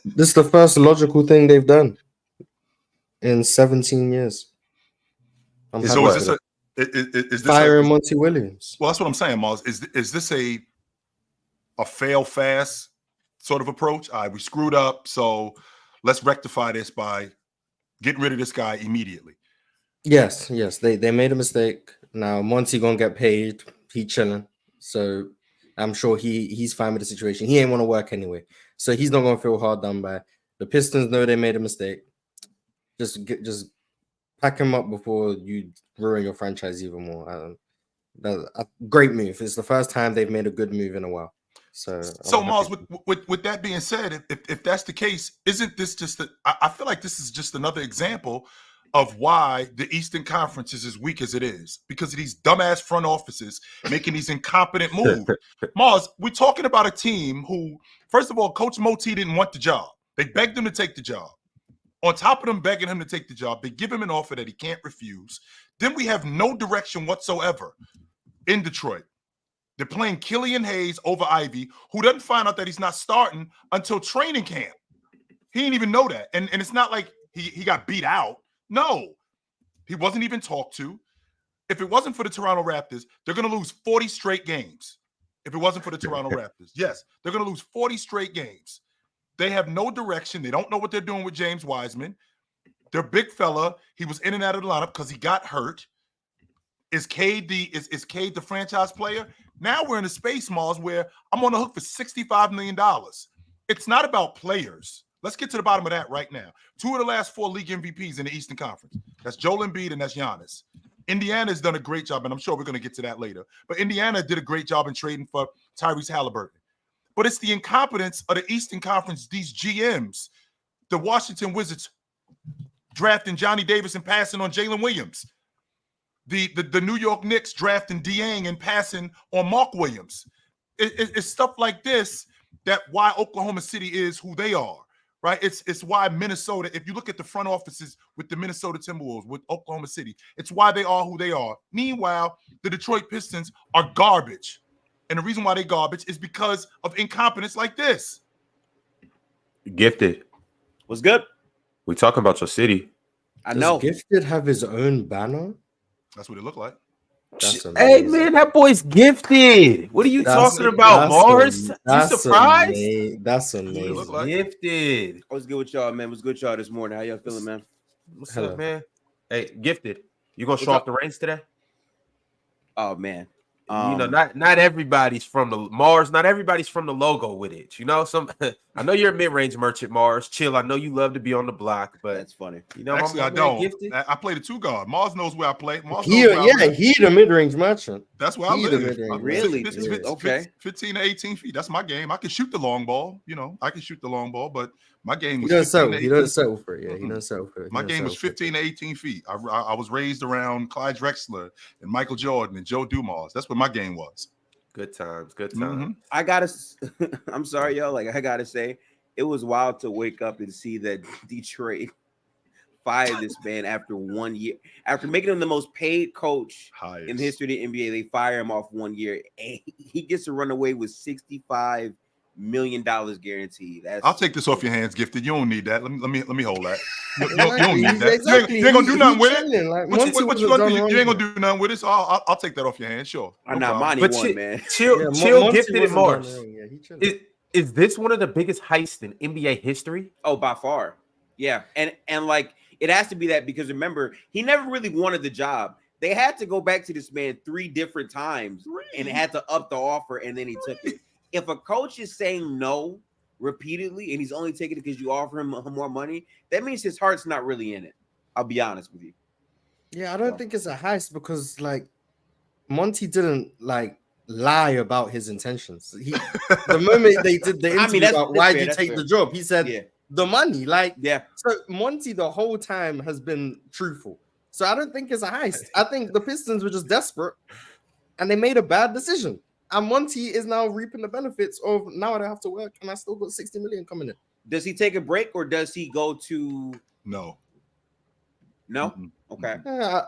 This is the first logical thing they've done in 17 years. Is this firing Monty Williams? Well, that's what I'm saying, Mars. Is this a fail fast sort of approach? All right, we screwed up, so let's rectify this by getting rid of this guy immediately. Yes. They made a mistake. Now Monty gonna get paid. He chilling, so I'm sure he's fine with the situation. He ain't want to work anyway, so he's not gonna feel hard done by. The Pistons know they made a mistake. Just pack him up before you ruin your franchise even more. That's a great move. It's the first time they've made a good move in a while. So Miles, with that being said, if that's the case, isn't this just I feel like this is just another example of why the Eastern Conference is as weak as it is, because of these dumbass front offices making these incompetent moves. Mars, we're talking about a team who, first of all, Coach Monty didn't want the job. They begged him to take the job. On top of them begging him to take the job, they give him an offer that he can't refuse. Then we have no direction whatsoever in Detroit. They're playing Killian Hayes over Ivy, who doesn't find out that he's not starting until training camp. He didn't even know that. And it's not like he got beat out. No, he wasn't even talked to. If it wasn't for the Toronto Raptors, they're going to lose 40 straight games. If it wasn't for the Toronto Raptors. Yes, they're going to lose 40 straight games. They have no direction. They don't know what they're doing with James Wiseman. Their big fella, he was in and out of the lineup because he got hurt. Is Cade the franchise player? Now we're in a space, Mars, where I'm on the hook for $65 million. It's not about players. Let's get to the bottom of that right now. 2 of the last 4 league MVPs in the Eastern Conference. That's Joel Embiid and that's Giannis. Indiana's done a great job, and I'm sure we're going to get to that later. But Indiana did a great job in trading for Tyrese Halliburton. But it's the incompetence of the Eastern Conference, these GMs. The Washington Wizards drafting Johnny Davis and passing on Jalen Williams. The New York Knicks drafting Dieng and passing on Mark Williams. It's stuff like this that why Oklahoma City is who they are, right? It's why Minnesota, if you look at the front offices with the Minnesota Timberwolves, with Oklahoma City, it's why they are who they are. Meanwhile, the Detroit Pistons are garbage. And the reason why they garbage is because of incompetence like this. Gifted. What's good? We talking about your city. I know. Does Gifted have his own banner? That's what it looked like. Hey, man, that boy's gifted. What are you talking about, Mars? You surprised? That's amazing. Like. Gifted. What's good with y'all, man? What's good with y'all this morning? How y'all feeling, man? What's up, man? Hey, Gifted. You gonna show off the reins today? Oh, man. You know, not everybody's from the Mars. Not everybody's from the logo with it. You know, I know you're a mid-range merchant, Mars. Chill. I know you love to be on the block, but that's funny. You know, actually, I don't. I play the 2 guard. Mars knows where I play. He the mid-range merchant. That's where I live. Really? Okay. 15 to 18 feet. That's my game. I can shoot the long ball. You know, I can shoot the long ball, but my game was. He doesn't settle for it. Yeah, he doesn't settle for it. My game was 15 to 18 feet. I was raised around Clyde Drexler and Michael Jordan and Joe Dumars. That's what my game was. Good times. Good times. I'm sorry, y'all. Like, I gotta say, it was wild to wake up and see that Detroit fired this man after 1 year. After making him the most paid coach in the history of the NBA, they fire him off 1 year. And he gets to run away with $65 million guaranteed. I'll take this off your hands, Gifted. You don't need that. Let me hold that. You don't need that. Exactly. You ain't gonna do nothing with it. Like, what you gonna do? You ain't gonna do nothing with it. So I'll take that off your hands. Sure. I'm not Monty one, man. Chill, Gifted and Mars. Is this one of the biggest heists in NBA history? Oh, by far. Yeah, and like it has to be that because remember he never really wanted the job. They had to go back to this man 3 different times and had to up the offer, and then he took it. If a coach is saying no repeatedly and he's only taking it because you offer him more money, that means his heart's not really in it. I'll be honest with you. Yeah, I don't think it's a heist because like Monty didn't like lie about his intentions. The moment they did the interview about why did you take the job, he said the money. Like, so Monty the whole time has been truthful. So I don't think it's a heist. I think the Pistons were just desperate and they made a bad decision. And Monty is now reaping the benefits of now I don't have to work and I still got 60 million coming in. Does he take a break or does he go to No? Mm-hmm. Okay.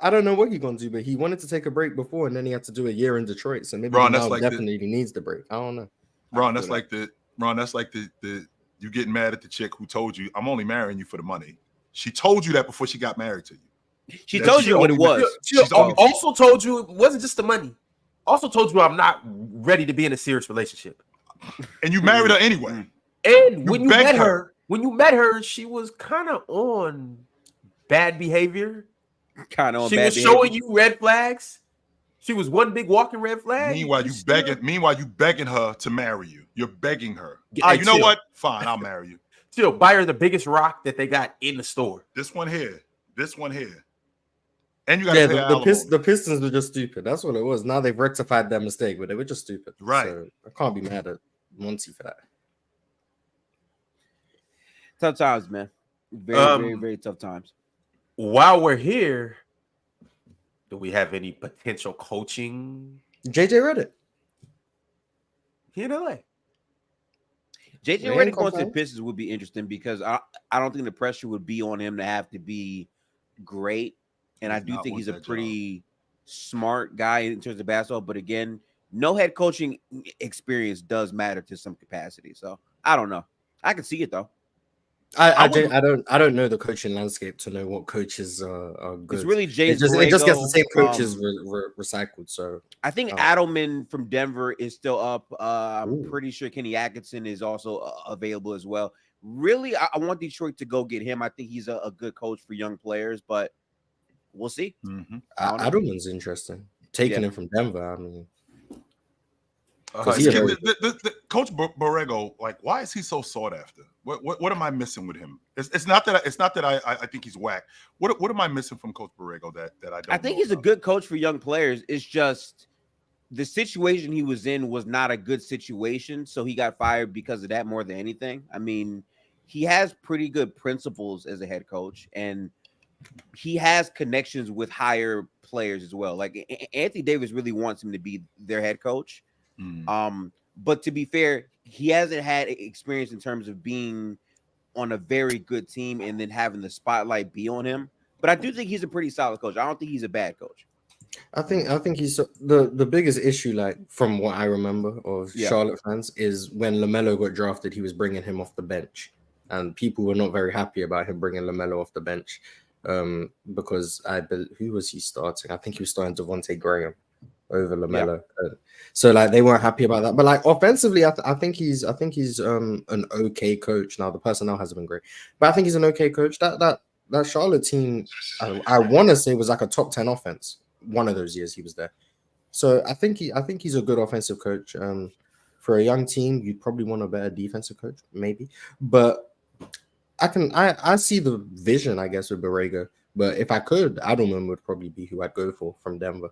I don't know what he's gonna do, but he wanted to take a break before and then he had to do a year in Detroit. So maybe Ron, now definitely needs the break. I don't know. Ron, that's like the you getting mad at the chick who told you, I'm only marrying you for the money. She told you that before she got married to you. She told you what it was. She also told you it wasn't just the money. Also told you I'm not ready to be in a serious relationship. And you married her anyway. And when you met her, she was kind of on bad behavior. She was showing you red flags. She was one big walking red flag. Meanwhile, you begging her to marry you. You're begging her. You know what? Fine, I'll marry you. Still, buy her the biggest rock that they got in the store. This one here. And you got to pay the Pistons were just stupid. That's what it was. Now they've rectified their mistake, but they were just stupid. Right. So I can't be mad at Monty for that. Tough times, man. Very, very tough times. While we're here, do we have any potential coaching? JJ Redick. He in LA. JJ Redick going to the Pistons would be interesting because I don't think the pressure would be on him to have to be great. And I do think he's a pretty smart guy in terms of basketball. But again, no head coaching experience does matter to some capacity. So I don't know. I can see it though. I don't know the coaching landscape to know what coaches are good. It's really James. It just gets the same coaches recycled. So I think Adelman from Denver is still up. I'm pretty sure Kenny Atkinson is also available as well. Really, I want Detroit to go get him. I think he's a good coach for young players, but we'll see. Mm-hmm. Adelman's interesting. Taking him from Denver, I mean. The Coach Borrego, like, why is he so sought after? What am I missing with him? It's not that I think he's whack. What am I missing from Coach Borrego that I don't? I think he's a good coach for young players. It's just the situation he was in was not a good situation, so he got fired because of that more than anything. I mean, he has pretty good principles as a head coach, and he has connections with higher players as well. Like Anthony Davis really wants him to be their head coach. But to be fair, he hasn't had experience in terms of being on a very good team and then having the spotlight be on him. But I do think he's a pretty solid coach. I don't think he's a bad coach. I think he's the biggest issue, like from what I remember of Charlotte fans, is when LaMelo got drafted, he was bringing him off the bench, and people were not very happy about him bringing LaMelo off the bench because who was he starting? I think he was starting Devontae Graham over LaMelo. So like they weren't happy about that. But like offensively, I think he's an okay coach. Now the personnel hasn't been great, but I think he's an okay coach. That Charlotte team, I want to say was like a top 10 offense. One of those years he was there. So I think he's a good offensive coach. For a young team, you'd probably want a better defensive coach, maybe. But I see the vision, I guess, with Borrego. But if I could, Adelman would probably be who I'd go for from Denver.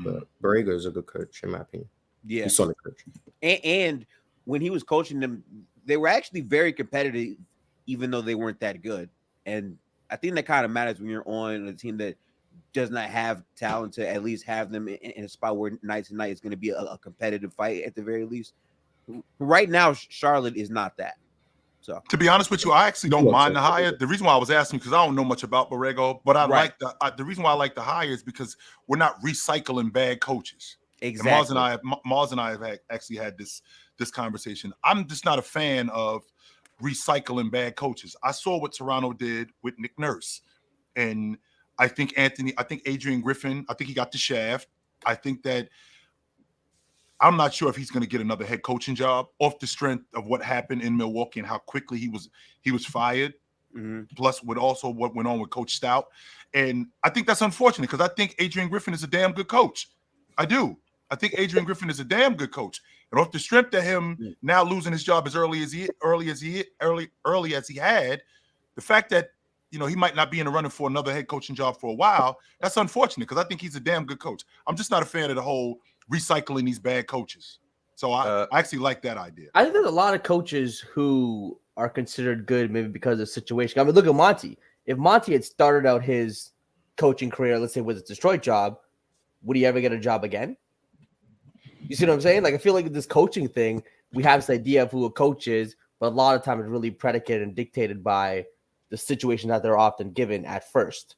But Borrego is a good coach, in my opinion. Yeah, he's a solid coach. And when he was coaching them, they were actually very competitive, even though they weren't that good. And I think that kind of matters when you're on a team that does not have talent to at least have them in a spot where night to night is going to be a competitive fight at the very least. Right now, Charlotte is not that. So to be honest with you, I actually don't mind the hire. The reason why I was asking because I don't know much about Borrego, but I like the reason why I like the hire is because we're not recycling bad coaches. Exactly. And Mars and I have actually had this conversation. I'm just not a fan of recycling bad coaches. I saw what Toronto did with Nick Nurse, and I think Adrian Griffin. I think he got the shaft. I think that. I'm not sure if he's going to get another head coaching job off the strength of what happened in Milwaukee and how quickly he was fired. Mm-hmm. Plus, with also what went on with Coach Stout, and I think that's unfortunate because I think Adrian Griffin is a damn good coach. I do. I think Adrian Griffin is a damn good coach, and off the strength of him now losing his job as early as he had, the fact that he might not be in the running for another head coaching job for a while, that's unfortunate because I think he's a damn good coach. I'm just not a fan of the whole recycling these bad coaches. So I actually like that idea. I think there's a lot of coaches who are considered good maybe because of the situation. I mean, look at Monty. If Monty had started out his coaching career, let's say with his Detroit job, would he ever get a job again? You see what I'm saying? Like, I feel like this coaching thing, we have this idea of who a coach is, but a lot of times it's really predicated and dictated by the situation that they're often given at first.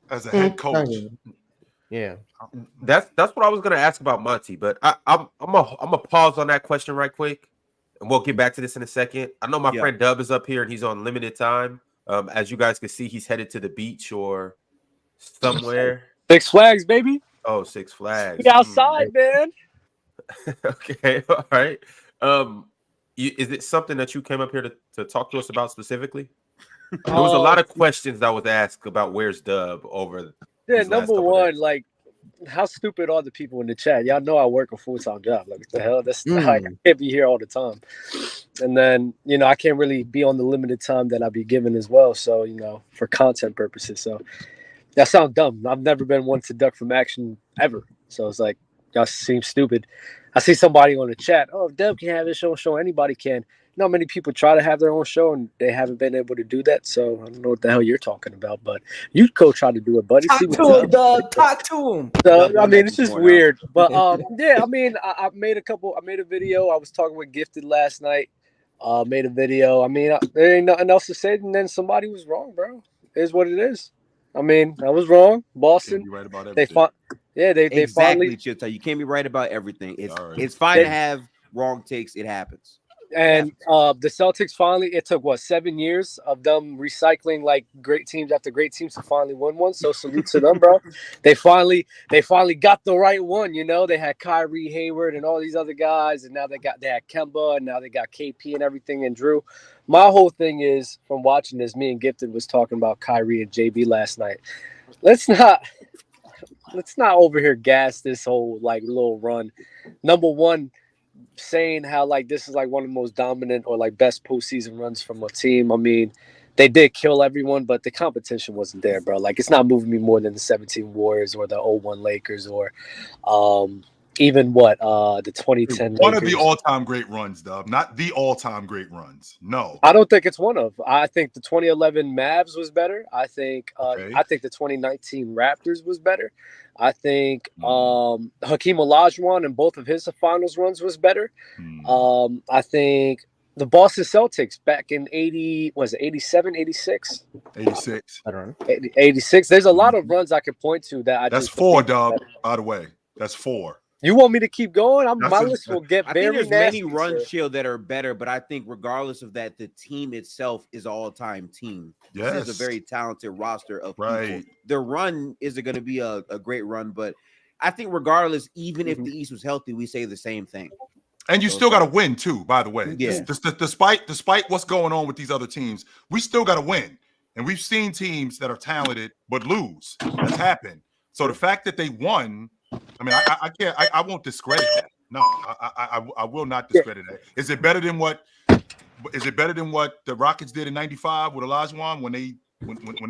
As a head coach. Yeah, that's what I was gonna ask about Monty, but I'm a pause on that question right quick. And we'll get back to this in a second. I know my friend Dub is up here and he's on limited time. As you guys can see, he's headed to the beach or somewhere. Six Flags, baby. Oh, Six Flags. We outside, man. Okay, all right. Is it something that you came up here to talk to us about specifically? There was a lot of questions that was asked about where's Dub over. Yeah, number one, like, how stupid are the people in the chat? Y'all know I work a full-time job. Like, what the hell? I can't be here all the time. And then, I can't really be on the limited time that I'll be given as well. So, for content purposes. So that sounds dumb. I've never been one to duck from action ever. So it's like, y'all seem stupid. I see somebody on the chat, oh, if Dub can have his show, anybody can. Not many people try to have their own show, and they haven't been able to do that. So I don't know what the hell you're talking about, but you go try to do it, buddy. Talk to him. So, I mean, it's just weird. But yeah, I mean, I made a video. I was talking with Gifted last night. Made a video. I mean, there ain't nothing else to say. And then somebody was wrong, bro. It is what it is. I mean, I was wrong. Boston. You're right about everything. They finally. Chip, you can't be right about everything. It's fine to have wrong takes. It happens. And the Celtics finally, it took 7 years of them recycling like great teams after great teams to finally win one. So salute to them, bro. They finally got the right one. They had Kyrie, Hayward, and all these other guys, and now they had Kemba, and now they got KP and everything, and Drew. My whole thing is, from watching this, me and Gifted was talking about Kyrie and JB last night. Let's not over here gas this whole like little run. Number one, saying how like this is like one of the most dominant or like best postseason runs from a team. I mean, they did kill everyone, but the competition wasn't there, bro. Like, it's not moving me more than the 17 Warriors or the 01 Lakers or even the 2010 one Lakers. Of the all-time great runs, Dub. Not the all-time great runs. No. I don't think it's one of. I think the 2011 Mavs was better. I think the 2019 Raptors was better. I think Hakeem Olajuwon and both of his finals runs was better. I think the Boston Celtics back in 87, 86? 86. I don't know. 86. There's a lot of runs I could point to that That's four, Dub, by the way. That's four. You want me to keep going? My list will get very I think there's nasty, many runs, Chill, that are better, but I think regardless of that, the team itself is all-time team. Yes. This is a very talented roster of people. The run isn't going to be a great run, but I think regardless, even if the East was healthy, we say the same thing. And you still got to win, too, by the way. Yeah. Despite what's going on with these other teams, we still got to win. And we've seen teams that are talented but lose. That's happened. So the fact that they won, I mean, I won't discredit that. No, I will not discredit that. Is it better than what the Rockets did in '95 with Olajuwon when they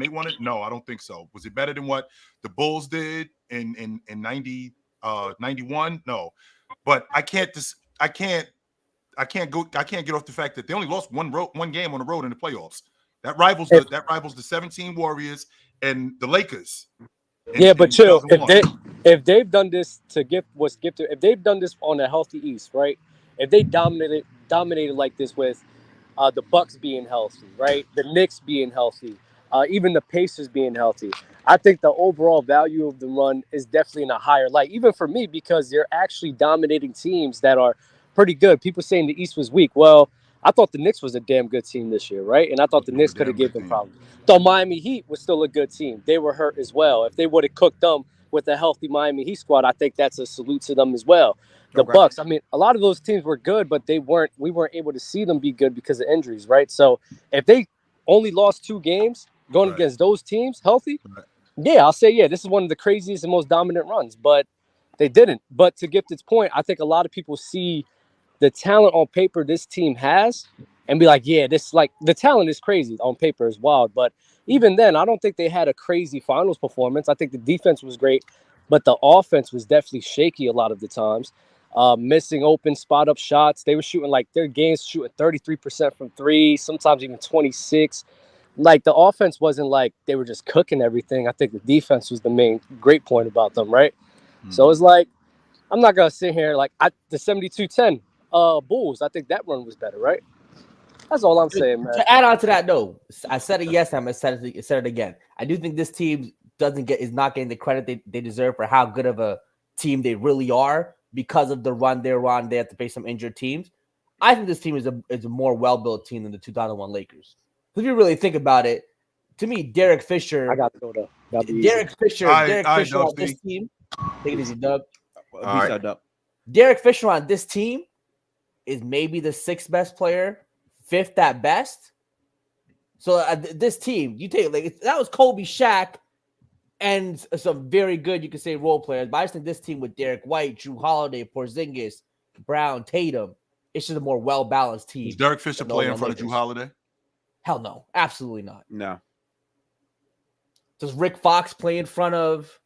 won it? No, I don't think so. Was it better than what the Bulls did in 91? No, but I can't get off the fact that they only lost one game on the road in the playoffs. That rivals the 17 Warriors and the Lakers. But Chill, if they've done this to gift what's gifted, if they've done this on a healthy East, right? If they dominated like this with the Bucks being healthy, right? The Knicks being healthy, even the Pacers being healthy, I think the overall value of the run is definitely in a higher light, even for me, because they're actually dominating teams that are pretty good. People saying the East was weak. Well, I thought the Knicks was a damn good team this year, right? And I thought the Knicks could have given them problems. The Miami Heat was still a good team. They were hurt as well. If they would have cooked them with a healthy Miami Heat squad, I think that's a salute to them as well. The Bucks, I mean, a lot of those teams were good, but we weren't able to see them be good because of injuries, right? So if they only lost 2 games going against those teams healthy, I'll say, this is one of the craziest and most dominant runs, but they didn't. But to Gifted's point, I think a lot of people see the talent on paper this team has and be like, the talent is crazy on paper is wild. But even then, I don't think they had a crazy finals performance. I think the defense was great, but the offense was definitely shaky a lot of the times. Missing open spot up shots. They were shooting their games shooting 33% from 3, sometimes even 26. Like, the offense wasn't like they were just cooking everything. I think the defense was the main great point about them, right? So it's like, I'm not going to sit here the 72-10 Bulls. I think that run was better, right? That's all I'm saying, man. To add on to that, though, I said it yesterday. I'm going to say it again. I do think this team is not getting the credit they deserve for how good of a team they really are because of the run they're on. They have to face some injured teams. I think this team is a more well-built team than the 2001 Lakers. If you really think about it, to me, Derek Fisher. I got to go to Derek Fisher Dub, on this team. Take it easy, Dub. Dub. Derek Fisher on this team is maybe the 6th best player, 5th at best. So this team, you take that was Kobe, Shaq, and some very good, you could say, role players. But I just think this team with Derek White, Drew Holiday, Porzingis, Brown, Tatum, it's just a more well-balanced team. Does Derek Fisher play in front of Drew Holiday? Hell no, absolutely not. No. Does Rick Fox play in front of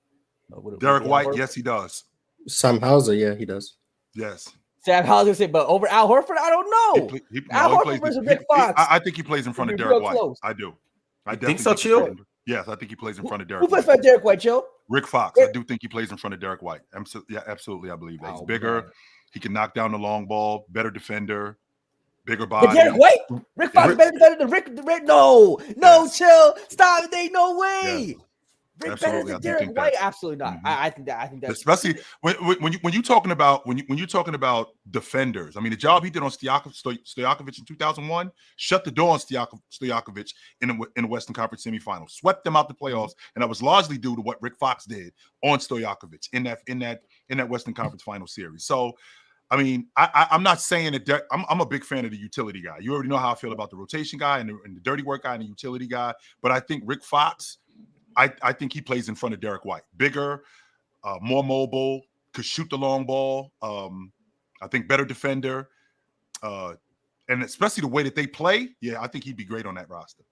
Derek White? Yes, he does. Sam Hauser, yeah, he does. Yes. Sam Hauser say, but over Al Horford, I don't know. Al Horford versus Rick Fox. I think he plays in front of Derek White. Close. I do. I definitely think so, Chill? Yes, I think he plays in front of Derek White. Who plays for Derek White, Chill? Rick Fox. I do think he plays in front of Derek White. Yeah, absolutely. I believe that. He's bigger. Man. He can knock down the long ball. Better defender. Bigger body. But Derek White? Rick Fox is better defender than Rick. No, yes. Chill. Stop. There ain't no way. Yes. Rick better than Derek White? Absolutely not. Mm-hmm. I think that's especially when you're talking about when you're talking about defenders. I mean, the job he did on Stojakovic in 2001 shut the door on Stojakovic in the Western Conference semifinals, swept them out the playoffs, and that was largely due to what Rick Fox did on Stojakovic in that Western Conference final series. So, I mean, I'm not saying that I'm a big fan of the utility guy. You already know how I feel about the rotation guy and the dirty work guy and the utility guy, but I think Rick Fox. I think he plays in front of Derek White. Bigger, more mobile, could shoot the long ball. I think better defender. And especially the way that they play, yeah, I think he'd be great on that roster.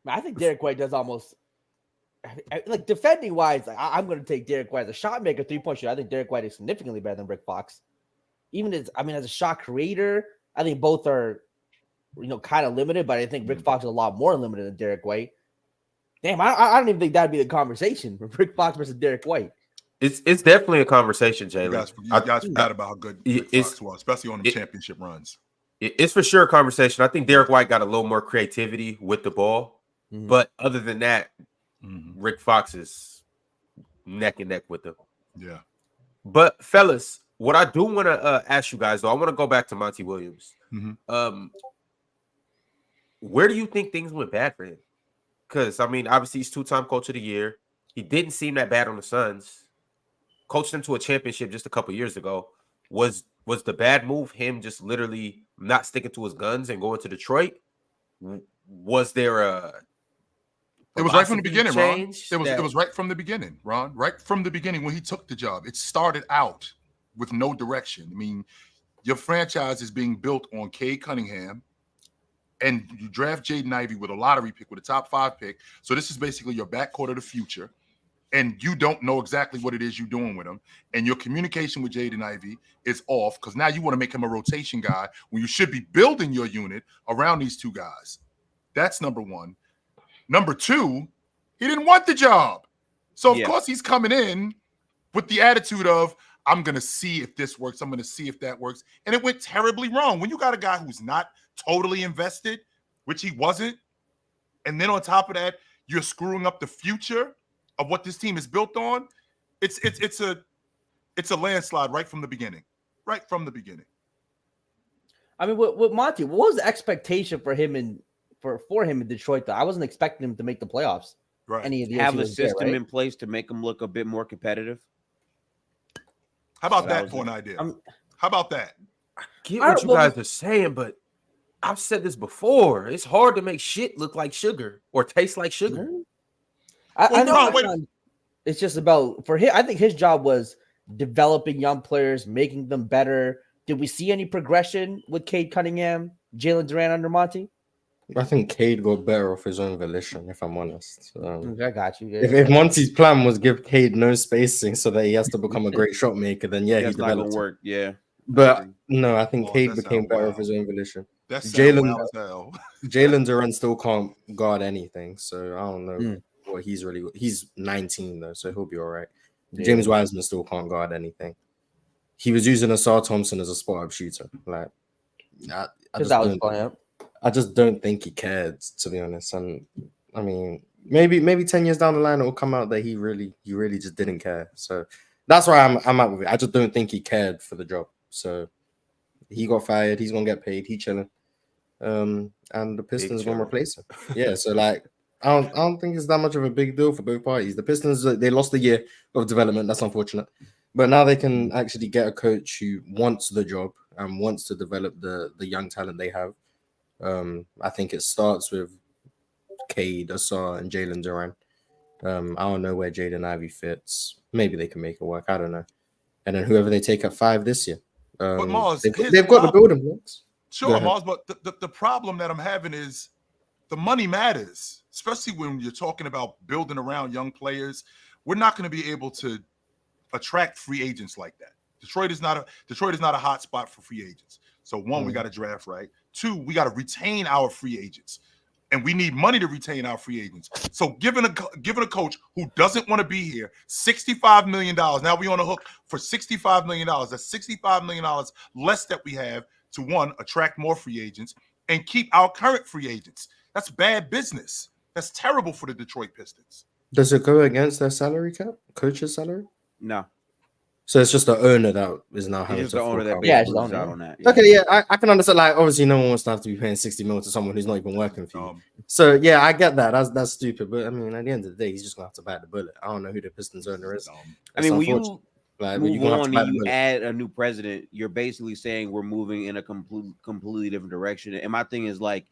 I think Derek White does almost like defending wise. I'm going to take Derek White as a shot maker, 3-point shooter. I think Derek White is significantly better than Rick Fox. Even as a shot creator, I think both are, kind of limited. But I think Rick Fox is a lot more limited than Derek White. Damn, I don't even think that'd be the conversation for Rick Fox versus Derek White. It's definitely a conversation, Jalen. You guys forgot about how good Rick Fox was, especially on the championship runs. It's for sure a conversation. I think Derek White got a little more creativity with the ball. Mm-hmm. But other than that, Rick Fox is neck and neck with him. Yeah. But, fellas, what I do want to ask you guys, though, I want to go back to Monty Williams. Mm-hmm. Where do you think things went bad for him? Because, I mean, obviously he's 2-time coach of the year. He didn't seem that bad on the Suns. Coached them to a championship just a couple years ago. Was the bad move him just literally not sticking to his guns and going to Detroit? Was there it was right from the beginning, Ron. It was right from the beginning, Ron. Right from the beginning when he took the job. It started out with no direction. I mean, your franchise is being built on Cade Cunningham, and you draft Jaden Ivey with a lottery pick, with a top 5 pick. So this is basically your backcourt of the future. And you don't know exactly what it is you're doing with him. And your communication with Jaden Ivey is off because now you want to make him a rotation guy when you should be building your unit around these two guys. That's number one. Number two, he didn't want the job. So, of course, he's coming in with the attitude of, I'm going to see if this works. I'm going to see if that works. And it went terribly wrong. When you got a guy who's not totally invested, which he wasn't, and then on top of that, you're screwing up the future of what this team is built on, it's a landslide right from the beginning. Right from the beginning. I mean, with Monty, what was the expectation for him in Detroit? Though I wasn't expecting him to make the playoffs. Right. Any of the have a system in place to make him look a bit more competitive. How about that for an idea? How about that? I get what you guys are saying, but I've said this before. It's hard to make shit look like sugar or taste like sugar. I know. It's just about for him. I think his job was developing young players, making them better. Did we see any progression with Cade Cunningham, Jalen Duran under Monty? I think Cade got better off his own volition, if I'm honest. I got you. If Monty's plan was give Cade no spacing so that he has to become a great shot maker, then yeah, he's not gonna work. Yeah, but no, I think Cade became better off his own volition. Jalen Duran still can't guard anything, so I don't know what he's 19 though, so he'll be all right. Yeah. James Wiseman still can't guard anything. He was using Asar Thompson as a spot-up shooter. Like, I just don't think he cared, to be honest. And I mean, maybe 10 years down the line it will come out that he really just didn't care. So that's why I'm out with it. I just don't think he cared for the job. So He got fired. He's gonna get paid. He chilling. And the Pistons gonna replace him. Yeah, so like I don't think it's that much of a big deal for both parties. The Pistons, they lost a year of development. That's unfortunate. But now they can actually get a coach who wants the job and wants to develop the young talent they have. I think it starts with Cade, Asar, and Jalen Duran. I don't know where Jaden Ivey fits. Maybe they can make it work. I don't know. And then whoever they take at 5 this year. But Mars, they've got the building blocks. Sure, Mars, but the problem that I'm having is the money matters, especially when you're talking about building around young players. We're not going to be able to attract free agents like that. Detroit is not a hot spot for free agents. So one, we got to draft right. 2, we got to retain our free agents, and we need money to retain our free agents. So giving a coach who doesn't want to be here $65 million. Now we on the hook for $65 million. That's $65 million less that we have to, one, attract more free agents and keep our current free agents. That's bad business. That's terrible for the Detroit Pistons. Does it go against their salary cap, coach's salary? No. So it's just the owner that is now having It's the owner that it's the out owner. on that. Yeah. Okay, yeah, I can understand. Like, obviously, no one wants to have to be paying $60 million to someone who's not even working for you. So yeah, I get that. That's stupid. But I mean, at the end of the day, he's just gonna have to bite the bullet. I don't know who the Pistons owner is. I mean, when you move on and you bullet. add a new president, you're basically saying we're moving in a completely different direction. And my thing is like,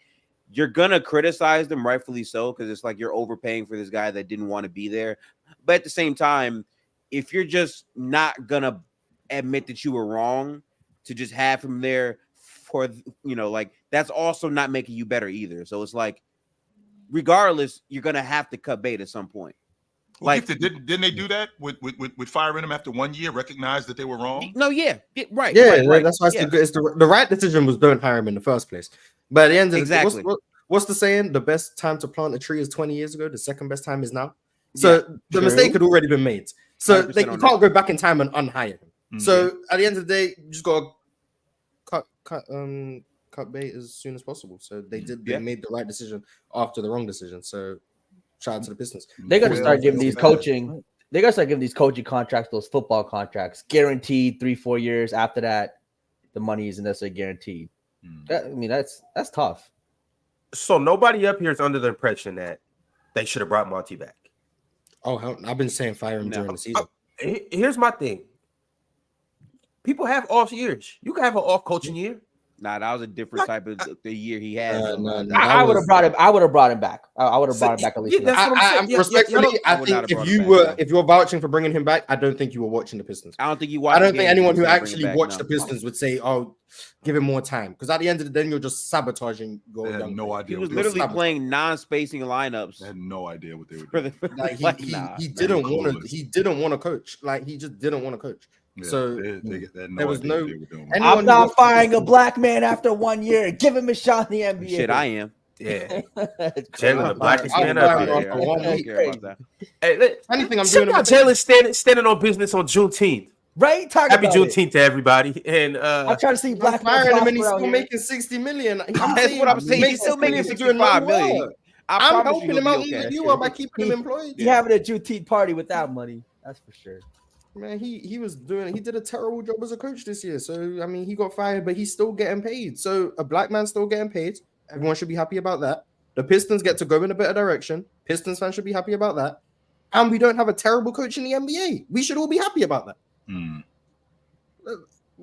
you're gonna criticize them, rightfully so, because it's like you're overpaying for this guy that didn't want to be there. But at the same time, if you're just not gonna admit that you were wrong to just have him there for, like, that's also not making you better either. So it's like, regardless, you're gonna have to cut bait at some point. Well, like, didn't they do that with firing him after 1 year? Recognize that they were wrong. No, yeah, right. Yeah, right. That's why it's the right decision was don't hire him in the first place. But at the end of the day, what's the saying? The best time to plant a tree is 20 years ago. The second best time is now. So the mistake had already been made. So you can't go back in time and unhire him. So at the end of the day, you just gotta cut bait as soon as possible. So they made the right decision after the wrong decision. So shout out to the Pistons. They gotta start giving these coaching. They gotta start giving these coaching contracts, those football contracts, guaranteed 3-4 years. After that, the money isn't necessarily guaranteed. I mean, that's tough. So nobody up here is under the impression that they should have brought Monty back. Oh, hell, I've been saying fire him during the season. Here's my thing. People have off years. You can have an off coaching year. Nah, that was a different type of the year he had. I would have brought him. I would have brought him back. I would have brought him back at least. Yeah, that's what I'm saying. Respectfully, I think if you were vouching for bringing him back, I don't think you were watching the Pistons. I don't think you watched. I don't think anyone who actually watched the Pistons would say, "Oh, give him more time," because at the end of the day, you're just sabotaging your young. I had no idea. He was literally playing non-spacing lineups. I had no idea what they were doing. Like, he didn't want to. He didn't want to coach. Like, he just didn't want to coach. Yeah, so there was no. I'm not firing a black man after 1 year. Give him a shot in the NBA. Shit, I am. Yeah, Jalen, the blackest man up there. Hey, anything I'm doing. Jalen standing on business on Juneteenth. Right? Happy Juneteenth to everybody. And I'm trying to see black firing him and he's still making $60 million. That's what I'm saying. He's still making $65 million. I'm helping him out even you by keeping him employed. He's having a Juneteenth party without money. That's for sure. Man, he did a terrible job as a coach this year. So I mean, he got fired, but he's still getting paid. So a black man's still getting paid. Everyone should be happy about that. The Pistons get to go in a better direction. Pistons fans should be happy about that. And we don't have a terrible coach in the NBA. We should all be happy about that.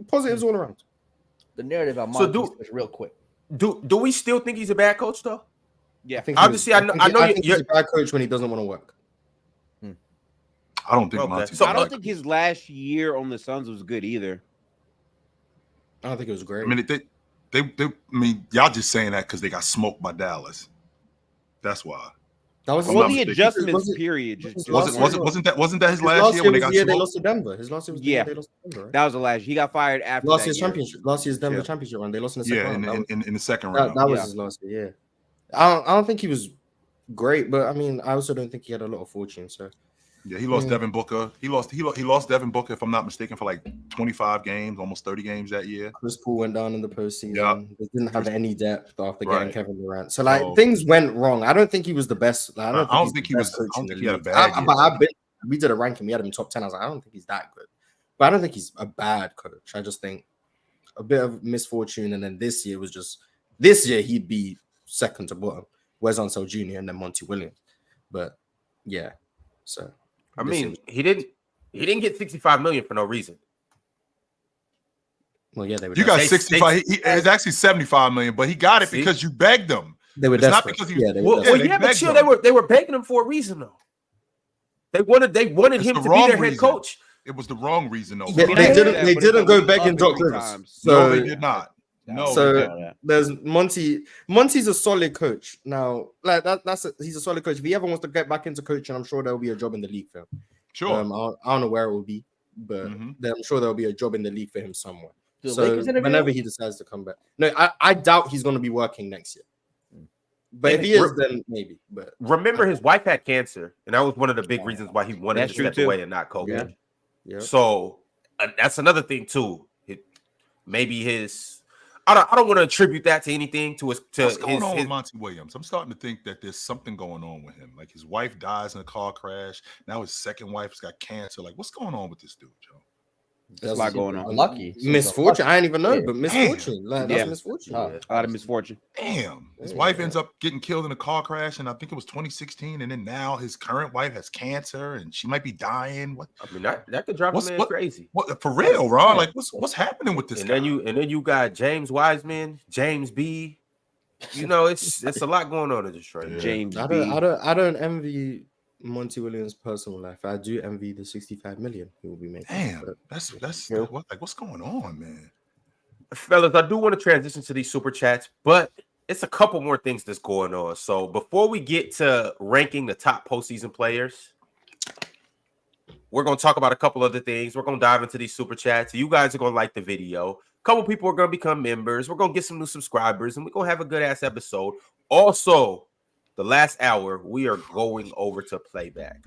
Positives all around. The narrative on Monty is real quick. Do we still think he's a bad coach though? Yeah, obviously I know he's a bad coach when he doesn't want to work. I don't think Monty. So I don't think his last year on the Suns was good either. I don't think it was great. I mean, I mean, y'all just saying that because they got smoked by Dallas. That's why. That was the adjustments period. Wasn't that his last year when they got smoked? They lost to Denver. His last year was they lost to Denver, right? That was the last year. He got fired after last year's championship. Last year's Denver championship run. They lost in the second round. In the second round. That was his last year. Yeah. I don't think he was great, but I mean, I also don't think he had a lot of fortune. So yeah, he lost Devin Booker. He lost Devin Booker, if I'm not mistaken, for like 25 games, almost 30 games that year. Chris Paul went down in the postseason. Yeah. They didn't have any depth after getting Kevin Durant. So like things went wrong. I don't think he was the best. I don't think he had a bad year. We did a ranking. We had him in top 10. I was like, I don't think he's that good. But I don't think he's a bad coach. I just think a bit of misfortune, and then this year he'd be second to bottom. Wes Unseld Jr. and then Monty Williams. But yeah, so I mean, he didn't get 65 million for no reason. Well, yeah, you got 65. It's actually 75 million, but he got it because you begged him. They were desperate. Not because he but chill, they were begging him for a reason though. They wanted him to be their head coach. It was the wrong reason though. They didn't go begging Doc Rivers. No, they did not. No, so there's Monty. Monty's a solid coach. Now, like he's a solid coach. If he ever wants to get back into coaching, I'm sure there'll be a job in the league for him. Sure. I don't know where it will be, but I'm sure there'll be a job in the league for him somewhere. So whenever he decides to come back, no, I doubt he's going to be working next year. But if he is, then maybe. But remember, his wife had cancer, and that was one of the big reasons why he wanted to step away and not coach. Yeah. So that's another thing too. Maybe his. I don't want to attribute that to anything. What's going on with Monty Williams? I'm starting to think that there's something going on with him. Like his wife dies in a car crash. Now his second wife's got cancer. Like what's going on with this dude, Joe? There's a lot going on. Lucky misfortune. I didn't even know, but misfortune. That's misfortune. A lot of misfortune. Damn. His wife ends up getting killed in a car crash, and I think it was 2016. And then now his current wife has cancer, and she might be dying. What? I mean, that could drive a man crazy. What for real, Ron? Like what's happening with this guy? And then you got James Wiseman, James B. You know, it's a lot going on in Detroit. James I don't envy Monty Williams' personal life. I do envy the 65 million he will be making. Damn, that's what's going on, man. Fellas, I do want to transition to these super chats, but it's a couple more things that's going on. So before we get to ranking the top postseason players, we're going to talk about a couple other things. We're going to dive into these super chats. You guys are going to like the video. A couple people are going to become members. We're going to get some new subscribers, and we're going to have a good ass episode. Also, the last hour, we are going over to Playback.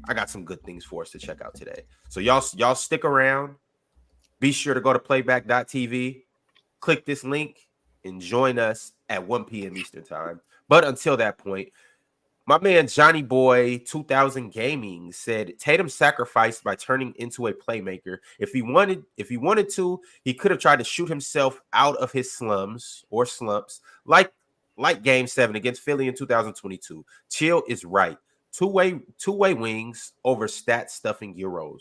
I got some good things for us to check out today. So y'all stick around. Be sure to go to playback.tv, click this link, and join us at 1 p.m. Eastern time. But until that point, my man Johnny Boy 2000 Gaming said Tatum sacrificed by turning into a playmaker. If he wanted to, he could have tried to shoot himself out of his slumps, like Game 7 against Philly in 2022. Chill is right. Two-way wings over stat stuffing Euros.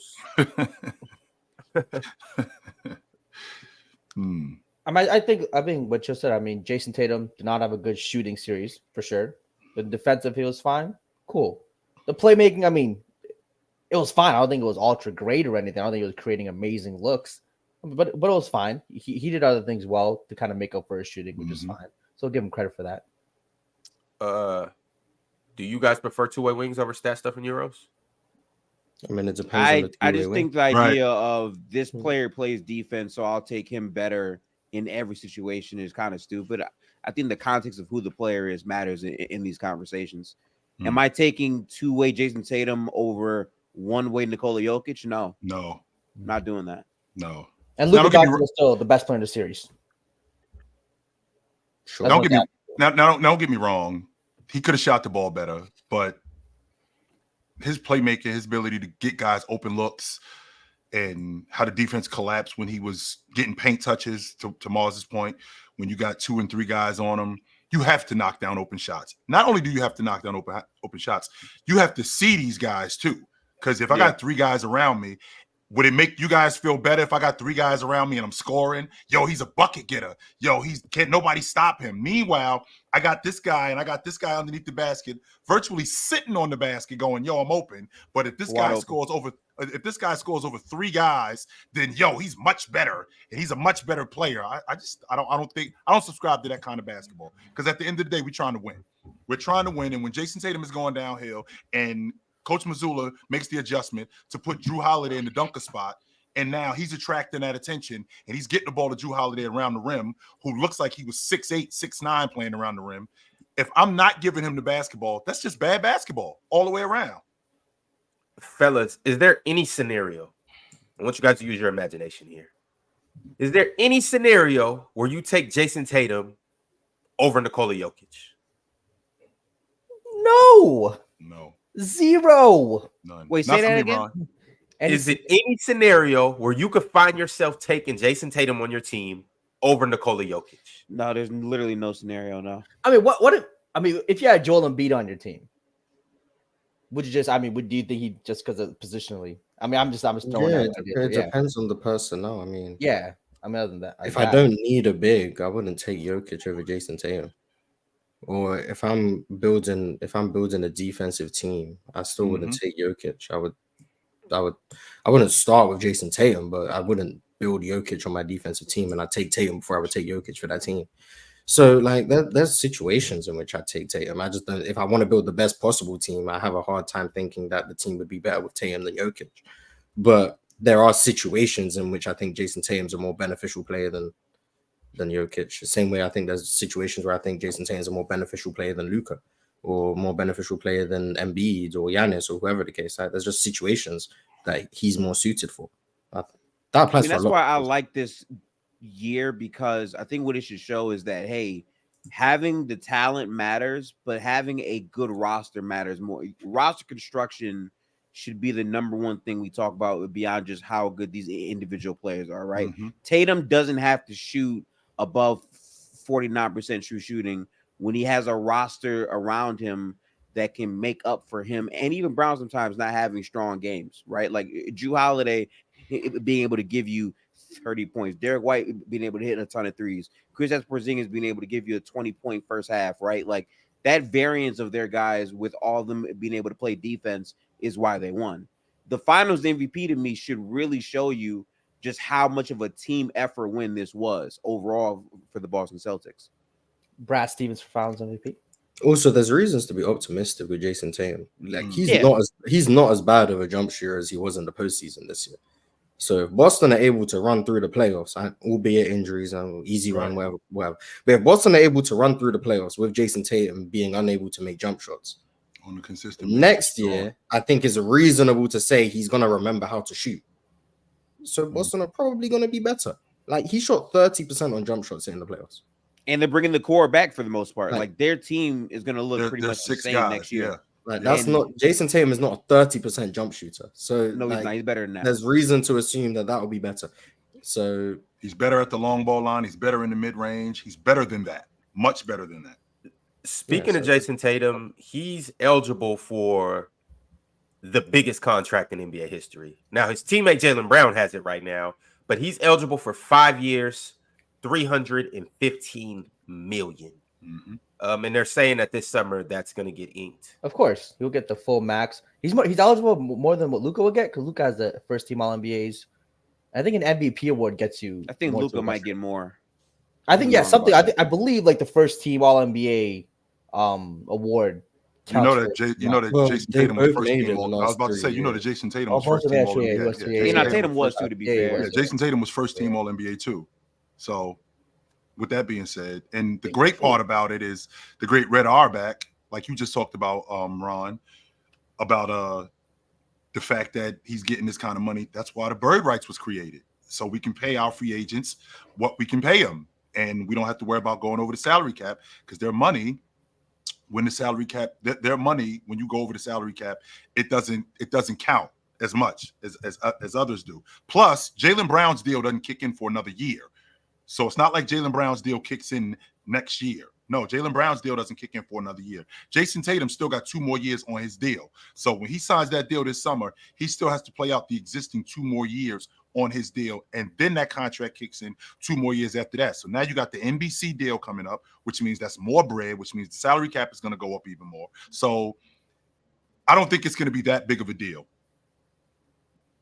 I think what you said. I mean, Jayson Tatum did not have a good shooting series for sure. The defensive, he was fine. Cool. The playmaking, I mean, it was fine. I don't think it was ultra great or anything. I don't think it was creating amazing looks, but it was fine. He did other things well to kind of make up for his shooting, which is fine. So I'll give him credit for that. Do you guys prefer two-way wings over stat stuff in Euros? I mean, it depends. I just think the idea of this player plays defense, so I'll take him better in every situation is kind of stupid. I think the context of who the player is matters in these conversations. Am I taking two-way Jayson Tatum over one-way Nikola Jokic? No, I'm not doing that. No. And Luka Doncic is still the best player in the series. Sure. Don't get me wrong. He could have shot the ball better, but his playmaking, his ability to get guys open looks, and how the defense collapsed when he was getting paint touches, to Mars's point, when you got 2 and 3 guys on him, you have to knock down open shots. Not only do you have to knock down open shots, you have to see these guys too. Because if I got 3 guys around me, would it make you guys feel better if I got 3 guys around me and I'm scoring? Yo, he's a bucket getter. Yo, can't nobody stop him. Meanwhile, I got this guy and I got this guy underneath the basket, virtually sitting on the basket, going, "Yo, I'm open." But if this guy scores over 3 guys, then yo, he's much better and he's a much better player. I don't subscribe to that kind of basketball, because at the end of the day, we're trying to win. We're trying to win, and when Jayson Tatum is going downhill and Coach Mazzulla makes the adjustment to put Drew Holiday in the dunker spot, and now he's attracting that attention, and he's getting the ball to Drew Holiday around the rim, who looks like he was 6'8", 6'9", playing around the rim. If I'm not giving him the basketball, that's just bad basketball all the way around. Fellas, is there any scenario? I want you guys to use your imagination here. Is there any scenario where you take Jayson Tatum over Nikola Jokic? No. 0. None. Wait, say that again. Is it any scenario where you could find yourself taking Jayson Tatum on your team over Nikola Jokic? No, there's literally no scenario. No. I mean, if you had Joel Embiid on your team, would you just? I mean, do you think he just because of positionally? I mean, I'm just throwing Yeah, out it depends on the personnel. I mean, yeah. I mean, other than that, if I don't need a big, I wouldn't take Jokic over Jayson Tatum. Or if I'm building a defensive team, I still wouldn't take Jokic. I wouldn't start with Jayson Tatum, but I wouldn't build Jokic on my defensive team, and I'd take Tatum before I would take Jokic for that team. So like there's situations in which I take Tatum. I just don't. If I want to build the best possible team, I have a hard time thinking that the team would be better with Tatum than Jokic. But there are situations in which I think Jayson Tatum's a more beneficial player than Jokic. The same way I think there's situations where I think Jayson Tatum's a more beneficial player than Luka, or more beneficial player than Embiid or Giannis or whoever the case. Like, there's just situations that he's more suited for. That applies for a lot. That's why I like this year, because I think what it should show is that, hey, having the talent matters, but having a good roster matters more. Roster construction should be the number one thing we talk about beyond just how good these individual players are, right? Tatum doesn't have to shoot above 49% true shooting when he has a roster around him that can make up for him, and even Brown sometimes not having strong games, right? Like Jrue Holiday being able to give you 30 points, Derek White being able to hit a ton of threes, Kristaps Porzingis being able to give you a 20-point first half, right? Like that variance of their guys with all of them being able to play defense is why they won. The Finals MVP to me should really show you just how much of a team effort win this was overall for the Boston Celtics. Brad Stevens for Finals MVP. Also, there's reasons to be optimistic with Jayson Tatum. Like he's not as bad of a jump shooter as he was in the postseason this year. So if Boston are able to run through the playoffs, albeit injuries and easy run, whatever. But if Boston are able to run through the playoffs with Jayson Tatum being unable to make jump shots on a consistent next year, I think it's reasonable to say he's gonna remember how to shoot. So Boston are probably gonna be better. Like he shot 30% on jump shots in the playoffs. And they're bringing the core back for the most part. Like their team is going to look pretty much the same next year. Yeah. Like that's not Jayson Tatum is not a 30% jump shooter. So no, he's not. He's better than that. There's reason to assume that will be better. So he's better at the long ball line. He's better in the mid range. He's better than that. Much better than that. Speaking of Jayson Tatum, he's eligible for the biggest contract in NBA history. Now his teammate Jaylen Brown has it right now, but he's eligible for 5 years. $315 million. And they're saying that this summer that's going to get inked. Of course, he'll get the full max. He's eligible more than what Luka will get, because Luka has the first team All NBAs. I think an MVP award gets you. I think Luka might get more. I think something. I believe like the first team All NBA award. You know that Jayson Tatum was first team. I was about to say, that Jayson Tatum was first team All NBA. Tatum was too, to be fair. Jayson Tatum was first team All NBA too. So, with that being said, and the great part about it is the great Red Auerbach, like you just talked about, Ron, about the fact that he's getting this kind of money. That's why the bird rights was created, so we can pay our free agents what we can pay them, and we don't have to worry about going over the salary cap, because their money, when the salary cap, their money, when you go over the salary cap, it doesn't count as much as others do. Plus, Jaylen Brown's deal doesn't kick in for another year. So it's not like Jaylen Brown's deal kicks in next year. No, Jaylen Brown's deal doesn't kick in for another year. Jayson Tatum still got 2 more years on his deal. So when he signs that deal this summer, he still has to play out the existing 2 more years on his deal. And then that contract kicks in 2 more years after that. So now you got the NBC deal coming up, which means that's more bread, which means the salary cap is going to go up even more. So I don't think it's going to be that big of a deal.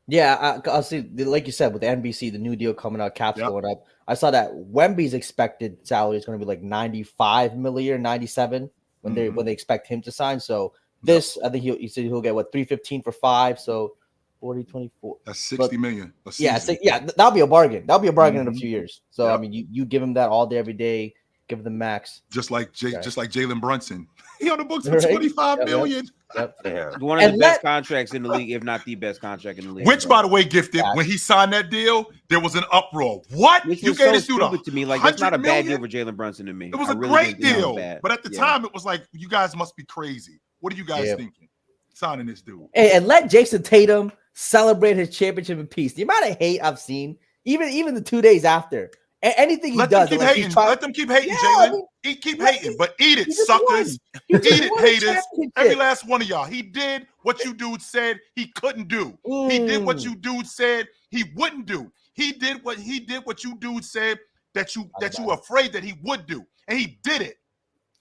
Yeah, I'll see. Like you said, with the NBC, the new deal coming out, caps going up. I saw that Wemby's expected salary is going to be like 95 million, 97 when they expect him to sign. So this, I think he said he'll get 315 for 5. So 40, 24. That's 60 million. Yeah, that'll be a bargain. That'll be a bargain in a few years. So I mean, you give him that all day, every day. Give him the max. Just like Jalen Brunson. He on the books for 25 million. Yep. One of the best contracts in the league, if not the best contract in the league. Which, by the way, Gifted, when he signed that deal, there was an uproar. What? Which you gave this dude to me? Like, that's not a bad deal for Jalen Brunson to me. It was a great deal. But at the time, it was like, you guys must be crazy. What are you guys thinking? Signing this dude. And let Jayson Tatum celebrate his championship in peace. The amount of hate I've seen, even the 2 days after, anything he does. Let them keep hating, Jalen. Keep hating, but eat it, suckers. Eat it, haters. Every last one of y'all. He did what you dude said he couldn't do. He did what you dude said he wouldn't do. He did what you dude said that you were afraid that he would do, and he did it.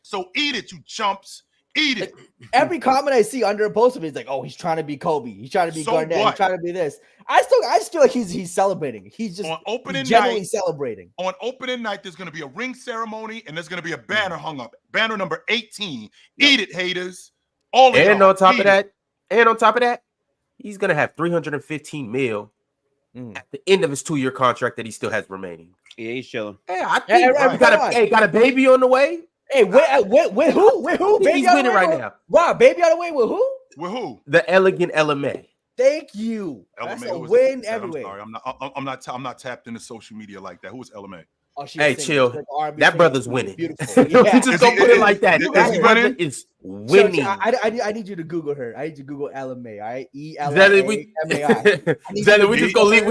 So eat it, you chumps. Eat it. Every comment I see under a post of it is like, "Oh, he's trying to be Kobe. He's trying to be Garnett. He's trying to be this." I just feel like he's celebrating. He's just genuinely celebrating. On opening night, there's going to be a ring ceremony and there's going to be a banner hung up. Banner number 18. Eat it, haters. And on top of that, he's going to have $315 million at the end of his 2-year contract that he still has remaining. Yeah, he's chilling. Hey, I think got a baby on the way. Hey, with who? With who? Baby he's winning right now. Wow, baby on the way with who? With who? The elegant LMA. Thank you. That's a win everywhere. I'm sorry, I'm not tapped into social media like that. Who is LMA? Oh, hey, chill. That brother's winning. Beautiful. Yeah. You just don't put it like that. That brother is winning. I need you to Google her. I need you to Google LMA. All right, ELMAI. Zeddy, we just gonna leave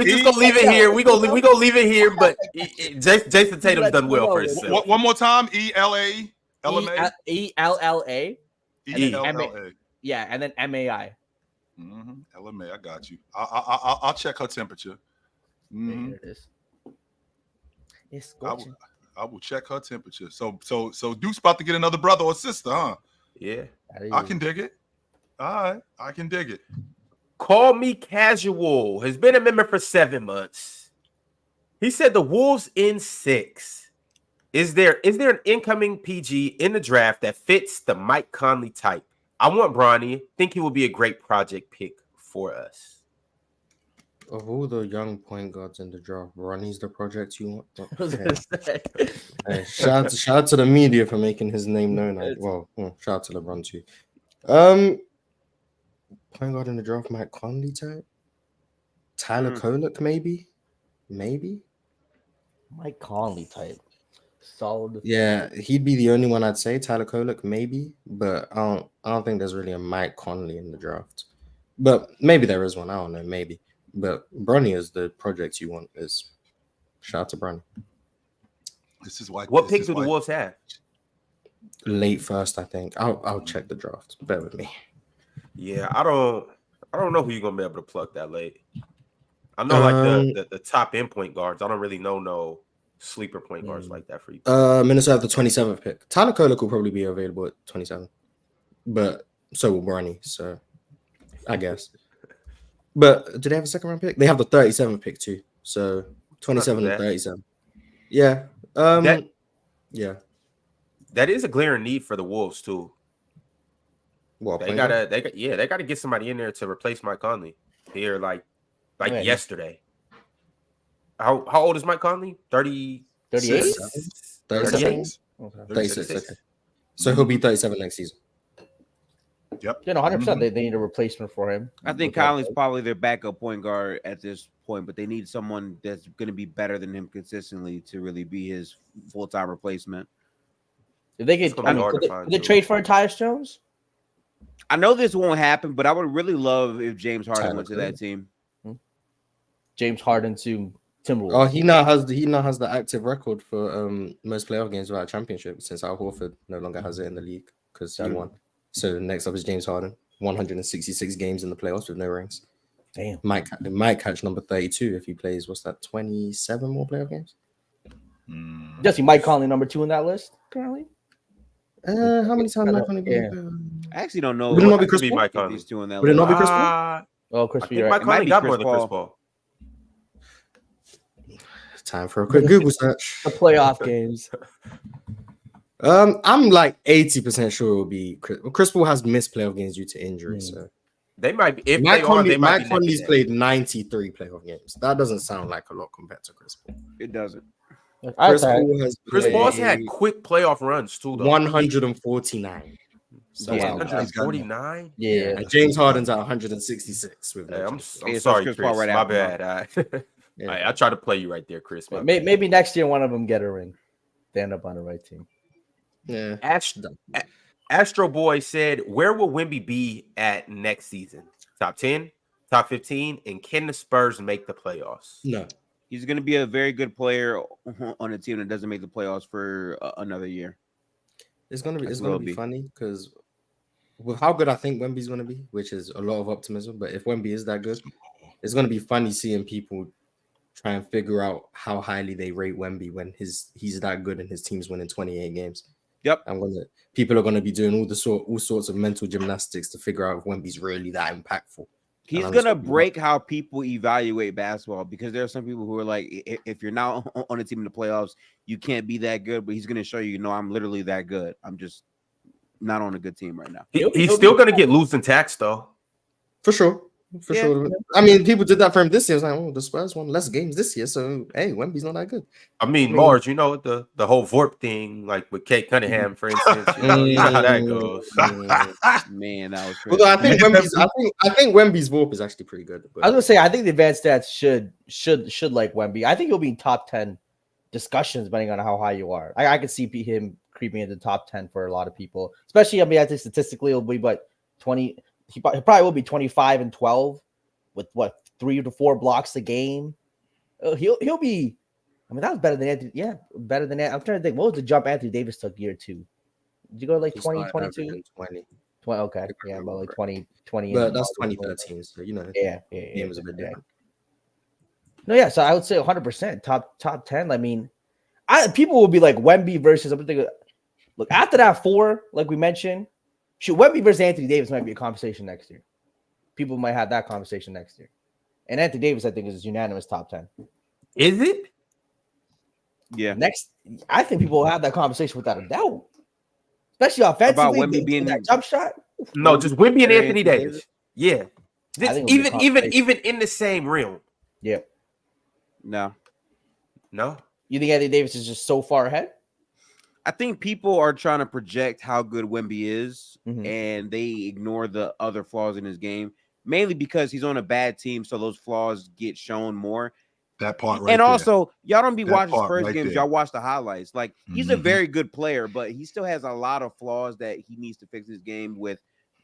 it here. We gonna leave it here. But Jayson Tatum's done well for himself. One more time. ELA. LMA. ELLA. ELLA. Yeah, and then MAI. LMA. I got you. I'll check her temperature. There it is. It's I will check her temperature. So Duke's about to get another brother or sister, huh? Yeah. I can dig it. All right. I can dig it. Call Me Casual has been a member for 7 months. He said the Wolves in 6. Is there an incoming PG in the draft that fits the Mike Conley type? I want Bronny. Think he will be a great project pick for us. Of all the young point guards in the draft, Bronny's the project you want. Hey, shout out to the media for making his name known. Shout out to LeBron too. Point guard in the draft, Mike Conley type. Tyler Kolek, maybe. Mike Conley type. Solid. Yeah, he'd be the only one I'd say. Tyler Kolek, maybe, but I don't think there's really a Mike Conley in the draft. But maybe there is one. I don't know. Maybe. But Bronny is the project you want. Is shout out to Bronny. This is why. What pick do the Wolves have? Late first, I think. I'll check the draft. Bear with me. Yeah, I don't know who you're gonna be able to pluck that late. I know like the top end point guards. I don't really know no sleeper point guards like that for you. Minnesota have the 27th pick. Tyler Kolek will probably be available at 27, but so will Bronny. So I guess. But do they have a second round pick? They have the 37th pick too. So 27 and 37. Yeah. Yeah. That is a glaring need for the Wolves too. Well, they gotta get somebody in there to replace Mike Conley here like yesterday. How old is Mike Conley? 38? 36. Okay. So he'll be 37 next season. Yep. 100%. They need a replacement for him. I think Conley's probably their backup point guard at this point, but they need someone that's going to be better than him consistently to really be his full-time replacement. If they get, they trade for Tyus Jones? I know this won't happen, but I would really love if James Harden went to that team. James Harden to Timberwolves. Oh, he now has the active record for most playoff games without a championship since Al Horford no longer has it in the league because he won. So next up is James Harden, 166 games in the playoffs with no rings. Damn. Might catch number 32 if he plays. What's that? 27 more playoff games. Does he Mike Conley number 2 in that list currently? How many times Mike Conley? I actually don't know. Would it not be Chris Paul? Mike Conley. Would it not be Chris Paul? Oh, Chris Paul. Mike Conley got more than Chris Paul. Time for a quick Google search. The playoff games. I'm like 80% sure it will be Chris Paul has missed playoff games due to injury. So they might be. If Mike Conley's played 93 playoff games. That doesn't sound like a lot compared to Chris Paul. It doesn't. Chris Paul's had quick playoff runs too, though. 149. So 149. Yeah. And James Harden's at 166. With I'm sorry, Chris. My bad. I tried to play you right there, Chris. Maybe next year one of them get a ring. They end up on the right team. Yeah. Astro Boy said, "Where will Wemby be at next season? Top 10? top 15, and can the Spurs make the playoffs? No. He's going to be a very good player on a team that doesn't make the playoffs for another year. It's gonna be funny because with how good I think Wemby's gonna be, which is a lot of optimism. But if Wemby is that good, it's gonna be funny seeing people try and figure out how highly they rate Wemby when he's that good and his team's winning 28 games. Yep. And when people are gonna be doing all sorts of mental gymnastics to figure out if Wemby's really that impactful. He's going to break how people evaluate basketball because there are some people who are like, if you're not on a team in the playoffs, you can't be that good. But he's going to show you, I'm literally that good. I'm just not on a good team right now. He's still going to get losing tax, though. For sure. For sure. I mean, people did that for him this year. It's like, oh, the Spurs won less games this year. So, hey, Wemby's not that good. I mean, Marge, the whole VORP thing, like with Kate Cunningham, for instance, you know how that goes. Man, that was crazy. Well, I think Wemby's VORP is actually pretty good. But... I was gonna say, I think the advanced stats should like Wemby. I think he'll be in top 10 discussions, depending on how high you are. I could see him creeping into the top 10 for a lot of people, especially. I mean, I think statistically it'll be 20. He probably will be 25 and 12 with 3 to 4 blocks a game. He'll be. I mean, that was better than Anthony. Yeah, better than that. I'm trying to think. What was the jump Anthony Davis took year 2? Did you go like 20, 22? 20. Okay, yeah, about like 20. But that's 2013, so Yeah, game was a bit different. No, yeah. So I would say 100% top 10. I mean, people will be like Wemby versus. I'm thinking, look, after that 4, like we mentioned. Shoot, Wemby versus Anthony Davis might be a conversation next year. People might have that conversation next year. And Anthony Davis, I think, is unanimous top 10. Is it? Yeah. I think people will have that conversation without a doubt. Especially offensively. About Wemby being that jump shot. No, just Wemby and Anthony Davis. Yeah. Even in the same realm. Yeah. No. You think Anthony Davis is just so far ahead? I think people are trying to project how good Wemby is, and they ignore the other flaws in his game, mainly because he's on a bad team, so those flaws get shown more. That part right And there. Also, y'all don't be That watching part Spurs right games. there. Y'all watch the highlights. Like, he's a very good player, but he still has a lot of flaws that he needs to fix his game with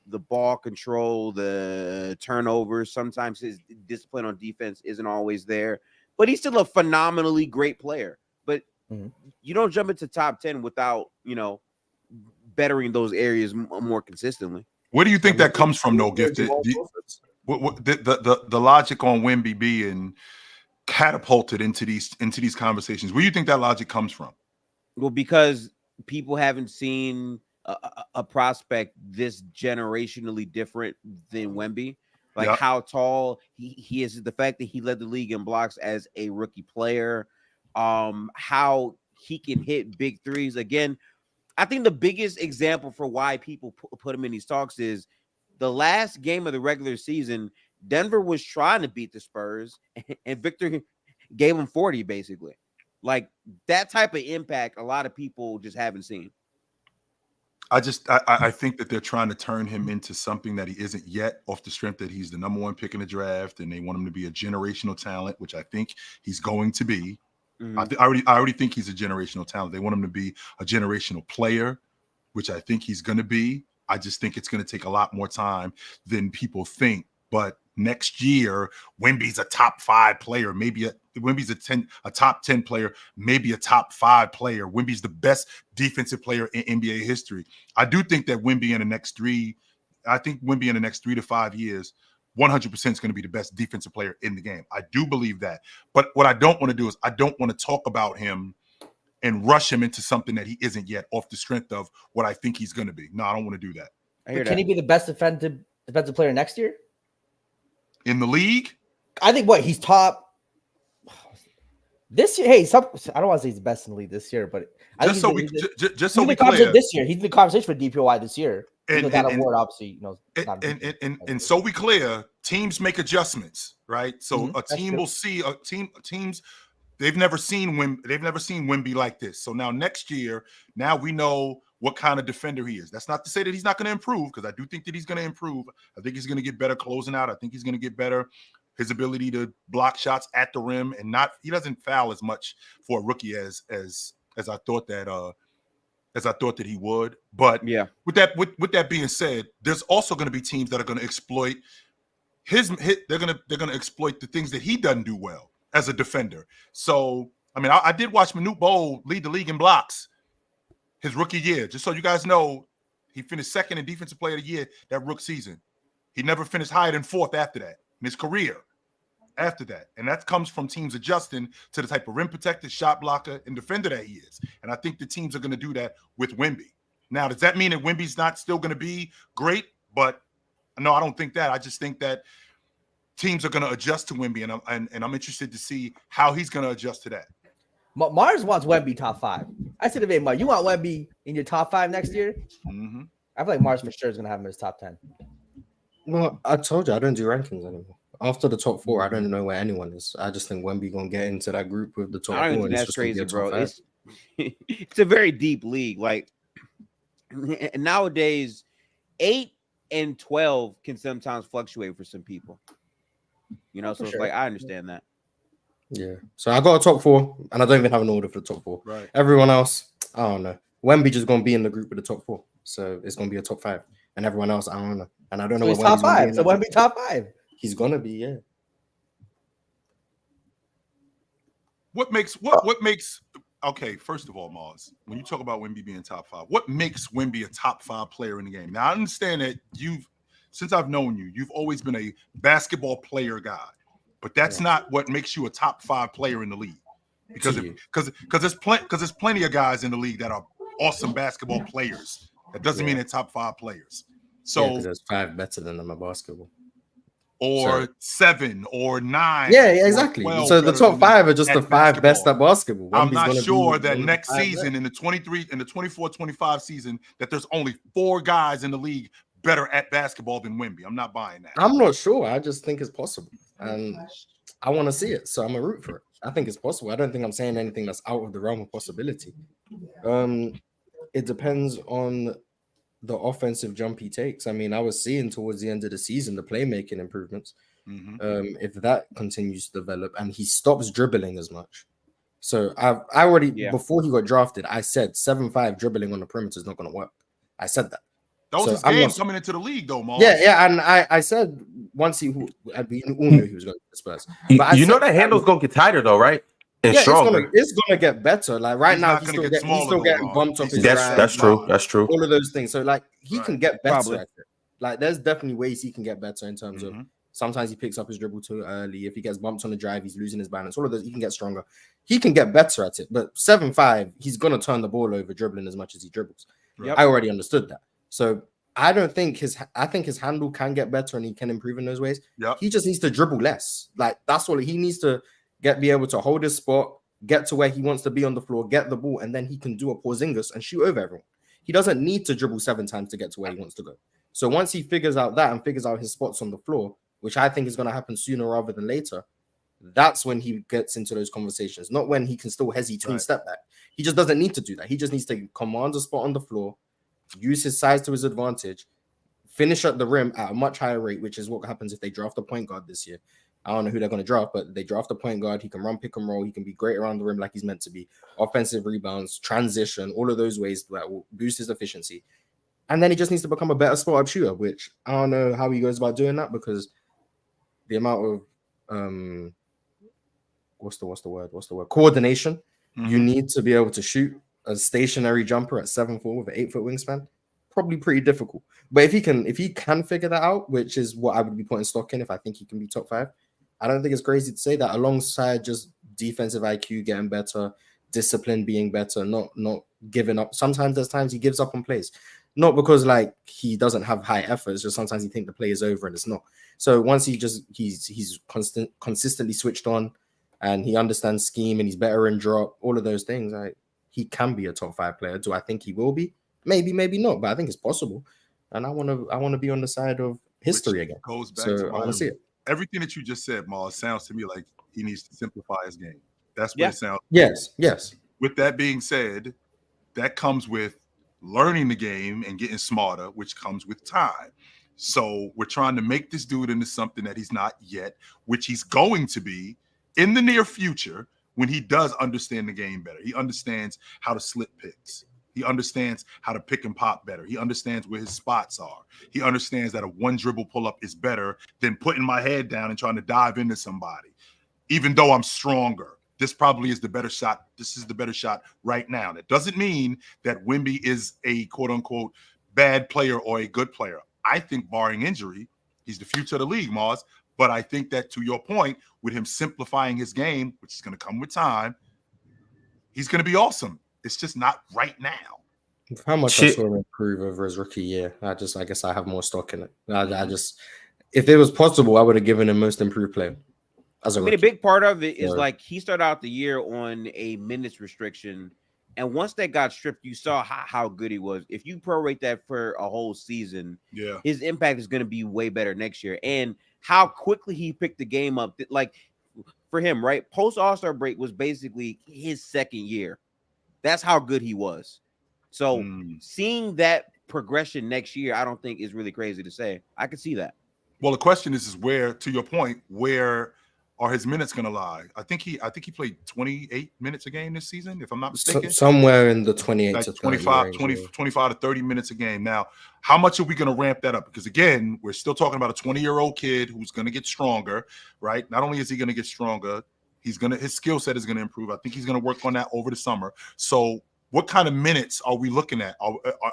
the ball control, the turnovers. Sometimes his discipline on defense isn't always there, but he's still a phenomenally great player. But you don't jump into top 10 without, bettering those areas more consistently. Where do you think that comes from, though, Gifted? The logic on Wemby being catapulted into these conversations. Where do you think that logic comes from? Well, because people haven't seen a prospect this generationally different than Wemby. Like how tall he is, the fact that he led the league in blocks as a rookie player, how he can hit big threes. Again, I think the biggest example for why people put him in these talks is the last game of the regular season. Denver was trying to beat the Spurs, and Victor gave him 40, basically. Like, that type of impact, a lot of people just haven't seen. I think that they're trying to turn him into something that he isn't yet, off the strength that he's the number 1 pick in the draft, and they want him to be a generational talent, which I think he's going to be. I already think he's a generational talent. They want him to be a generational player, which I think he's going to be. I just think it's going to take a lot more time than people think. But next year, Wemby's a top 5 player, Wemby's a top 10 player, maybe a top 5 player. Wemby's the best defensive player in NBA history. I do think that Wemby in the next 3 to 5 years, 100% is going to be the best defensive player in the game. I do believe that. But what I don't want to do is I don't want to talk about him and rush him into something that he isn't yet, off the strength of what I think he's going to be. No, I don't want to do that. Can he be the best defensive player next year? In the league? I think he's top this year. Hey, I don't want to say he's the best in the league this year, but just so we clear, this year he's in the conversation for DPOI this year. And that award, obviously, and so we clear, teams make adjustments, right? So a team will see teams. They've never seen Wemby like this. So now next year, now we know what kind of defender he is. That's not to say that he's not going to improve, because I do think that he's going to improve. I think he's going to get better closing out. I think he's going to get better. His ability to block shots at the rim, and he doesn't foul as much for a rookie as I thought that he would. But with that being said, there's also going to be teams that are going to exploit they're gonna exploit the things that he doesn't do well as a defender. So I mean, I did watch Manute Bol lead the league in blocks his rookie year. Just so you guys know, he finished second in defensive player of the year that rookie season. He never finished higher than fourth after that in his career. After that, and that comes from teams adjusting to the type of rim protector, shot blocker, and defender that he is. And I think the teams are going to do that with Wemby. Now, does that mean that Wemby's not still going to be great? But no, I don't think that. I just think that teams are going to adjust to Wemby, and I'm interested to see how he's going to adjust to that. Mars wants Wemby top 5. I said to him, Mars, you want Wemby in your top 5 next year? Mm-hmm. I feel like Mars for sure is going to have him in his top 10. Well, I told you I don't do rankings anymore. After the top 4, I don't know where anyone is. I just think Wemby gonna get into that group with the top 4. I don't think that's crazy, bro. It's a very deep league. Like nowadays, 8 and 12 can sometimes fluctuate for some people. You know, so it's like I understand that. Yeah. So I got a top 4, and I don't even have an order for the top 4. Right. Everyone else, I don't know. Wemby just gonna be in the group with the top 4, so it's gonna be a top 5. And everyone else, I don't know. And I don't know. So he's top 5. So Wemby top 5. He's gonna be, yeah. What makes okay, first of all, Mars, when you talk about Wemby being top 5, what makes Wemby a top 5 player in the game? Now I understand that since I've known you, you've always been a basketball player guy, but that's not what makes you a top 5 player in the league. Because there's plenty of guys in the league that are awesome basketball players. That doesn't mean they're top 5 players. So because there's 5 better than them at basketball. Or 7 or 9. Yeah, exactly. So the top 5 are just the 5 best at basketball. I'm not sure that next season in the 24-25 season that there's only 4 guys in the league better at basketball than Wemby. I'm not buying that. I'm not sure. I just think it's possible. And I want to see it. So I'm a root for it. I think it's possible. I don't think I'm saying anything that's out of the realm of possibility. It depends on the offensive jump he takes. I mean, I was seeing towards the end of the season the playmaking improvements. Mm-hmm. If that continues to develop and he stops dribbling as much. So I already before he got drafted, I said 7'5" dribbling on the perimeter is not going to work. I said that. That was his game coming into the league, though, Mars. Yeah, and I said once we all knew he was going to the Spurs. But you know that handle's going to get tighter, though, right? And stronger. It's gonna get better. Like right now, he's still getting bumped off his drive. That's true. That's true. All of those things. So like he can get better at it. Like there's definitely ways he can get better in terms of sometimes he picks up his dribble too early. If he gets bumped on the drive, he's losing his balance. All of those, he can get stronger. He can get better at it. But 7'5", he's gonna turn the ball over dribbling as much as he dribbles. I already understood that. So I think his handle can get better and he can improve in those ways. He just needs to dribble less. Like that's all he needs to be able to hold his spot, get to where he wants to be on the floor, get the ball, and then he can do a Porzingis and shoot over everyone. He doesn't need to dribble 7 times to get to where he wants to go. So once he figures out that and figures out his spots on the floor, which I think is going to happen sooner rather than later, that's when he gets into those conversations, not when he can still hesitate and step back. He just doesn't need to do that. He just needs to command a spot on the floor, use his size to his advantage, finish at the rim at a much higher rate, which is what happens if they draft a point guard this year. I don't know who they're going to draft, but they draft a point guard. He can run pick and roll. He can be great around the rim like he's meant to be. Offensive rebounds, transition, all of those ways that will boost his efficiency. And then he just needs to become a better spot-up shooter, which I don't know how he goes about doing that because the amount of what's the word? Coordination. You need to be able to shoot a stationary jumper at 7'4" with an 8-foot wingspan. Probably pretty difficult. But if he can figure that out, which is what I would be putting stock in if I think he can be top 5. I don't think it's crazy to say that alongside just defensive IQ getting better, discipline being better, not giving up. Sometimes there's times he gives up on plays. Not because like he doesn't have high efforts, just sometimes he think the play is over and it's not. So once he's consistently switched on and he understands scheme and he's better in drop, all of those things, he can be a top 5 player. Do I think he will be? Maybe, maybe not, but I think it's possible. And I want to be on the side of history again. Goes back so to I want to see it. Everything that you just said, Mars, sounds to me like he needs to simplify his game. That's what it sounds like. Yes. With that being said, that comes with learning the game and getting smarter, which comes with time. So we're trying to make this dude into something that he's not yet, which he's going to be in the near future when he does understand the game better. He understands how to slip picks. He understands how to pick and pop better. He understands where his spots are. He understands that a one dribble pull up is better than putting my head down and trying to dive into somebody. Even though I'm stronger, this probably is the better shot. This is the better shot right now. That doesn't mean that Wemby is a quote unquote bad player or a good player. I think barring injury, he's the future of the league, Mars. But I think that, to your point, with him simplifying his game, which is going to come with time, he's going to be awesome. It's just not right now. How much I saw him improve over his rookie year, I guess I have more stock in it. I just, if it was possible, I would have given him most improved player. As a big part of it is like he started out the year on a minutes restriction, and once that got stripped, you saw how good he was. If you prorate that for a whole season, his impact is going to be way better next year. And how quickly he picked the game up, like for him, right? Post All-Star break was basically his second year. That's how good he was. So seeing that progression next year, I don't think is really crazy to say. I could see that. Well, the question is where, to your point, where are his minutes going to lie? I think he played 28 minutes a game this season, if I'm not mistaken. Somewhere in the 28 like to 25 to 30 minutes a game. Now, how much are we going to ramp that up? Because again, we're still talking about a 20-year-old kid who's going to get stronger, right? Not only is he going to get stronger, his skill set is going to improve. I think he's going to work on that over the summer. So what kind of minutes are we looking at?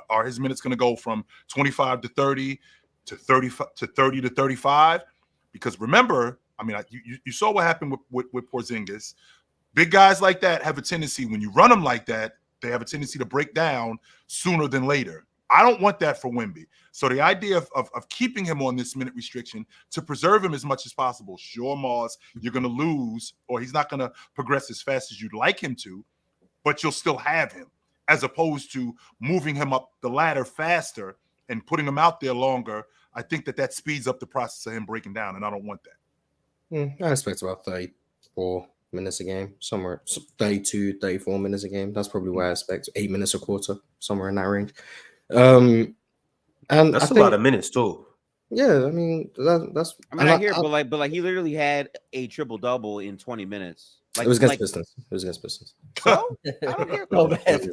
Are his minutes going to go from 25 to 30 to 30 to 35? Because remember, I mean, you saw what happened with Porzingis. Big guys like that have a tendency, when you run them like that, they have a tendency to break down sooner than later. I don't want that for Wemby. So the idea of keeping him on this minute restriction to preserve him as much as possible. Sure, Mars, you're going to lose, or he's not going to progress as fast as you'd like him to, but you'll still have him, as opposed to moving him up the ladder faster and putting him out there longer. I think that speeds up the process of him breaking down, and I don't want that. I expect about 34 minutes a game, somewhere 32, 34 minutes a game. That's probably where I expect 8 minutes a quarter, somewhere in that range. And that's a lot of minutes too. Yeah, I mean that's. I mean, I hear, but like he literally had a triple double in 20 minutes. Like, it was against Pistons. It was against Pistons. So I don't care.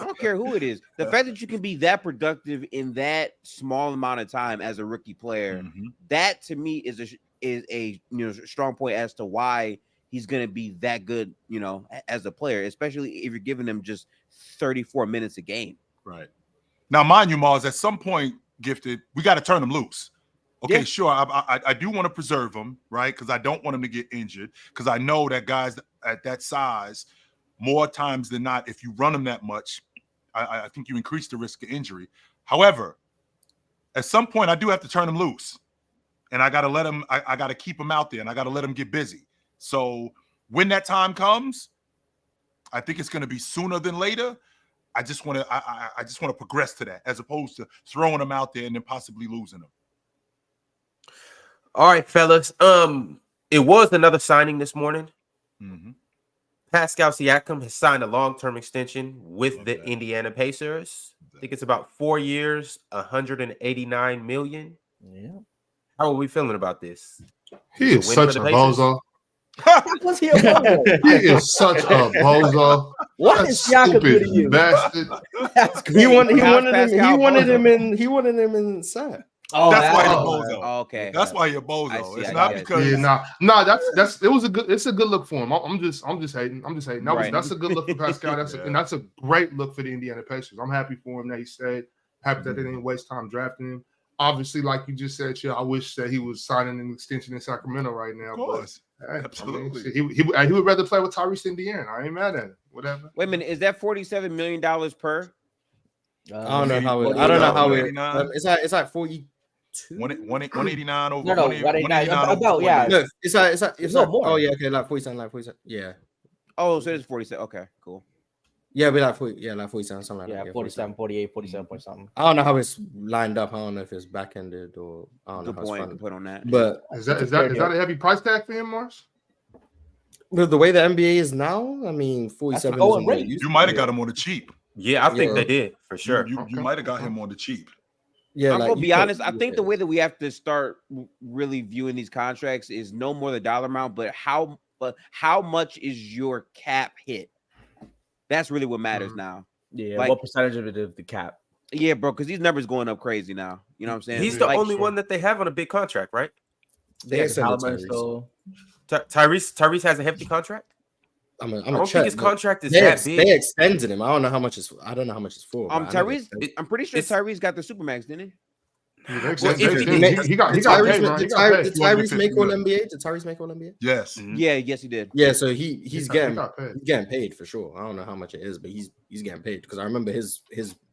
I don't care who it is. The fact that you can be that productive in that small amount of time as a rookie player, that to me is a strong point as to why he's going to be that good, as a player, especially if you're giving him just 34 minutes a game. Right. Now, mind you, Mars, at some point, Gifted, we got to turn him loose. Okay, yeah. Sure. I do want to preserve him, right? Because I don't want him to get injured. Because I know that guys at that size, more times than not, if you run them that much, I think you increase the risk of injury. However, at some point, I do have to turn him loose. And I got to let him, I got to keep him out there, and I got to let him get busy. So when that time comes, I think it's going to be sooner than later. I just want to progress to that, as opposed to throwing him out there and then possibly losing him. All right, fellas. It was another signing this morning. Pascal Siakam has signed a long-term extension with the Indiana Pacers. I think it's about 4 years, $189 million. Yeah. How are we feeling about this? He is such a bozo. Was he a bozo? He is such a bozo. What is Siakam do to you? Bastard. He wanted him inside. Oh, that's why you're bozo. Oh, okay. That's why you're bozo. It's not because that's it's a good look for him. I'm just hating. That's a good look for Pascal. That's a great look for the Indiana Pacers. I'm happy for him that he stayed. Happy that they didn't waste time drafting him. Obviously, like you just said, I wish that he was signing an extension in Sacramento right now. Of course. But, absolutely. He would rather play with Tyrese Indiana. I ain't mad at it. Whatever. Wait a minute, is that $47 million per? I don't know how it. It's like 42. 189 over. No, 189 about yeah. No, it's like more. Oh yeah, okay, like 47. Yeah. Oh, so it's 47. Okay, cool. Yeah, be like 40, like 47, something like that. Yeah, 47, 48, 47 point something. I don't know how it's lined up. I don't know if it's back ended or I don't know. Good point to put on that. But is that a heavy price tag for him, Mars? With the way the NBA is now, I mean, 47. You might have got him on the cheap. Yeah, I think they did for sure. You might have got him on the cheap. Yeah, I'm gonna be honest. I think the way that we have to start really viewing these contracts is no more the dollar amount, but how much is your cap hit? That's really what matters now. Yeah, Like- what percentage of it is the cap? Yeah, bro, because these numbers going up crazy now. You know what I'm saying? He's the Like, only one that they have on a big contract, right? They Yeah, extended Halliburton Tyrese. still. Tyrese has a hefty contract. I I don't think his contract is they, that big. they extended him. I don't know how much it's. I don't know how much it's for. but I know they Tyrese. extended- I'm pretty sure it's- Tyrese got the Supermax, didn't he? He got Did paid, man. He Did got paid. Tyrese make All NBA? Did Tyrese make All NBA? Yes. Mhm. Yeah, yes, he did. Yeah, so he's getting got paid. he's getting paid for sure. I don't know how much it is, but he's getting paid because I remember his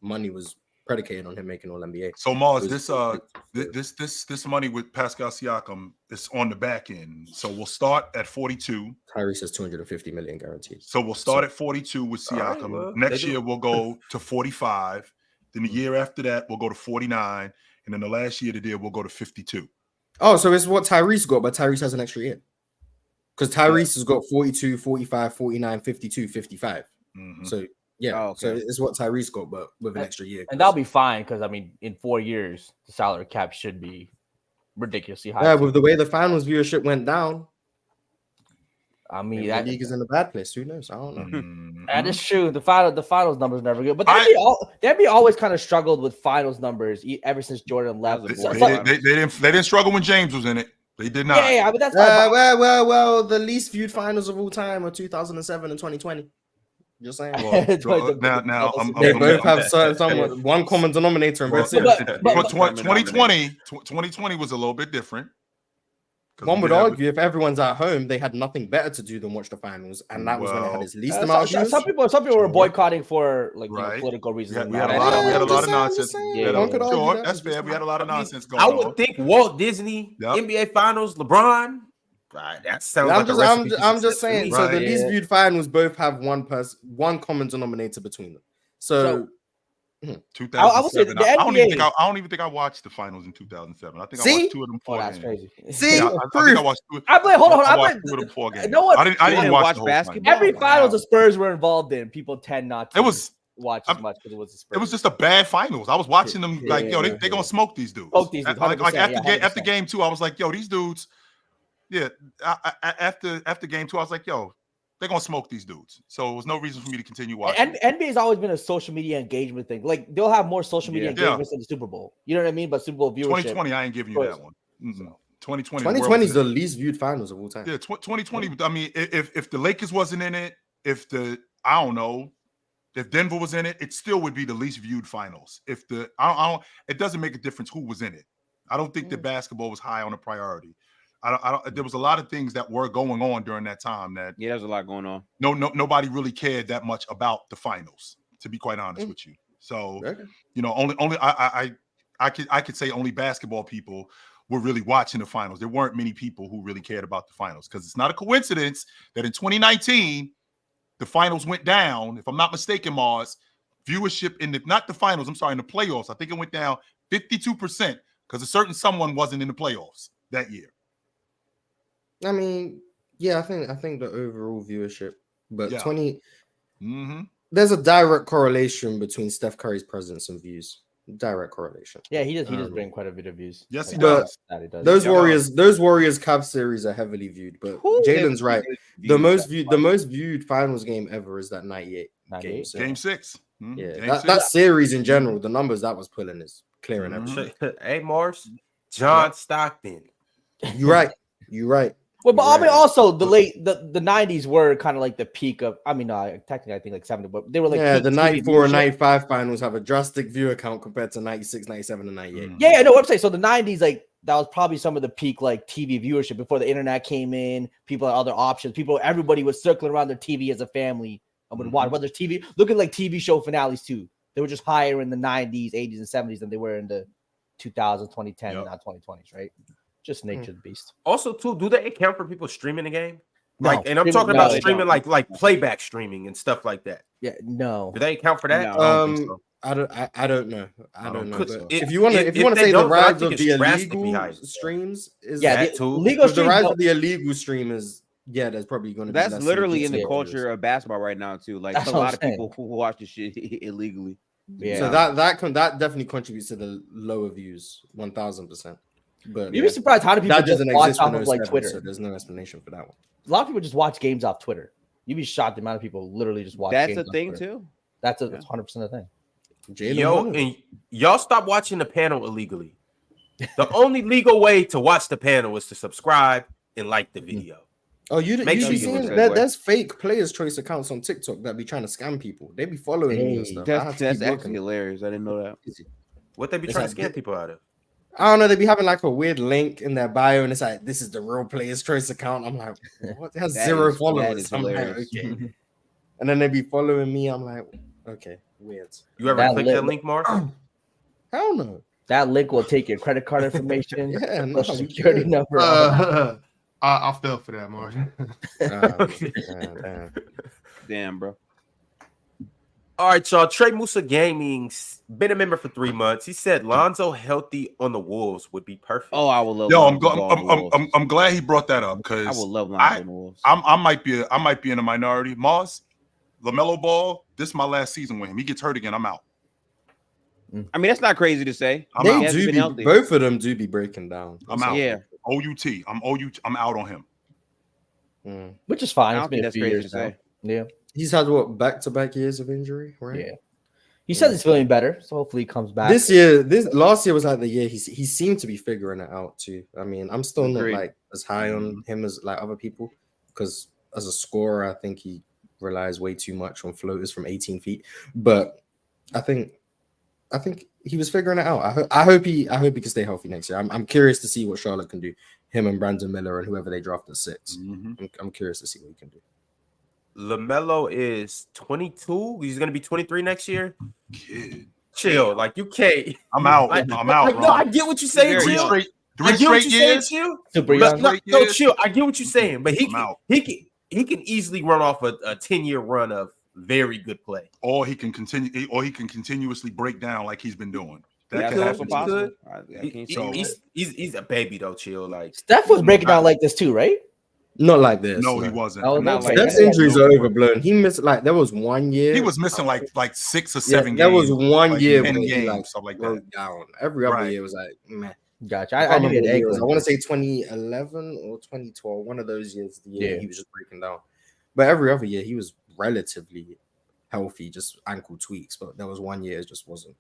money was predicated on him making All NBA. So Mars, It was- this money with Pascal Siakam is on the back end. So we'll start at 42. Tyrese has 250 million guaranteed. So we'll start at 42 with All right, Siakam. well, Next they do. year we'll go to 45. Then the year after that we'll go to 49, and then the last year of the deal we'll go to 52. Oh, so it's what Tyrese got, but Tyrese has an extra year. Because Tyrese has got 42, 45, 49, 52, 55. Mhm. So yeah, Oh, okay. so it's what Tyrese got, but with an extra year. And that'll be fine because I mean, in 4 years, the salary cap should be ridiculously high. Yeah, with the way the finals viewership went down, I maybe mean, the that, league is in a bad place. Who knows? I don't know. Mhm. that is true. The finals numbers never good, but the NBA always kind of struggled with finals numbers ever since Jordan left. That was They, a So- boring they didn't struggle when James was in it. They did not. yeah, but that's fine. Well, the least viewed finals of all time are 2007 and 2020. Just saying. Well, now I'm They both have somewhat one common denominator in both Well, series. but- 2020 was a little bit different. 'Cause One we would did have- argue if everyone's at home, they had nothing better to do than watch the finals, and that was when it had its least amount of views. Some people were boycotting for like Right. political reasons. We and had a that. lot of I'm just nonsense. saying, Yeah, one could argue Sure, that. that's fair. We had a lot of nonsense going I on. would think Walt Disney, Yep. NBA Finals, LeBron. That sounds like a recipe for I'm just success to saying. me. So the Right. least viewed finals both have one common denominator between them. So 2007. I would say the I don't even NBA think I watched the finals in 2007. I think I See? watched 2 of them. Oh, that's crazy. see, Yeah, I think proof. I watched 2. I blame. Hold on. I I watched blame. 2 of them 4 games. No one- I didn't You didn't watch watch the whole basketball? final. Every finals the Spurs were involved in, people tend not to It was watch as much because it was the Spurs. It was just a bad finals. I was watching them like, yo, Yeah. they gonna smoke these dudes. Smoke these dudes, Like 100%, after 100%. game 2, I was like, yo, these dudes. Yeah, after game 2, I was like, yo, they're gonna smoke these dudes. So it was no reason for me to continue watching. And NBA has always been a social media engagement thing. Like they'll have more social media Yeah. engagements than the Super Bowl. You know what I mean? But Super Bowl viewership. 2020, I ain't giving you that one. 2020, the world 2020 was is the in it. least viewed finals of all time. Yeah, 2020. I mean, if the Lakers wasn't in it, I don't know, if Denver was in it, it still would be the least viewed finals. If it doesn't make a difference who was in it. I don't think that basketball was high on the priority. There was a lot of things that were going on during that time that Yeah, there's a lot going on. nobody really cared that much about the finals, to be quite honest with you. So, Okay. you know, only I could say only basketball people were really watching the finals. There weren't many people who really cared about the finals, because it's not a coincidence that in 2019 the finals went down. If I'm not mistaken, Mars, viewership in the playoffs, I think it went down 52% because a certain someone wasn't in the playoffs that year. I mean, yeah, I think the overall viewership, but Yeah. 20. Mm-hmm. There's a direct correlation between Steph Curry's presence and views. Direct correlation. Yeah, he does Um, bring quite a bit of views. Yes, he But- does. That he does. Those Yeah. Warriors Cavs series are heavily viewed, but Jalen's right. The most viewed finals game ever is that 98 game. 98? So, Game 6. Mhm. yeah, Game that 6. series in general, the numbers that was pulling is clearing Mhm. everything. Hey, Mars, John Stockton. You're right. You're right. Well, but I mean, Right. also the 90s were kind of like the peak of. I mean, technically, I think like 70, but they were like Yeah, peak the TV 94 and viewership. 95 finals have a drastic viewer count compared to 96, 97, and 98. Mhm. Yeah, I know what I'm saying. So the 90s, like that was probably some of the peak like TV viewership before the internet came in. People had other options. Everybody was circling around their TV as a family and would watch. Whether TV, look at like TV show finales too. They were just higher in the 90s, 80s, and 70s than they were in the 2000s, 2010s, Yep. and now 2020s, right? Just nature of the beast. Also, too, do they account for people streaming the game? No. Like, and I'm Streaming- talking no, about they streaming don't. like playback streaming and stuff like that. Yeah, no. Do they account for that? No. I don't think so. I don't know. I don't know. Could- But if- if you want to if say they the don't, I rise think of it's the drastically illegal higher. streams is Yeah, That the too. legal the streams. rise No, of the illegal streamers. Yeah, there's probably going to be That's less literally in the illegal culture streamers. of basketball right now too. Like That's a what I'm lot of saying. people who watch the shit illegally. yeah. So that definitely contributes to the lower views, 1000%. But You'd be surprised how many people that just doesn't watch exist off for of like 07, Twitter. so there's no explanation for that one. A lot of people just watch games off Twitter. You'd be shocked the amount of people literally just watch. That's games a on thing Twitter. too. That's 100% the thing. And y'all stop watching the panel illegally. The only legal way to watch the panel is to subscribe and like the video. Oh, you sure seen that? There's fake players' choice accounts on TikTok that be trying to scam people. They be following me and stuff. That's actually hilarious. I didn't know that. What they be trying to scam people out of? I don't know. They be having like a weird link in their bio, and it's like, "This is the real players' choice account." I'm like, "What?" It has 0 followers. I'm like, okay. And then they be following me. I'm like, okay, weird. You ever click that link, Mark? Hell no. That link will take your credit card information, no, security number. I fell for that, Mark. Damn, bro. All right, y'all. Trey Musa Gaming's been a member for 3 months. He said Lonzo healthy on the Wolves would be perfect. Oh, I would love. Yo, I'm glad he brought that up because I would love Lonzo on the Wolves. I might be in a minority. Moss, LaMelo Ball. This is my last season with him. He gets hurt again, I'm out. I mean, that's not crazy to say. Both of them do be breaking down. I'm out. Yeah. OUT. I'm out on him. Which is fine. I It's don't been think a that's few crazy years to say. now. Yeah. He's had back-to-back years of injury, right? Yeah. He said he's feeling better, so hopefully he comes back. Last year was like the year he seemed to be figuring it out too. I mean, I'm still not like as high on him as like other people because as a scorer, I think he relies way too much on floaters from 18 feet. But I think he was figuring it out. I hope he can stay healthy next year. I'm curious to see what Charlotte can do. Him and Brandon Miller and whoever they draft at 6. I'm curious to see what he can do. LaMelo is 22. He's gonna be 23 next year. Kid, chill. Like you can't. I'm out. I'm out. No, I get what you're saying. Chill. Three straight years. No, chill. I get what you're saying, but he can easily run off a 10-year run of very good play, or he can continue, or he can continuously break down like he's been doing. That could happen. He's a baby though. Chill. Like Steph was breaking down like this too, right? Not like this. No, he wasn't. Steph's injuries are overblown. He missed there was 1 year. He was missing like 6 or 7 games. There was 1 year 10 games, stuff like that. Down. Every other year was like, meh. Gotcha. I knew it was. I want to say 2011 or 2012. One of those years, the year he was just breaking down. But every other year, he was relatively healthy, just ankle tweaks. But there was 1 year it just wasn't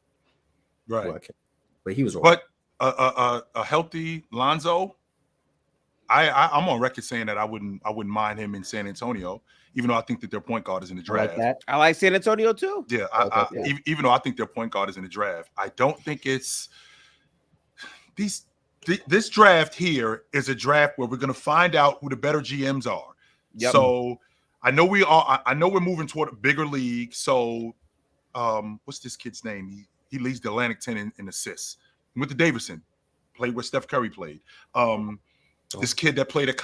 working. But he was. But a healthy Lonzo. I'm on record saying that I wouldn't mind him in San Antonio, even though I think that their point guard is in the draft. I like San Antonio too. Yeah, even though I think their point guard is in the draft, I don't think it's this draft here is a draft where we're going to find out who the better GMs are. Yep. So I know we're moving toward a bigger league. So what's this kid's name? He leads the Atlantic 10 in assists. He went to Davidson, played where Steph Curry played. This kid that played at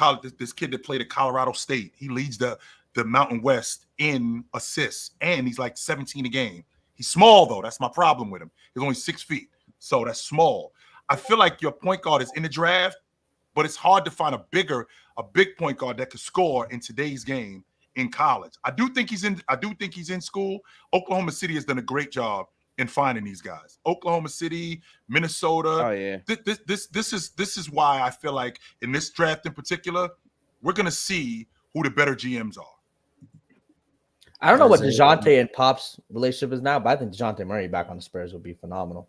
Colorado State, he leads the Mountain West in assists, and he's like 17 a game. He's small though. That's my problem with him. He's only 6 feet, so that's small. I feel like your point guard is in the draft, but it's hard to find a big point guard that could score in today's game in college. I do think he's in school. Oklahoma City has done a great job in finding these guys. Oklahoma City, Minnesota. Oh yeah. This is why I feel like in this draft in particular, we're gonna see who the better GMs are. I don't know what Dejounte and Pop's relationship is now, but I think Dejounte Murray back on the Spurs would be phenomenal.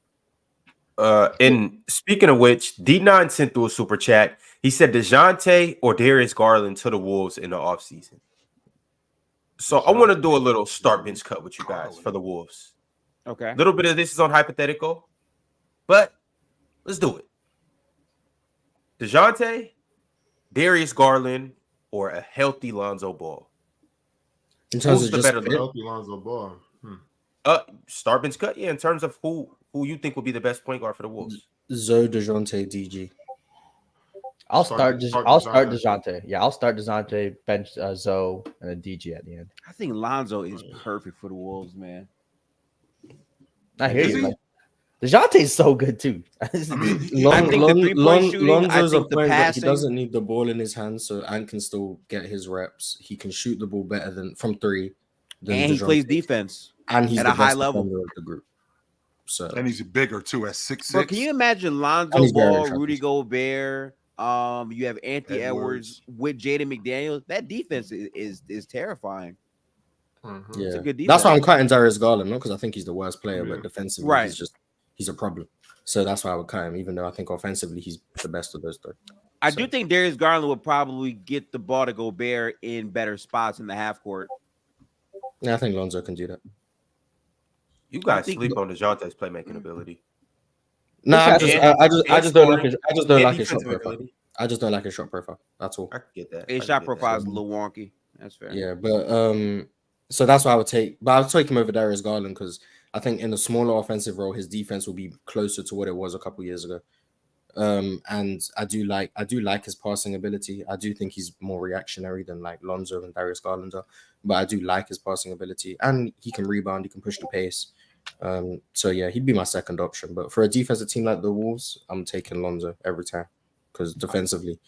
And speaking of which, D9 sent through a super chat. He said Dejounte or Darius Garland to the Wolves in the offseason. So I want to do a little start bench cut with you guys for the Wolves. Okay. A little bit of this is on hypothetical, but let's do it. Dejounte, Darius Garland, or a healthy Lonzo Ball? In terms Who's of the just better healthy Lonzo Ball. Start bench cut, yeah. In terms of who you think would be the best point guard for the Wolves? Zoe, Dejounte, DG. I'll start Dejounte. Yeah, I'll start Dejounte, bench Zoe, and a DG at the end. I think Lonzo is perfect for the Wolves, man. I hear you. Dejounte is so good too. I think the 3-point shooting, Lonzo's a point that he doesn't need the ball in his hands, so and can still get his reps. He can shoot the ball better than from 3. And he plays defense, and he's at the a high best level defender of the group. So and he's bigger too at 6'6". Bro, can you imagine Lonzo Ball, Rudy Gobert? You have Anthony Edwards with Jaden McDaniels. That defense is terrifying. Mm-hmm. Yeah, it's a good defense. that's why I'm cutting Darius Garland, not because I think he's the worst player, Yeah. but defensively, Right. he's a problem. So that's why I would cut him, even though I think offensively he's the best of those three. I do think Darius Garland would probably get the ball to Gobert in better spots in the half court. Yeah, I think Lonzo can do that. You guys sleep on Dejounte's playmaking ability. No, I just don't like his shot profile. Ability. I just don't like his shot profile. That's all. I can get that. His shot profile is a little wonky. That's fair. Yeah, but so that's why I would take. But I'll take him over Darius Garland because I think in the smaller offensive role, his defense will be closer to what it was a couple years ago. And I do like his passing ability. I do think he's more reactionary than like Lonzo and Darius Garland are, but I do like his passing ability, and he can rebound, he can push the pace. So yeah, he'd be my second option. But for a defensive team like the Wolves, I'm taking Lonzo every time because defensively,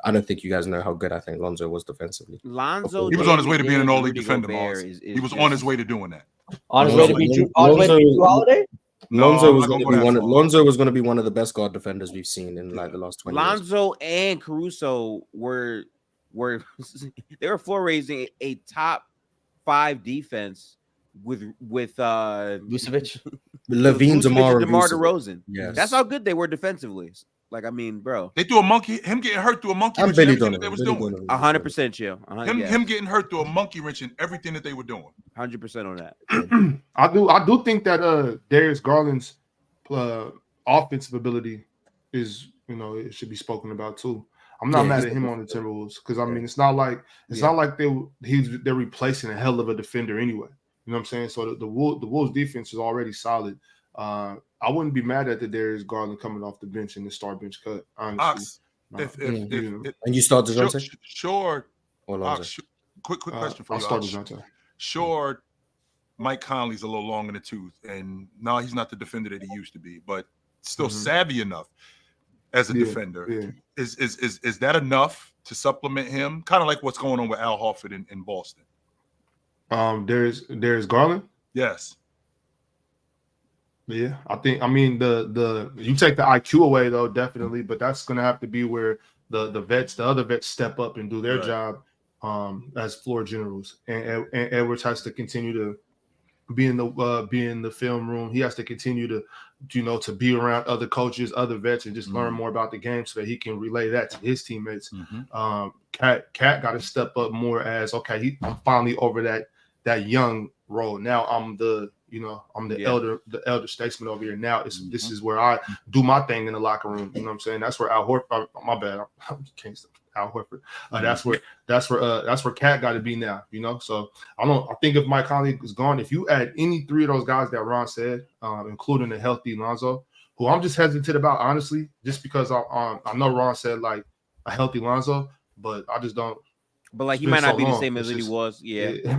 I don't think you guys know how good I think Lonzo was defensively. Lonzo, he was on his way to being an all-league defender. He was on his way to doing that. On his way to be Jrue Holiday. Lonzo was going to be one of the best guard defenders we've seen in like the last 20 years. Lonzo and Caruso were they were floor raising a top 5 defense with Vucevic, Levine, DeMar DeRozan. Yes. That's how good they were defensively. Like, I mean, bro, they threw a monkey. Him getting hurt through a monkey wrench. Billy everything that they was doing. 100% chill. Him getting hurt through a monkey wrench and everything that they were doing. 100% on that. I do think that Darius Garland's offensive ability is, it should be spoken about too. I'm not mad at him on the Timberwolves because I mean it's not like they're replacing a hell of a defender anyway. You know what I'm saying? So the Wolves defense is already solid. I wouldn't be mad at the Darius Garland coming off the bench in the star bench cut. Honestly, and you start Dejounte? Sure. Or quick question for you. I'll start Dejounte. Sure, Mike Conley's a little long in the tooth, and now he's not the defender that he used to be, but still savvy enough as a defender. Yeah. Is that enough to supplement him? Kind of like what's going on with Al Horford in Boston. Darius Garland? Yes. Yeah, I mean the you take the IQ away though, definitely, but that's gonna have to be where the other vets step up and do their job as floor generals. And Edwards has to continue to be in the film room. He has to continue to to be around other coaches, other vets, and just learn more about the game so that he can relay that to his teammates. Cat got to step up more as I'm finally over that young role. Now I'm the elder statesman over here. Now this is where I do my thing in the locker room. You know what I'm saying? That's where Al Horford. My bad. I can't stop Al Horford. That's where Cat got to be now. So I think if Mike Conley is gone, if you add any 3 of those guys that Ron said, including the healthy Lonzo, who I'm just hesitant about honestly, just because I know Ron said like a healthy Lonzo, but I just don't. But like he might not be the same as he was. Yeah.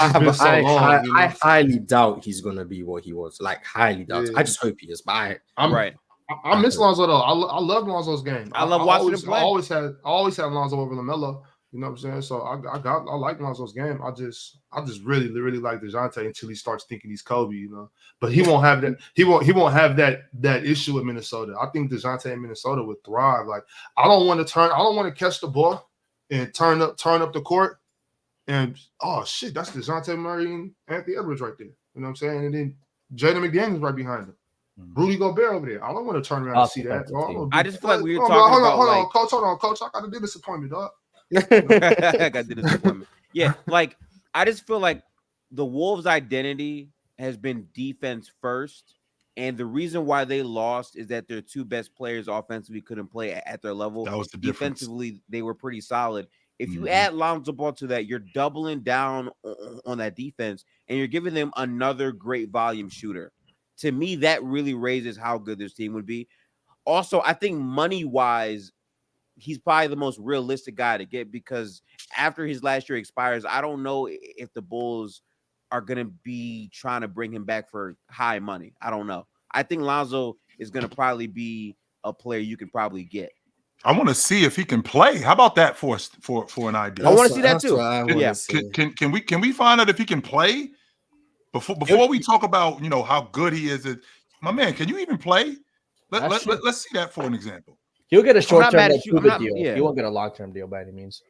I highly doubt he's gonna be what he was. Like highly doubt. I just hope he is. But I miss Lonzo though. I love Lonzo's game. I love watching him play. I always had Lonzo over LaMelo. You know what I'm saying? So I like Lonzo's game. I just really really like Dejounte until he starts thinking he's Kobe. But he won't have that. He won't have that issue with Minnesota. I think Dejounte in Minnesota would thrive. Like I don't want to catch the ball and turn up the court. And oh shit, that's Dejounte Murray and Anthony Edwards right there. You know what I'm saying? And then Jaden McDaniels right behind him. Rudy Gobert over there. I don't want to turn around and see that. I just feel like we were talking about. Hold on, coach. Hold on, coach. I got a dentist appointment, dog. I got a dentist appointment. Yeah, like I just feel like the Wolves' identity has been defense first, and the reason why they lost is that their 2 best players offensively couldn't play at their level. That was the difference. Defensively, they were pretty solid. If you add Lonzo Ball to that, you're doubling down on that defense, and you're giving them another great volume shooter. To me, that really raises how good this team would be. Also, I think money-wise, he's probably the most realistic guy to get because after his last year expires, I don't know if the Bulls are going to be trying to bring him back for high money. I don't know. I think Lonzo is going to probably be a player you can probably get. I want to see if he can play. How about that for an idea? I want to see that too. Yeah. Can we find out if he can play before we talk about how good he is? My man, can you even play? Let's see that for an example. He'll get a short-term deal. He won't get a long-term deal by any means.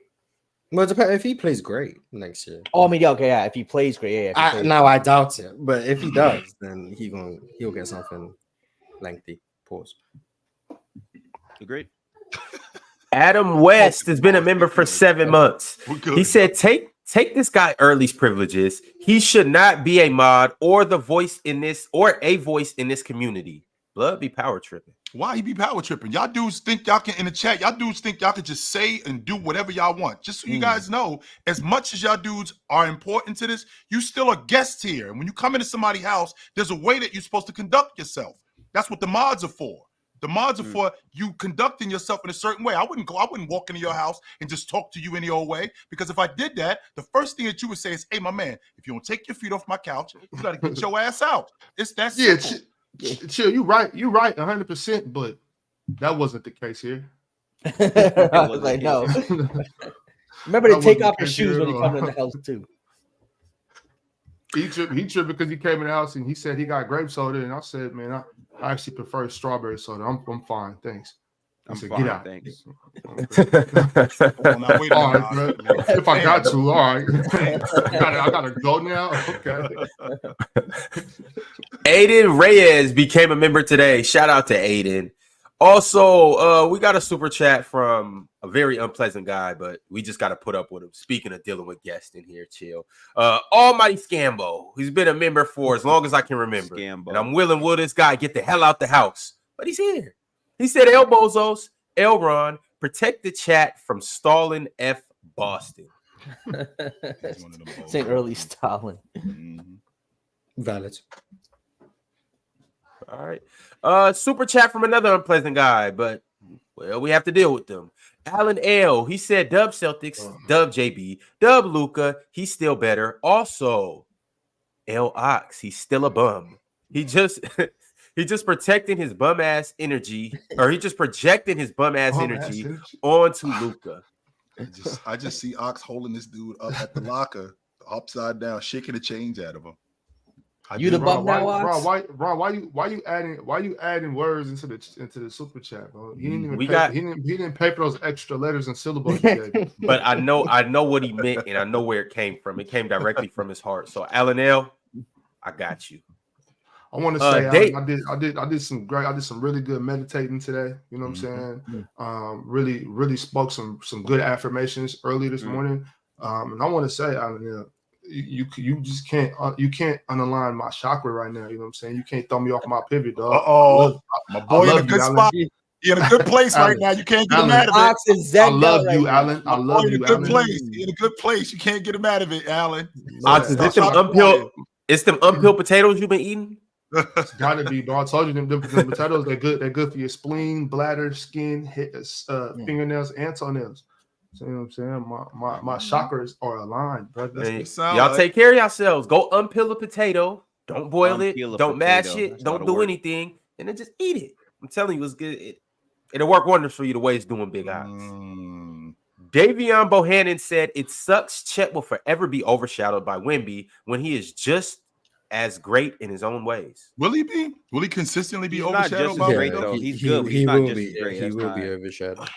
Well, it depends if he plays great next year. Oh, I mean, yeah. If he plays great, I doubt it. But if he does, then he'll get something lengthy. Pause. Agreed. Adam West has been a member for 7 months. He said, take this guy Early's privileges. He should not be a mod or a voice in this community. Blood be power tripping. Why he be power tripping? Y'all dudes think y'all can in the chat. Y'all dudes think y'all can just say and do whatever y'all want. Just so you guys know, as much as y'all dudes are important to this, you still are guests here. And when you come into somebody's house, there's a way that you're supposed to conduct yourself. That's what the mods are for. The mods are for you conducting yourself in a certain way. I wouldn't walk into your house and just talk to you any old way, because if I did that, the first thing that you would say is, "Hey, my man, if you don't take your feet off my couch, you got to get your ass out." It's that simple. Chill. You right 100%, but that wasn't the case here. I was like, no. Remember to take off your shoes when you come in the house too. He tripped because he came in the house and he said he got grape soda, and I said, man, I actually prefer strawberry soda. I'm fine, thanks. I said, fine, get out. Thanks. All right, if I got to, all right. I gotta go now. Okay. Aiden Reyes became a member today. Shout out to Aiden. Also, we got a super chat from a very unpleasant guy, but we just got to put up with him. Speaking of dealing with guests in here, chill. Almighty Scambo, he's been a member for as long as I can remember. Scambo. And I'm willing, will this guy get the hell out the house? But he's here. He said, El Bozos, Elron, protect the chat from Stalin F. Boston. St. Early Stalin. Valid. All right. Super chat from another unpleasant guy, but well, we have to deal with them. Alan L. He said, Dub Celtics, Dub JB, Dub Luca. He's still better. Also, L Ox. He's still a bum. He just protecting his bum ass energy, or he just projecting his bum ass energy onto Luca. I just see Ox holding this dude up at the locker, upside down, shaking the change out of him. You the bum now, Ox? Why you adding words into the super chat, bro? He didn't pay for those extra letters and syllables. But I know what he meant, and I know where it came from. It came directly from his heart. So Alan L., I got you. I want to say I did some really good meditating today. You know what I'm saying? Really spoke some good affirmations early this morning. And I want to say, you just can't unalign my chakra right now. You know what I'm saying? You can't throw me off my pivot, dog. My boy in a good spot. You're in a good place right now. You can't get him out of it. I love you, Alan. I love you, Alan. You're in a good place. You can't get him out of it, Alan. It's them uphill potatoes you've been eating? It's gotta be, bro. I told you them potatoes, they're good. They're good for your spleen, bladder, skin, fingernails, and toenails. So, you know what I'm saying? My chakras are aligned, bro. Y'all take care of yourselves. Go unpeel a potato. Don't boil it. Don't mash it. Don't do anything. And then just eat it. I'm telling you, it's good. It'll work wonders for you the way it's doing, Big Ox. Davion Bohannon said, it sucks Chet will forever be overshadowed by Wemby when he is just as great in his own ways. Will he be? Will he consistently be overshadowed by Wemby? He's good, but he's not just as great. He will be overshadowed.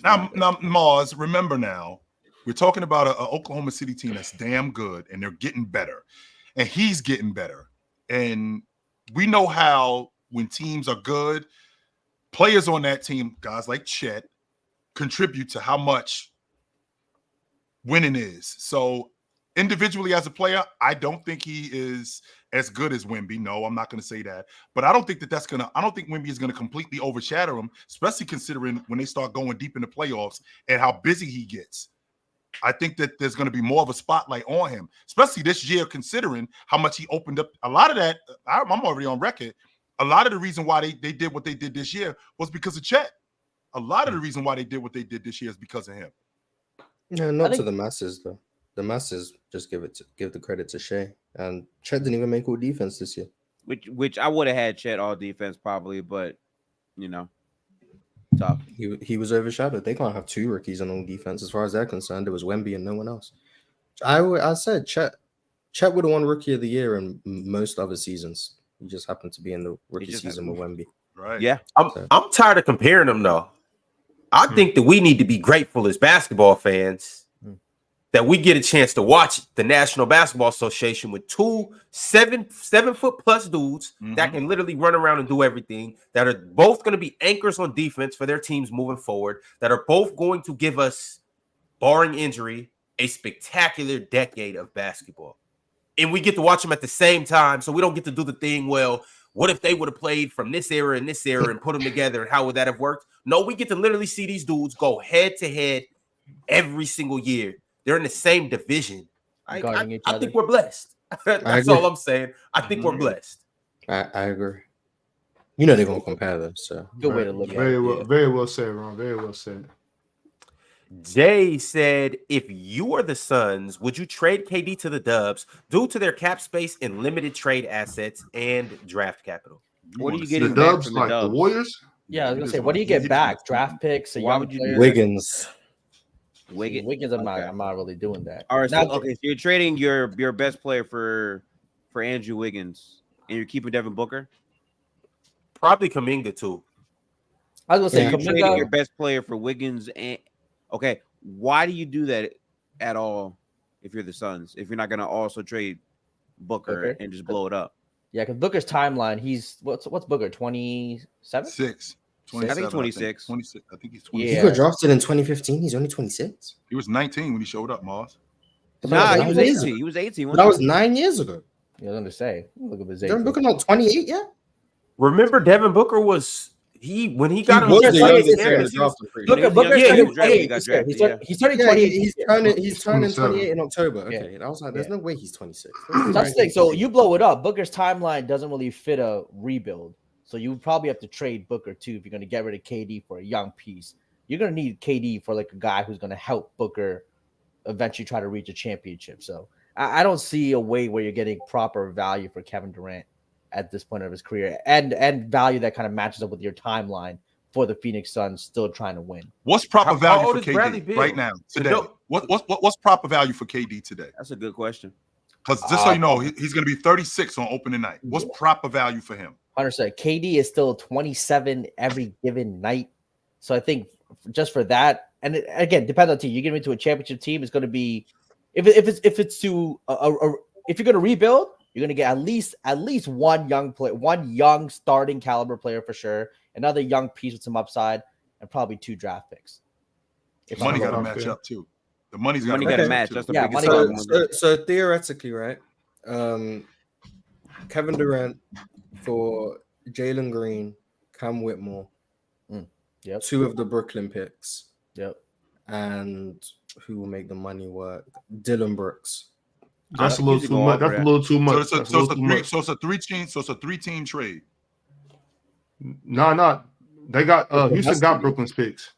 Now, Mars, remember now, we're talking about an Oklahoma City team that's damn good, and they're getting better. And he's getting better. And we know how when teams are good, players on that team, guys like Chet, contribute to how much winning is. So individually as a player, I don't think he is as good as Wemby. No, I'm not going to say that. But I don't think I don't think Wemby is going to completely overshadow him, especially considering when they start going deep in the playoffs and how busy he gets. I think that there's going to be more of a spotlight on him, especially this year, considering how much he opened up. A lot of that, I'm already on record. A lot of the reason why they did what they did this year was because of Chet. A lot of the reason why they did what they did this year is because of him. No, not to the masses though. The masses just give the credit to Shea, and Chet didn't even make all defense this year. Which I would have had Chet all defense probably, but tough. He was overshadowed. They can't have two rookies on all defense. As far as they're concerned, it was Wemby and no one else. I said Chet would have won Rookie of the Year in most other seasons. He just happened to be in the rookie season with Wemby. Right. Yeah. I'm tired of comparing them though. I think that we need to be grateful as basketball fans that we get a chance to watch the National Basketball Association with two 7-foot+ dudes that can literally run around and do everything, that are both going to be anchors on defense for their teams moving forward, that are both going to give us, barring injury, a spectacular decade of basketball. And we get to watch them at the same time, so we don't get to do the thing, well, what if they would have played from this era and this era and put them together, and how would that have worked? No, we get to literally see these dudes go head-to-head every single year. They're in the same division. I think we're blessed. That's all I'm saying. I think we're blessed. I agree. You know they're going to compare them, so. Good way to look at it. Very well said, Ron. Very well said. Jay said, if you are the Suns, would you trade KD to the Dubs due to their cap space and limited trade assets and draft capital? What are you getting the back Dubs, from the like Dubs? the Warriors? Yeah, I was gonna say, what do you get back? Draft picks? Why would you do Wiggins? Wiggins, I'm not really doing that. All right, so, so you're trading your best player for Andrew Wiggins, and you're keeping Devin Booker? Probably Kuminga too. I was gonna say, you're trading your best player for Wiggins, and okay, why do you do that at all if you're the Suns? If you're not gonna also trade Booker and just blow it up? Yeah, because Booker's timeline, he's what's Booker, 27? 6. I think 26. 26. I think he's 26. He got drafted in 2015. He's only 26. He was 19 when he showed up, Mars. Nah, he was 18. He was 18. That was 9 years ago. Yeah, I was gonna say, look at his age. Devin Booker not 28 yet? Remember, Devin Booker was when he got him. Was the youngest player in the draft. Look at Booker. He's turning 28. He's turning 28 in October. Okay, I was like, there's no way he's 26. That's the thing. So you blow it up. Booker's timeline doesn't really fit a rebuild. So you would probably have to trade Booker too if you're going to get rid of KD for a young piece. You're going to need KD for like a guy who's going to help Booker eventually try to reach a championship. So I don't see a way where you're getting proper value for Kevin Durant at this point of his career, and value that kind of matches up with your timeline for the Phoenix Suns still trying to win. What's proper value for KD right now today? What's proper value for KD today? That's a good question. Because just so you know, he's going to be 36 on opening night. What's proper value for him? 100%. KD is still 27 every given night. So I think just for that, and again, depends on the team. You get him into a championship team, it's going to be if it's to if you're going to rebuild, you're going to get at least one young player, one young starting caliber player for sure, another young piece with some upside, and probably 2 draft picks. Money got to match up too. The money's got to match. That's the biggest. So theoretically, right? Kevin Durant for Jalen Green, Cam Whitmore, 2 of the Brooklyn picks, and who will make the money work? Dylan Brooks. That's a little too much. That's a little too much. So it's a 3-team trade. No. They got Houston got Brooklyn's picks.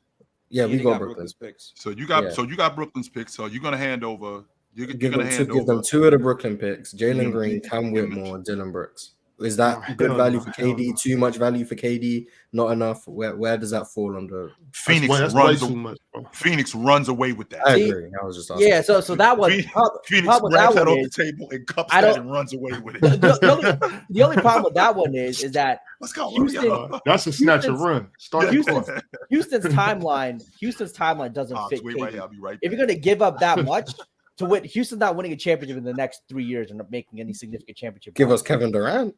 Yeah, we got Brooklyn's picks. So you got Brooklyn's picks. So you're gonna hand over. You're gonna hand over. Give them 2 of the Brooklyn picks: Jalen Green, Cam Whitmore, and Dylan Brooks. Is that good value for KD? Too much value for KD? Not enough? Where does that fall under? Phoenix runs away with that. I agree. I was just asking. Yeah, so that one Phoenix grabs that off the table and cups that and runs away with it. The only problem with that one is that that's a snatch and run. Houston's timeline doesn't fit. Right, I'll be right if you're going to give up that much to win, Houston's not winning a championship in the next 3 years and not making any significant championship. Give us Kevin Durant.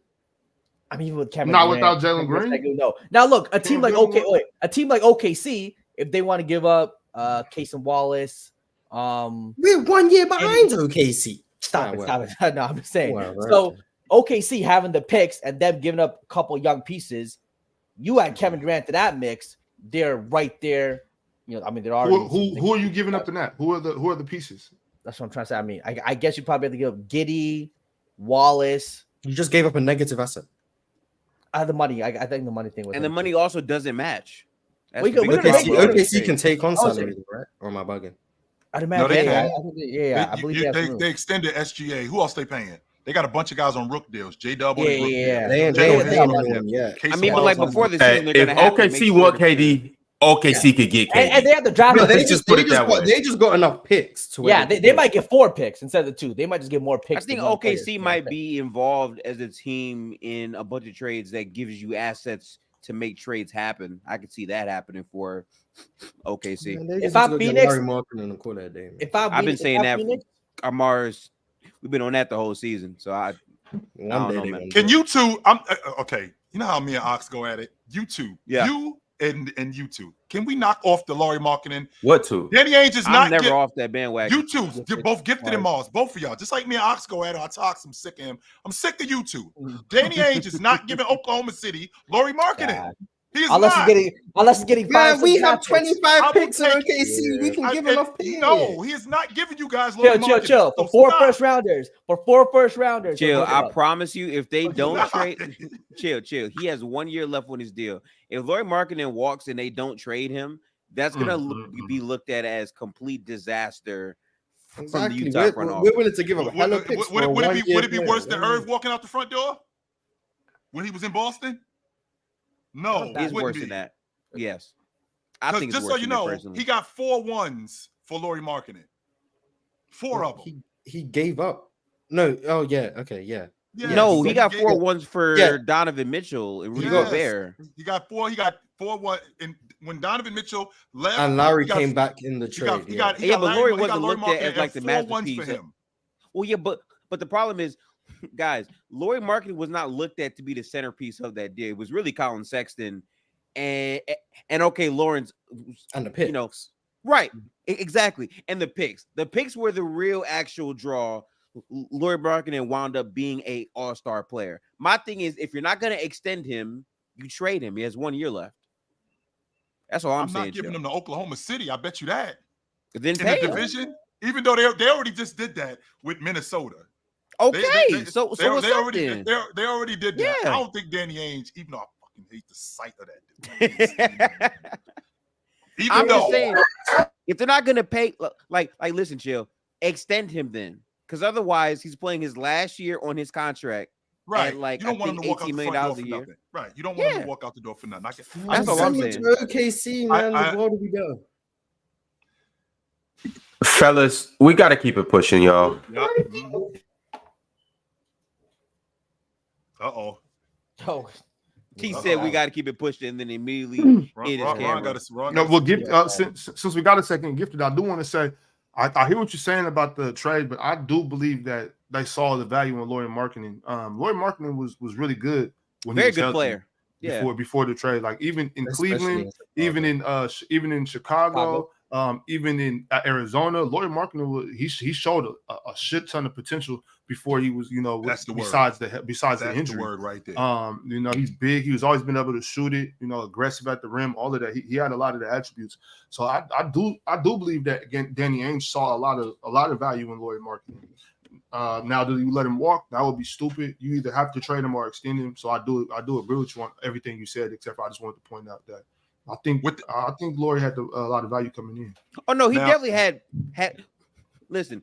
I mean, with Kevin, not Durant, without Jalen Green. No. Now look, a team like OKC, if they want to give up Case and Wallace, we're 1 year behind OKC. Stop it. No, I'm just saying. So OKC having the picks and them giving up a couple young pieces, you add Kevin Durant to that mix, they're right there. You know, I mean, they're already. Who are you giving up in that? Who are the pieces? That's what I'm trying to say. I mean, I guess you probably have to give up Giddey, Wallace. You just gave up a negative asset. The money. I think the money thing was. And the money also doesn't match. OKC can take on salary, right? Or am I bugging? I'd imagine. I believe they extended SGA. Who else they paying? They got a bunch of guys on rook deals. J-Dub on rook deal. Yeah. I mean, but like before the season, they're if OKC want KD, OKC could get KD. And they have the draft. They just got enough picks to. Yeah, they might get 4 picks instead of 2. They might just get more picks. I think OKC might be involved as a team in a bunch of trades that gives you assets to make trades happen. I could see that happening for OKC. Man, If I'm Phoenix, Lauri Markkanen and call that day, man. I've been saying that. Amar's, we've been on that the whole season. So I don't know, man. Can you two? I'm okay. You know how me and Ox go at it. You two, you and you two. Can we knock off the Lauri Markkanen? What two? Danny Ainge is not never off that bandwagon. You two, you're both gifted in Mars, both of y'all. Just like me and Ox go at it. I talk. I'm sick of him. I'm sick of you two. Danny Ainge is not giving Oklahoma City Lauri Markkanen. Unless he's getting man, we have 25 picks in OKC. We can give enough picks. No, he is not giving you guys. Chill. For four first rounders. Chill. I promise you, if they don't trade, chill. He has 1 year left on his deal. If Lauri Markkanen walks and they don't trade him, that's gonna be looked at as complete disaster. From the Utah front office. We're willing to give up hella picks. Would it be worse than Irv walking out the front door when he was in Boston? No, it's worse than that. Yes, I think it's just worse so you know, he got 4 1s for Lauri Markkanen. 4 of them. He gave up. No. Oh yeah. Okay. Yeah. No, he got 4 1s for Donovan Mitchell and Rudy Gobert. He got 4 1 and when Donovan Mitchell left and Lowry came back in the trade. But Lauri wasn't looked at as like the masterpiece. For him. Well, yeah, but the problem is, guys, Lauri Markkanen was not looked at to be the centerpiece of that deal. It was really Colin Sexton and okay, Lawrence and the picks. You know, right? Exactly. And the picks. The picks were the real actual draw. Lauri Markkanen wound up being a all-star player. My thing is, if you're not going to extend him, you trade him. He has 1 year left. That's all I'm saying. I'm not giving him to Oklahoma City. I bet you that. Then in the division, even though they already just did that with Minnesota. Okay, so they already did that. I don't think Danny Ainge, even though I fucking hate the sight of that dude. I'm just saying, if they're not gonna pay, like, listen, chill, extend him then, because otherwise he's playing his last year on his contract. Right, like you don't want him to walk out the front door for nothing. Right, you don't want him to walk out the door for nothing. That's all I'm saying. OKC, man, where do we go? Fellas, we got to keep it pushing, y'all. Uh-oh. He said we got to keep it pushing, and then immediately hit his camera. No, well, since we got a second gifted, I do want to say I hear what you're saying about the trade, but I do believe that they saw the value in Lauri Markkanen. Lauri Markkanen was really good when he was good player. Before the trade, like even in Cleveland, even in Chicago. Even in Arizona, Lauri Markkanen he showed a shit ton of potential before he was, that's the besides the injury. The word right there. He's big. He was always been able to shoot it. Aggressive at the rim. All of that. He had a lot of the attributes. So I do believe that again, Danny Ainge saw a lot of value in Lauri Markkanen. Now, do you let him walk? That would be stupid. You either have to trade him or extend him. So I do agree with you on everything you said, except for I just wanted to point out that. I think Lauri had a lot of value coming in. Oh no, he definitely had. Listen,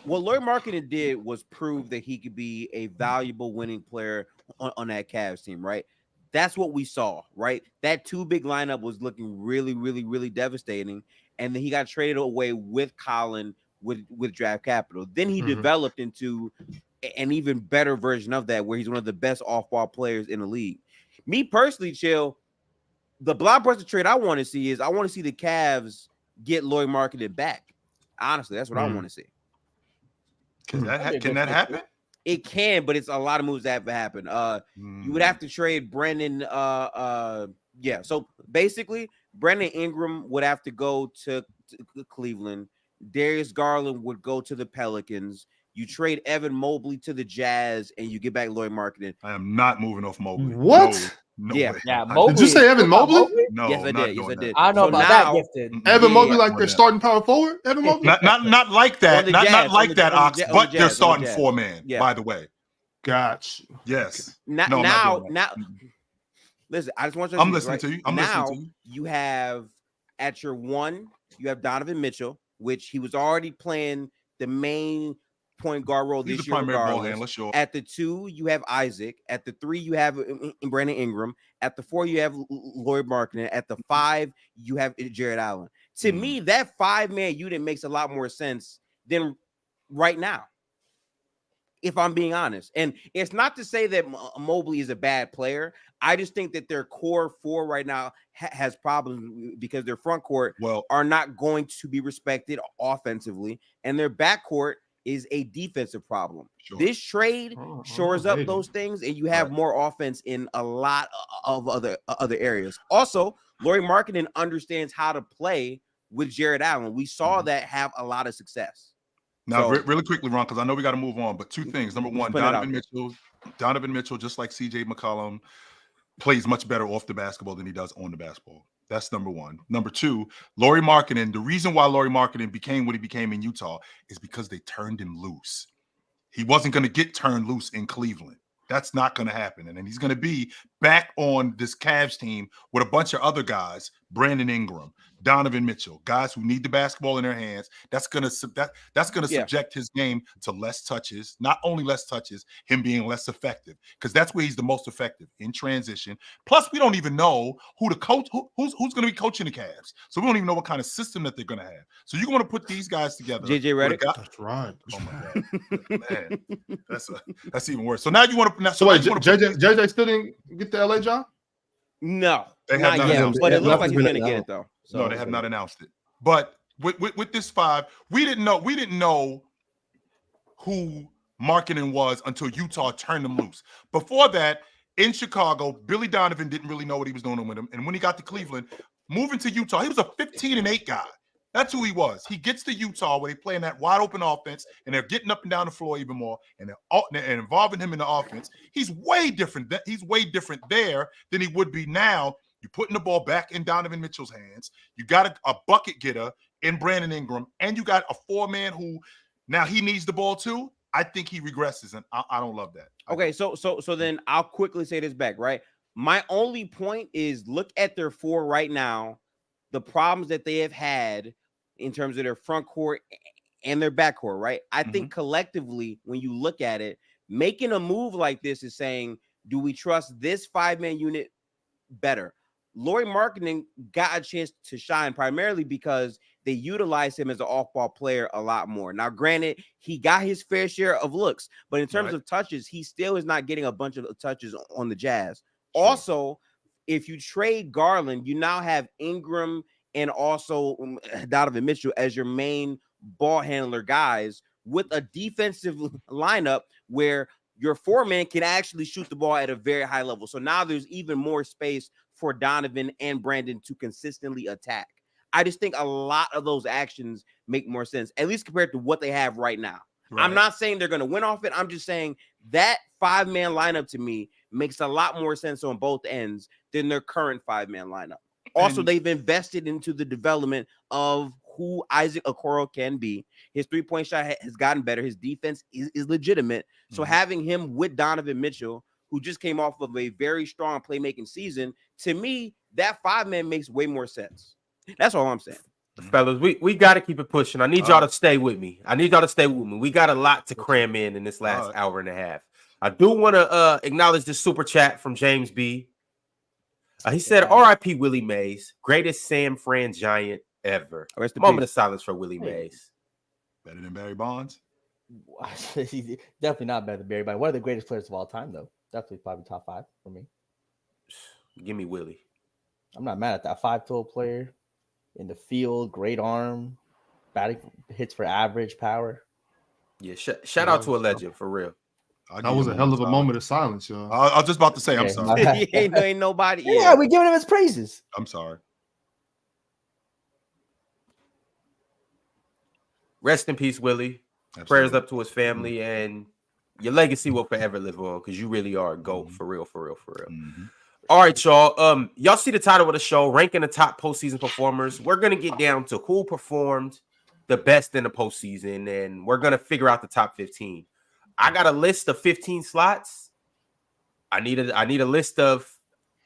what Lauri Markkanen did was prove that he could be a valuable winning player on that Cavs team, right? That's what we saw, right? That 2 big lineup was looking really, really, really devastating, and then he got traded away with Colin with draft capital. Then he developed into an even better version of that, where he's one of the best off-ball players in the league. Me personally, chill. The blockbuster trade I want to see is I want to see the Cavs get Lauri Markkanen back. Honestly, that's what I want to see. Can that happen? It can, but it's a lot of moves that have to happen. You would have to trade Brandon. So basically, Brandon Ingram would have to go to Cleveland. Darius Garland would go to the Pelicans. You trade Evan Mobley to the Jazz, and you get back Lauri Markkanen. I am not moving off Mobley. What? No yeah. Mobley. Did you say Evan Mobley? No, yes, I did. Yes, I did. I know about that gifted. Evan Mobley, like they're starting power forward. Evan Mobley, not like that. Not like that, Ox. But they're starting 4-man. Yeah. By the way, gotcha. Yes. Now, listen. I just want you. I'm listening to you. Now you have at your 1, you have Donovan Mitchell, which he was already playing the main point guard role this year. At the 2, you have Isaac. At the 3, you have Brandon Ingram. At the 4, you have Lauri Markkanen. At the 5, you have Jared Allen. To me, that 5-man unit makes a lot more sense than right now. if I'm being honest. And it's not to say that Mobley is a bad player. I just think that their core four right now has problems because their front court are not going to be respected offensively, and their backcourt is a defensive problem. Sure. This trade shores up those things, and you have more offense in a lot of other areas. Also, Lauri Markkanen understands how to play with Jared Allen. We saw that have a lot of success. Now, really quickly, Ron, because I know we got to move on, but two things. Number one, Donovan Mitchell, just like CJ McCollum, plays much better off the basketball than he does on the basketball. That's number one. Number two, Lauri Markkanen, the reason why Lauri Markkanen became what he became in Utah is because they turned him loose. He wasn't going to get turned loose in Cleveland. That's not going to happen. And then he's going to be back on this Cavs team with a bunch of other guys, Brandon Ingram, Donovan Mitchell, guys who need the basketball in their hands. That's going to subject his game to less touches, not only less touches, him being less effective, because that's where he's the most effective in transition. Plus, we don't even know who the coach, who's going to be coaching the Cavs. So we don't even know what kind of system that they're going to have. So you're going to put these guys together. JJ Redick. That's right. Oh my God, man, that's even worse. So now you want to. So wait, JJ still didn't get the LA job? No, they have not announced it. But it looks like he's going to get it though. So, no, they have not announced it. But with this five, we didn't know who Markkanen was until Utah turned him loose. Before that, in Chicago, Billy Donovan didn't really know what he was doing with him. And when he got to Cleveland, moving to Utah, he was a 15-8 guy. That's who he was. He gets to Utah where they're playing that wide open offense and they're getting up and down the floor even more and they're involving him in the offense. He's way different. He's way different there than he would be now. You're putting the ball back in Donovan Mitchell's hands. You got a bucket getter in Brandon Ingram, and you got a four-man who now he needs the ball too. I think he regresses, and I don't love that. Okay, so then I'll quickly say this back, right? My only point is look at their four right now, the problems that they have had in terms of their front court and their back court, right? I think collectively, when you look at it, making a move like this is saying, do we trust this five-man unit better? Lauri Markkanen got a chance to shine primarily because they utilize him as an off-ball player a lot more. Now, granted, he got his fair share of looks, but in terms of touches, he still is not getting a bunch of touches on the Jazz. Sure. Also, if you trade Garland, you now have Ingram and also Donovan Mitchell as your main ball handler guys with a defensive lineup where your four-man can actually shoot the ball at a very high level. So now there's even more space for Donovan and Brandon to consistently attack. I just think a lot of those actions make more sense, at least compared to what they have right now. Right. I'm not saying they're going to win off it. I'm just saying that five-man lineup to me makes a lot more sense on both ends than their current five-man lineup. Also, they've invested into the development of who Isaac Okoro can be. His three-point shot has gotten better. His defense is legitimate. So having him with Donovan Mitchell, who just came off of a very strong playmaking season, to me, that five-man makes way more sense. That's all I'm saying. Fellas, we got to keep it pushing. I need y'all to stay with me. We got a lot to cram in this last hour and a half. I do want to acknowledge the super chat from James B. He said, R.I.P. Willie Mays, greatest San Fran Giant ever. Moment of silence for Willie Mays. Better than Barry Bonds? He's definitely not better than Barry Bonds. One of the greatest players of all time, though. Definitely probably top five for me. Give me Willie. I'm not mad at that 5'12" player in the field, great arm, batting hits for average power. Yeah, shout out to a legend for real. That was a hell of a moment of silence, yo. I was just about to say, I'm sorry. ain't nobody. Yeah, we're giving him his praises. I'm sorry. Rest in peace, Willie. Absolutely. Prayers up to his family, and your legacy will forever live on because you really are a GOAT, for real. All right, y'all. Y'all see the title of the show, ranking the top postseason performers. We're gonna get down to who performed the best in the postseason, and we're gonna figure out the top 15. I got a list of 15 slots. I need a list of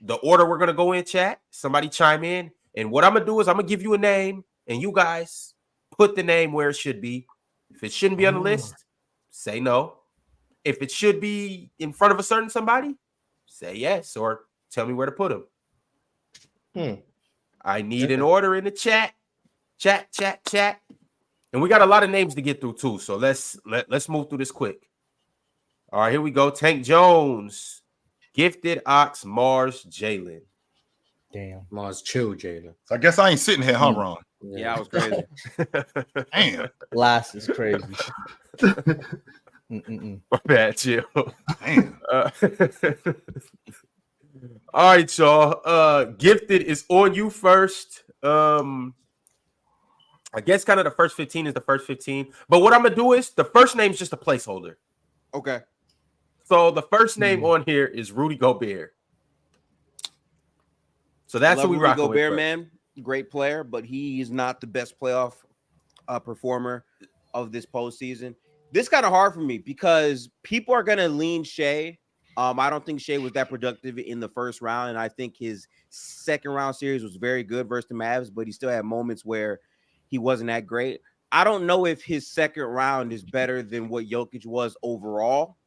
the order we're gonna go in. Chat. Somebody chime in, and what I'm gonna do is I'm gonna give you a name, and you guys put the name where it should be. If it shouldn't be on the list, say no. If it should be in front of a certain somebody, say yes, or tell me where to put them. I need an order in the chat. Chat. And we got a lot of names to get through too. So let's move through this quick. All right, here we go. Tank Jones, Gifted, Ox, Mars, Jalen. Damn. Mars, chill, Jalen. So I guess I ain't sitting here, huh, Ron? Yeah, I was crazy. Damn. Last is crazy. My bad, chill. Damn. All right, y'all. Gifted is on you first. I guess kind of the first 15 is the first 15. But what I'm gonna do is the first name is just a placeholder. Okay. So the first name on here is Rudy Gobert. So that's who we rock with. Gobert, man, great player, but he is not the best playoff performer of this postseason. This kind of hard for me because people are gonna lean Shea. I don't think Shea was that productive in the first round, and I think his second round series was very good versus the Mavs, but he still had moments where he wasn't that great. I don't know if his second round is better than what Jokic was overall.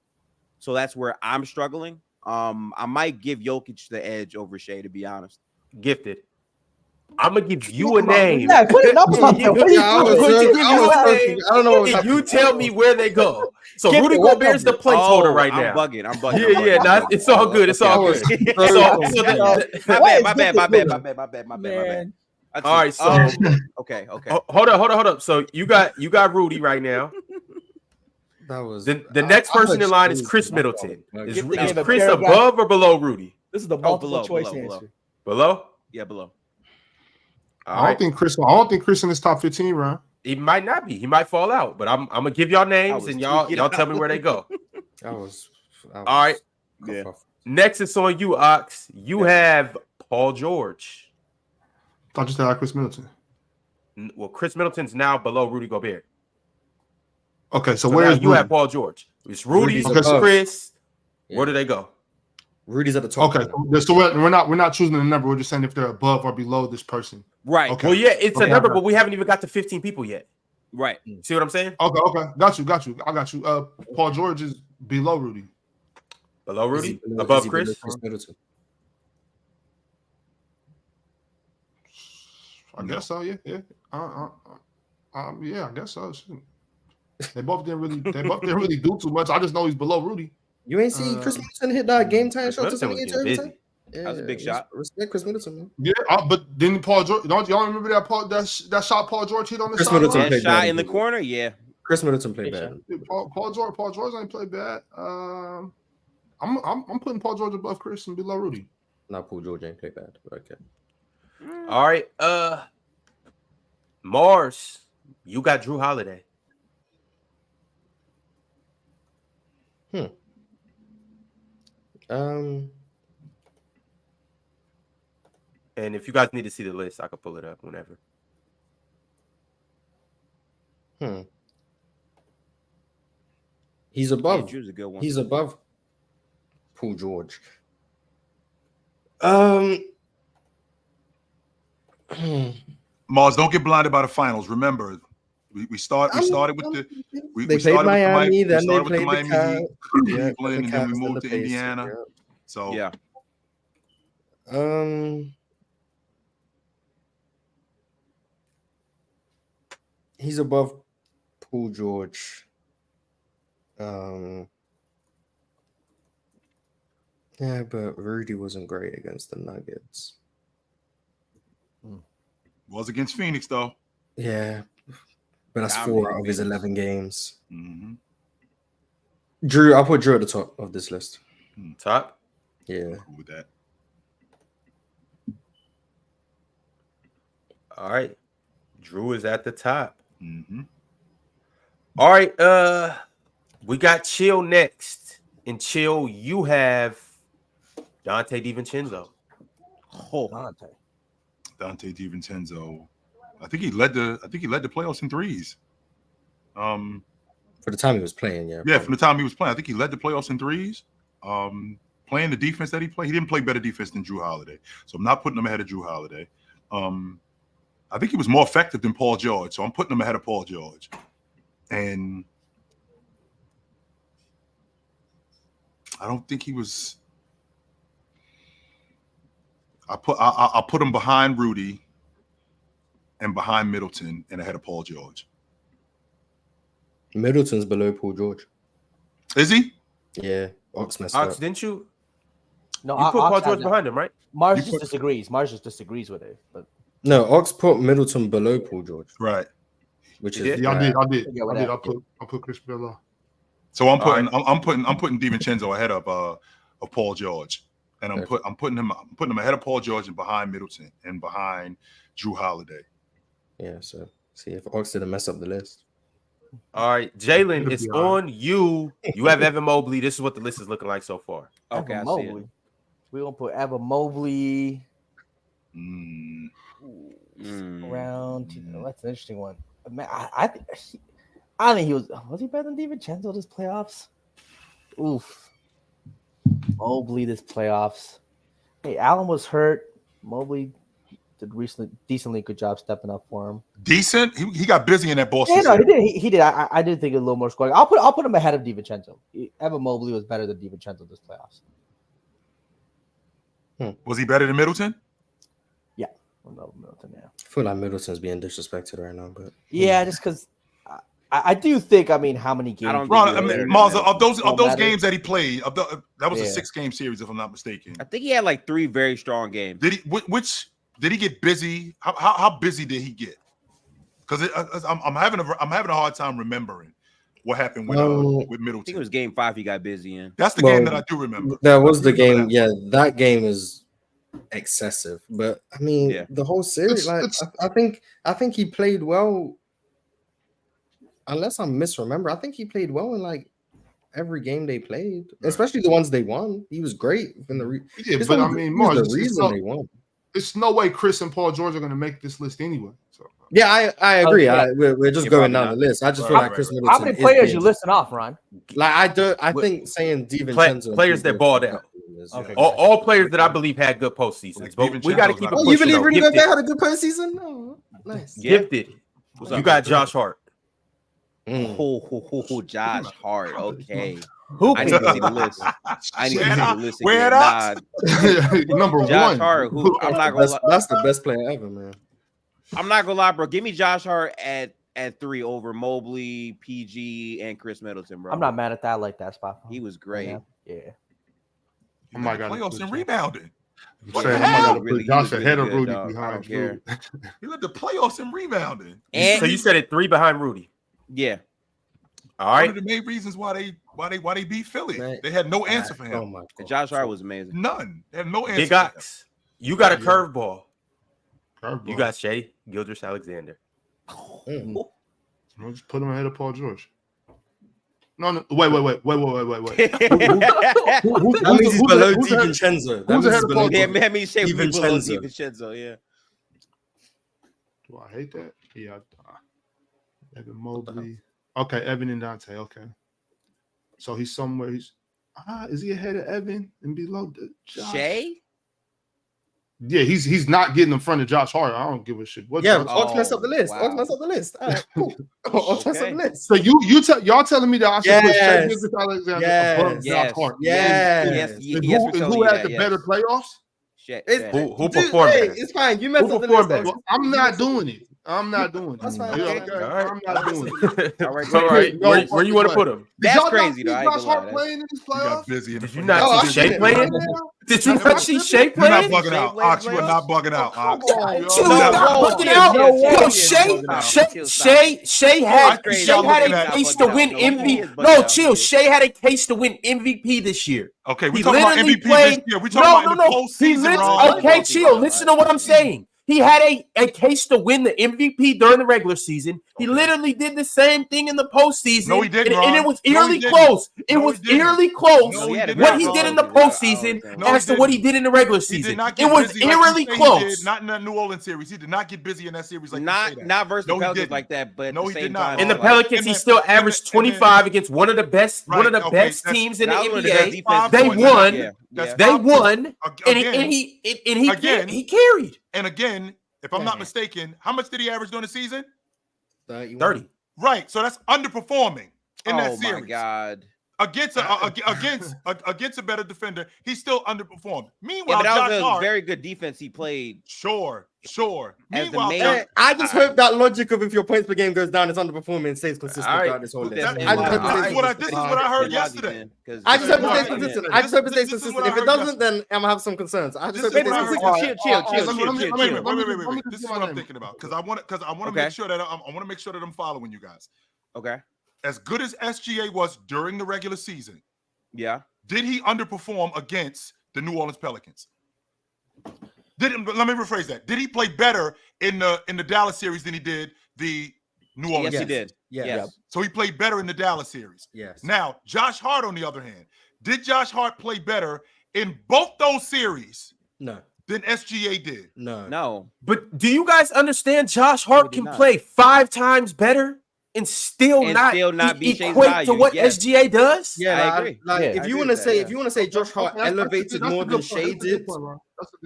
So that's where I'm struggling. I might give Jokic the edge over Shea, to be honest. Gifted. I'm gonna give you a name. Yeah, put it up something. I don't know what you tell me where they go. So Rudy Gobert is the placeholder right now. I'm bugging. Yeah. Nah, it's all good. It's all good. My bad. All right, so okay. Hold up. So you got Rudy right now. That was the next person in line is Chris Middleton. Is Chris above or below Rudy? This is the multiple choice answer. Below? Yeah, below. I don't think Chris in his top 15, Ron. He might not be. He might fall out. But I'm gonna give y'all names and y'all tell me where they go. All right. Yeah. Next is on you, Ox. You have Paul George. I just had Chris Middleton. Well, Chris Middleton's now below Rudy Gobert. Okay, so where is you have Paul George? It's Rudy, Chris. Where do they go? Rudy's at the top. Okay, so we're not choosing the number. We're just saying if they're above or below this person. Right. Okay. Well, yeah, it's a number, but we haven't even got to 15 people yet. Right. See what I'm saying? Okay. Got you. I got you. Paul George is below Rudy. Below Rudy? Above Chris? Middleton? I guess so. Yeah. Yeah, I guess so. They both didn't really do too much. I just know he's below Rudy. You ain't see Chris Middleton hit that game time shot to Middleton was getting busy. Yeah, that was a big shot. Respect Chris Middleton, man. Yeah, but then Paul George. Don't y'all remember that shot Paul George hit on the Chris sideline? Middleton That shot in the corner, yeah. Chris Middleton played bad. Paul George ain't played bad. I'm putting Paul George above Chris and below Rudy. Now Paul George ain't played bad. Okay. All right. Mars, you got Drew Holiday. And if you guys need to see the list, I can pull it up whenever. He's above. Yeah, Drew's a good one. He's above Paul George. Mars, don't get blinded by the finals. Remember, we started with Miami, then they played played the the Cleveland, and then we moved to Indiana. Yeah. So yeah. He's above Paul George. Yeah, but Rudy wasn't great against the Nuggets. was against Phoenix though. Yeah, but that's 4 out of his 11 games. Mm-hmm. Drew, I'll put Drew at the top of this list. Top? Yeah. Cool with that. All right. Drew is at the top. Mm-hmm. All right. We got Chill next. And Chill, you have Dante DiVincenzo. Dante DiVincenzo. I think he led the playoffs in threes. For the time he was playing, yeah. Yeah, from the time he was playing. I think he led the playoffs in threes. Playing the defense that he played. He didn't play better defense than Drew Holiday. So I'm not putting him ahead of Drew Holiday. I think he was more effective than Paul George. So I'm putting him ahead of Paul George. And I don't think he was. I'll put him behind Rudy and behind Middleton and ahead of Paul George. Middleton's below Paul George. Is he? Yeah, Ox messed Ox, up. didn't you? No, You put Paul Ox George has behind him, right? Mars You just put- disagrees. Mars just disagrees with it. But No, Ox put Middleton below Paul George, Right. which He is did? Yeah, I did. Yeah, I did. whatever. I put Chris below. So I'm All putting DiVincenzo ahead of Paul George, and I'm putting him ahead of Paul George and behind Middleton and behind Drew Holiday. Yeah, so see if Ox didn't mess up the list. All right, Jalen, It'll it's be all right. on you. You have Evan Mobley. This is what the list is looking like so far. Okay, I Evan see Mobley. it. We're gonna put Evan Mobley Mm. around. That's an interesting one. Man, I think he was he better than DiVincenzo this playoffs? Oof. Mobley this playoffs. Hey, Allen was hurt. Mobley did decently good job stepping up for him. Decent. He got busy in that Boston. Yeah, no, he series. did. He did. I did think a little more scoring. I'll put him ahead of DiVincenzo. Evan Mobley was better than DiVincenzo this playoffs. Was he better than Middleton? Yeah. Middleton, yeah. I feel like Middleton's being disrespected right now, but Yeah, just because I do think. I mean, how many games? don't Ron, think he was Mars, better of those Don't matter. games that he played, that was a Yeah. 6-game series, if I'm not mistaken. I think he had like 3 very strong games. Did he? Which did he get busy? How busy did he get? Because I'm having a hard time remembering what happened with I Middleton. think it was game 5 he got busy in. That's the game that I do remember. that was the I do remember game. Yeah, that game is excessive. But I mean, Yeah. the whole series, I think he played well. Unless I'm misremember, I think he played well in like every game they played, especially the ones they won. He was great in the Yeah, but I mean, Mars, the reason they won. It's no way Chris and Paul George are going to make this list anyway. So Yeah, I agree. yeah. We're just Yeah, going probably down not. the list. I just Right, feel like right, Chris right. Middleton. How many is players being- you listing off, Ron? Like I think saying DiVincenzo players that balled out. Okay. All players that I believe had good postseasons. But we got to keep it Oh, pushing. you believe though. Rudy Gifted. Gobert had a good postseason? No, nice. Yeah. Gifted. What's You up, got man? Josh Hart. Josh Hart. Okay. Who? I need to see the list. I need to see the list Where again. it Nah, number Josh one. Hart, who I'm not gonna lie, That's the best player ever, man. I'm not gonna lie, bro. Give me Josh Hart at 3 over Mobley, PG, and Chris Middleton, bro. I'm not mad at that. I like that spot. He was great. Yeah. Oh my God, playoffs and rebounding. I'm What saying the I'm hell? going to Really, put Josh he was ahead really of good, Rudy dog. I behind don't Drew. He led the playoffs in rebounding. And So you said it 3 behind Rudy. yeah, All One right. of the main reasons why they beat Philly. Man. They had no answer for Oh him. my God. Josh Hart was amazing. None. They have no answer. Big for him. Ox. You got a curveball. Curveball. You got Shea Gilders Alexander. Mm. I'll just put him ahead of Paul George. No. Wait. That means he's below DiVincenzo. That who's means ahead he's of below Paul Yeah, George? man, I mean, Shea would be below DiVincenzo. DiVincenzo, yeah. Do I hate that? Yeah. Evan Mobley. Okay, Evan and Dante. Okay. So he's somewhere. Is he ahead of Evan and below Josh? Shea? Yeah, he's not getting in front of Josh Hart. I don't give a shit. What Yeah, Josh- Ox messed up the list. wow. Ox messed up the list. All right, cool. Ox messed up the list. So y'all telling me that I should put Shea Yes. Gilgeous Alexander Yes. above Josh Yes. Hart? Yes. And Yes, we're telling who you had that, the yes. better playoffs? Shea. It's- Who Dude, performed hey, better? it's fine. You messed Who up the performed list. better? Ox. I'm not doing it. I'm not doing it. That's fine. Yeah, Okay. okay? All right. I'm not doing it. All right, All right. No Where you want to fucking put him? That's Did y'all crazy, not though. I see ain't Josh gonna Hart lie. playing in this He got playoffs? busy in the Did you first not No, I see Shea didn't. playing? Did you not see Shea You're not playing? bugging out. Shea Ox, you are played not bugging out. Ox. Come on, Chill, yo. stop No, bugging no, out. no way. Yo, Shea had crazy. Shea had Y'all a case to win looking at- MVP. No, No, he is chill. bugging out. Shea had a case to win MVP this year. Okay, we He talking about literally MVP played. this year. We talking about in the He postseason, literally. Ron. Okay, chill. Listen to what I'm saying. He had a case to win the MVP during the regular season. He Okay. literally did the same thing in the postseason. No, he didn't, and it Ron. was No, he eerily didn't. close. It No, he was didn't. eerily close. No, he did What not, he Ron. did in the I don't postseason understand. No, he as to what he didn't. did in the regular He season. did not It get was busy like eerily you say he close. did, not in that New Orleans series. He did not get busy in that series like you say that. Not versus No, the he Pelicans didn't. like that, but No, at he the did same not. time, In the like, Pelicans, he still averaged 25 against one of the best Right, okay, best that's- teams in the that was one of the NBA. best They defenses. won. Yeah, That's yeah. They 5 won, points. and Again, he carried and again, if I'm not Yeah. mistaken, how much did he average during the season? 30. Right, so that's underperforming in that Oh series. my god. Against a better defender, he still underperformed. Yeah, Meanwhile, but that Josh was a Hart, very good defense he played. sure, Sure. as the Meanwhile, main. I just hope that logic of if your points per game goes down, it's underperforming and stays consistent All right. throughout this whole list. This I just hope it stays consistent. this is what I heard yesterday. I just hope it Right. stays consistent. I just hope it stays This is consistent. what I If it heard doesn't, then I'm gonna have some concerns. I just This hope it is stays what I consistent. Wait. This is what I'm thinking about because I want to make sure that I want to make sure that I'm following you guys. Okay. As good as SGA was during the regular season, Yeah. did he underperform against the New Orleans Pelicans? Let me rephrase that. Did he play better in the Dallas series than he did the New Orleans? Yes, he did. Yes. So he played better in the Dallas series. Yes. Now, Josh Hart, on the other hand, did Josh Hart play better in both those series No. than SGA did? No. But do you guys understand Josh Hart can play 5 times better and still not be Shay's equate value? to what Yes. SGA does? Yeah, I agree. Like Yeah. if I you agree want to with say, that, if you want to say Josh Hart elevated more than Shea did,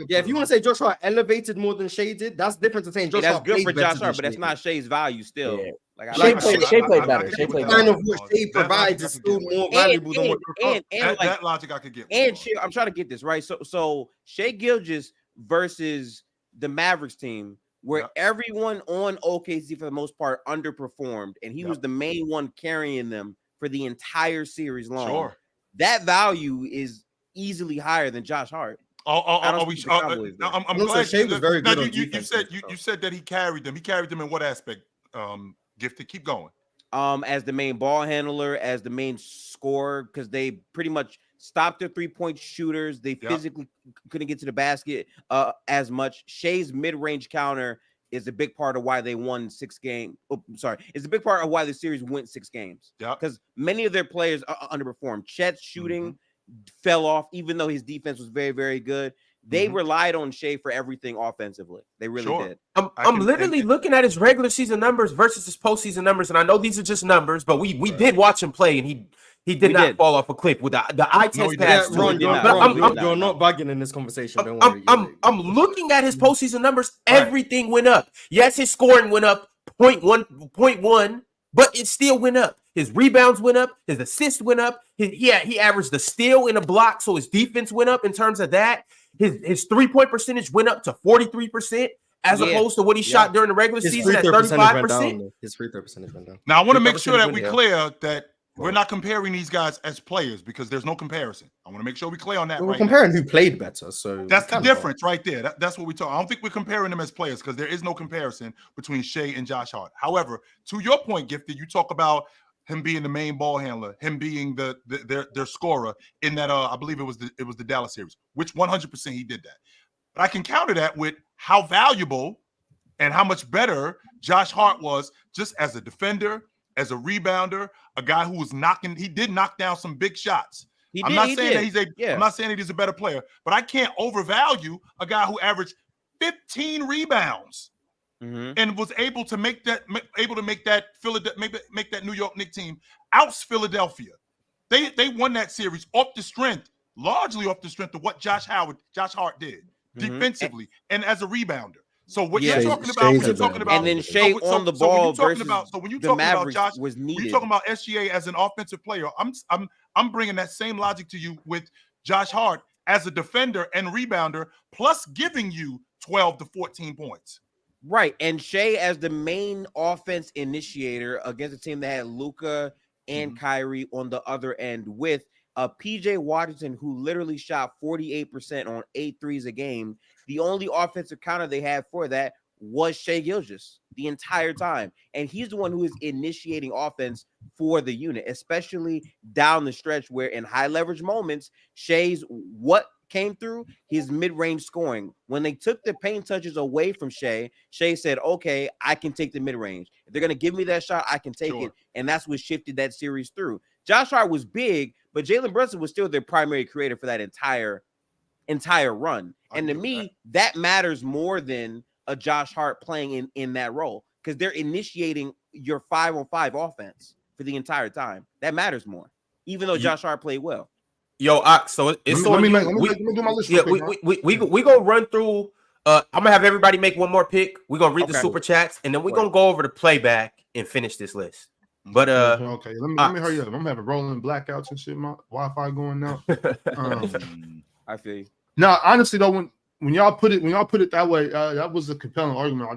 yeah, if you want to say Josh Hart elevated more than Shea did, that's different to saying Josh That's Hart good played for better Josh than Hart, but that's Shea not did. Shay's value still. Yeah. Like I Shea like played- that. Shea played better. Shea played Kind better. of what Shea provides is still more valuable than what. and like that logic I could get. and Shea, I'm trying to get this right. So Shea Gilgeous versus the Mavericks team, where everyone on OKC for the most part underperformed, and he was the main one carrying them for the entire series long. Sure. That value is easily higher than Josh Hart. I'm Also, glad Shea was very good now, on you defense said and stuff. you said that he carried them. He carried them in what aspect? Gifted. Keep going. As the main ball handler, as the main scorer, because they pretty much stopped their 3-point shooters. They physically couldn't get to the basket as much. Shea's mid-range counter is a big part of why they won 6 games. It's a big part of why the series went 6 games. Yeah, because many of their players underperformed. Chet's shooting fell off, even though his defense was very, very good. They relied on Shea for everything offensively. They really did. I'm literally looking at his regular season numbers versus his postseason numbers, and I know these are just numbers, but we did watch him play, and he did not fall off a cliff with the eye test pass. Ron, you're not bugging in this conversation. Don't worry. I'm looking at his postseason numbers. Everything went up. Yes, his scoring went up 0.1, but it still went up. His rebounds went up. His assists went up. He averaged a steal in a block, so his defense went up in terms of that. His 3-point percentage went up to 43% as opposed to what he shot during the regular season at 35%. His free throw percentage went down. Now I want to make sure that we clear that we're not comparing these guys as players because there's no comparison. I want to make sure we clear on that. We're comparing who played better, so that's the difference right there. That's what we talk. I don't think we're comparing them as players because there is no comparison between Shea and Josh Hart. However, to your point, Gifted, you talk about him being the main ball handler, him being their scorer in that I believe it was the Dallas series, which 100% he did that. But I can counter that with how valuable and how much better Josh Hart was just as a defender, as a rebounder, a guy who was he did knock down some big shots. I'm not saying that he's a better player, but I can't overvalue a guy who averaged 15 rebounds. And was able to make that New York Knicks team oust Philadelphia. They won that series largely off the strength of what Josh Hart did defensively and as a rebounder. So what you're talking about, and then Shea on the ball versus when you the talking Mavericks about Josh, was needed. when you're talking about SGA as an offensive player, I'm bringing that same logic to you with Josh Hart as a defender and rebounder, plus giving you 12 to 14 points. Right, and Shea as the main offense initiator against a team that had Luka and Kyrie on the other end with PJ Washington, who literally shot 48% on 8 threes a game. The only offensive counter they had for that was Shea Gilgeous the entire time. And he's the one who is initiating offense for the unit, especially down the stretch where in high leverage moments, Shea's what came through his mid-range scoring. When they took the paint touches away from Shea said, okay, I can take the mid-range. If they're going to give me that shot, I can take it. And that's what shifted that series through. Josh Hart was big, but Jalen Brunson was still their primary creator for that entire run. And to me, that matters more than a Josh Hart playing in that role because they're initiating your 5-on-5 offense for the entire time. That matters more, even though Josh Hart played well. Yo, so it's let me do my list. We gonna run through. I'm gonna have everybody make one more pick. We're gonna read the super chats, and then we're gonna go over the playback and finish this list. But okay, let me hurry up. I'm having rolling blackouts and shit. My Wi-Fi going out. I feel you. No, honestly though, when y'all put it that way, that was a compelling argument. I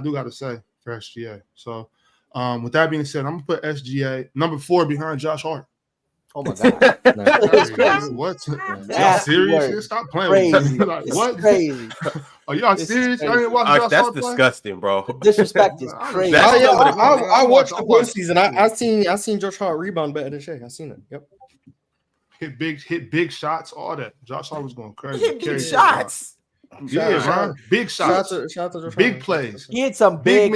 do gotta say for SGA. So, with that being said, I'm gonna put SGA number 4 behind Josh Hart. Oh my god, that's crazy. What? Y'all serious? Stop playing with me. Like, what? Crazy. Are y'all serious? Y'all didn't watch Josh That's Hart play? disgusting, bro. Disrespect is crazy. I watched the postseason. I seen Josh Hart rebound better than Shea. I seen it. Yep. Hit big shots, all that. Josh Hart was going crazy. Hit big shots. Yeah, man. Big shots. Shout out to big plays. He had some big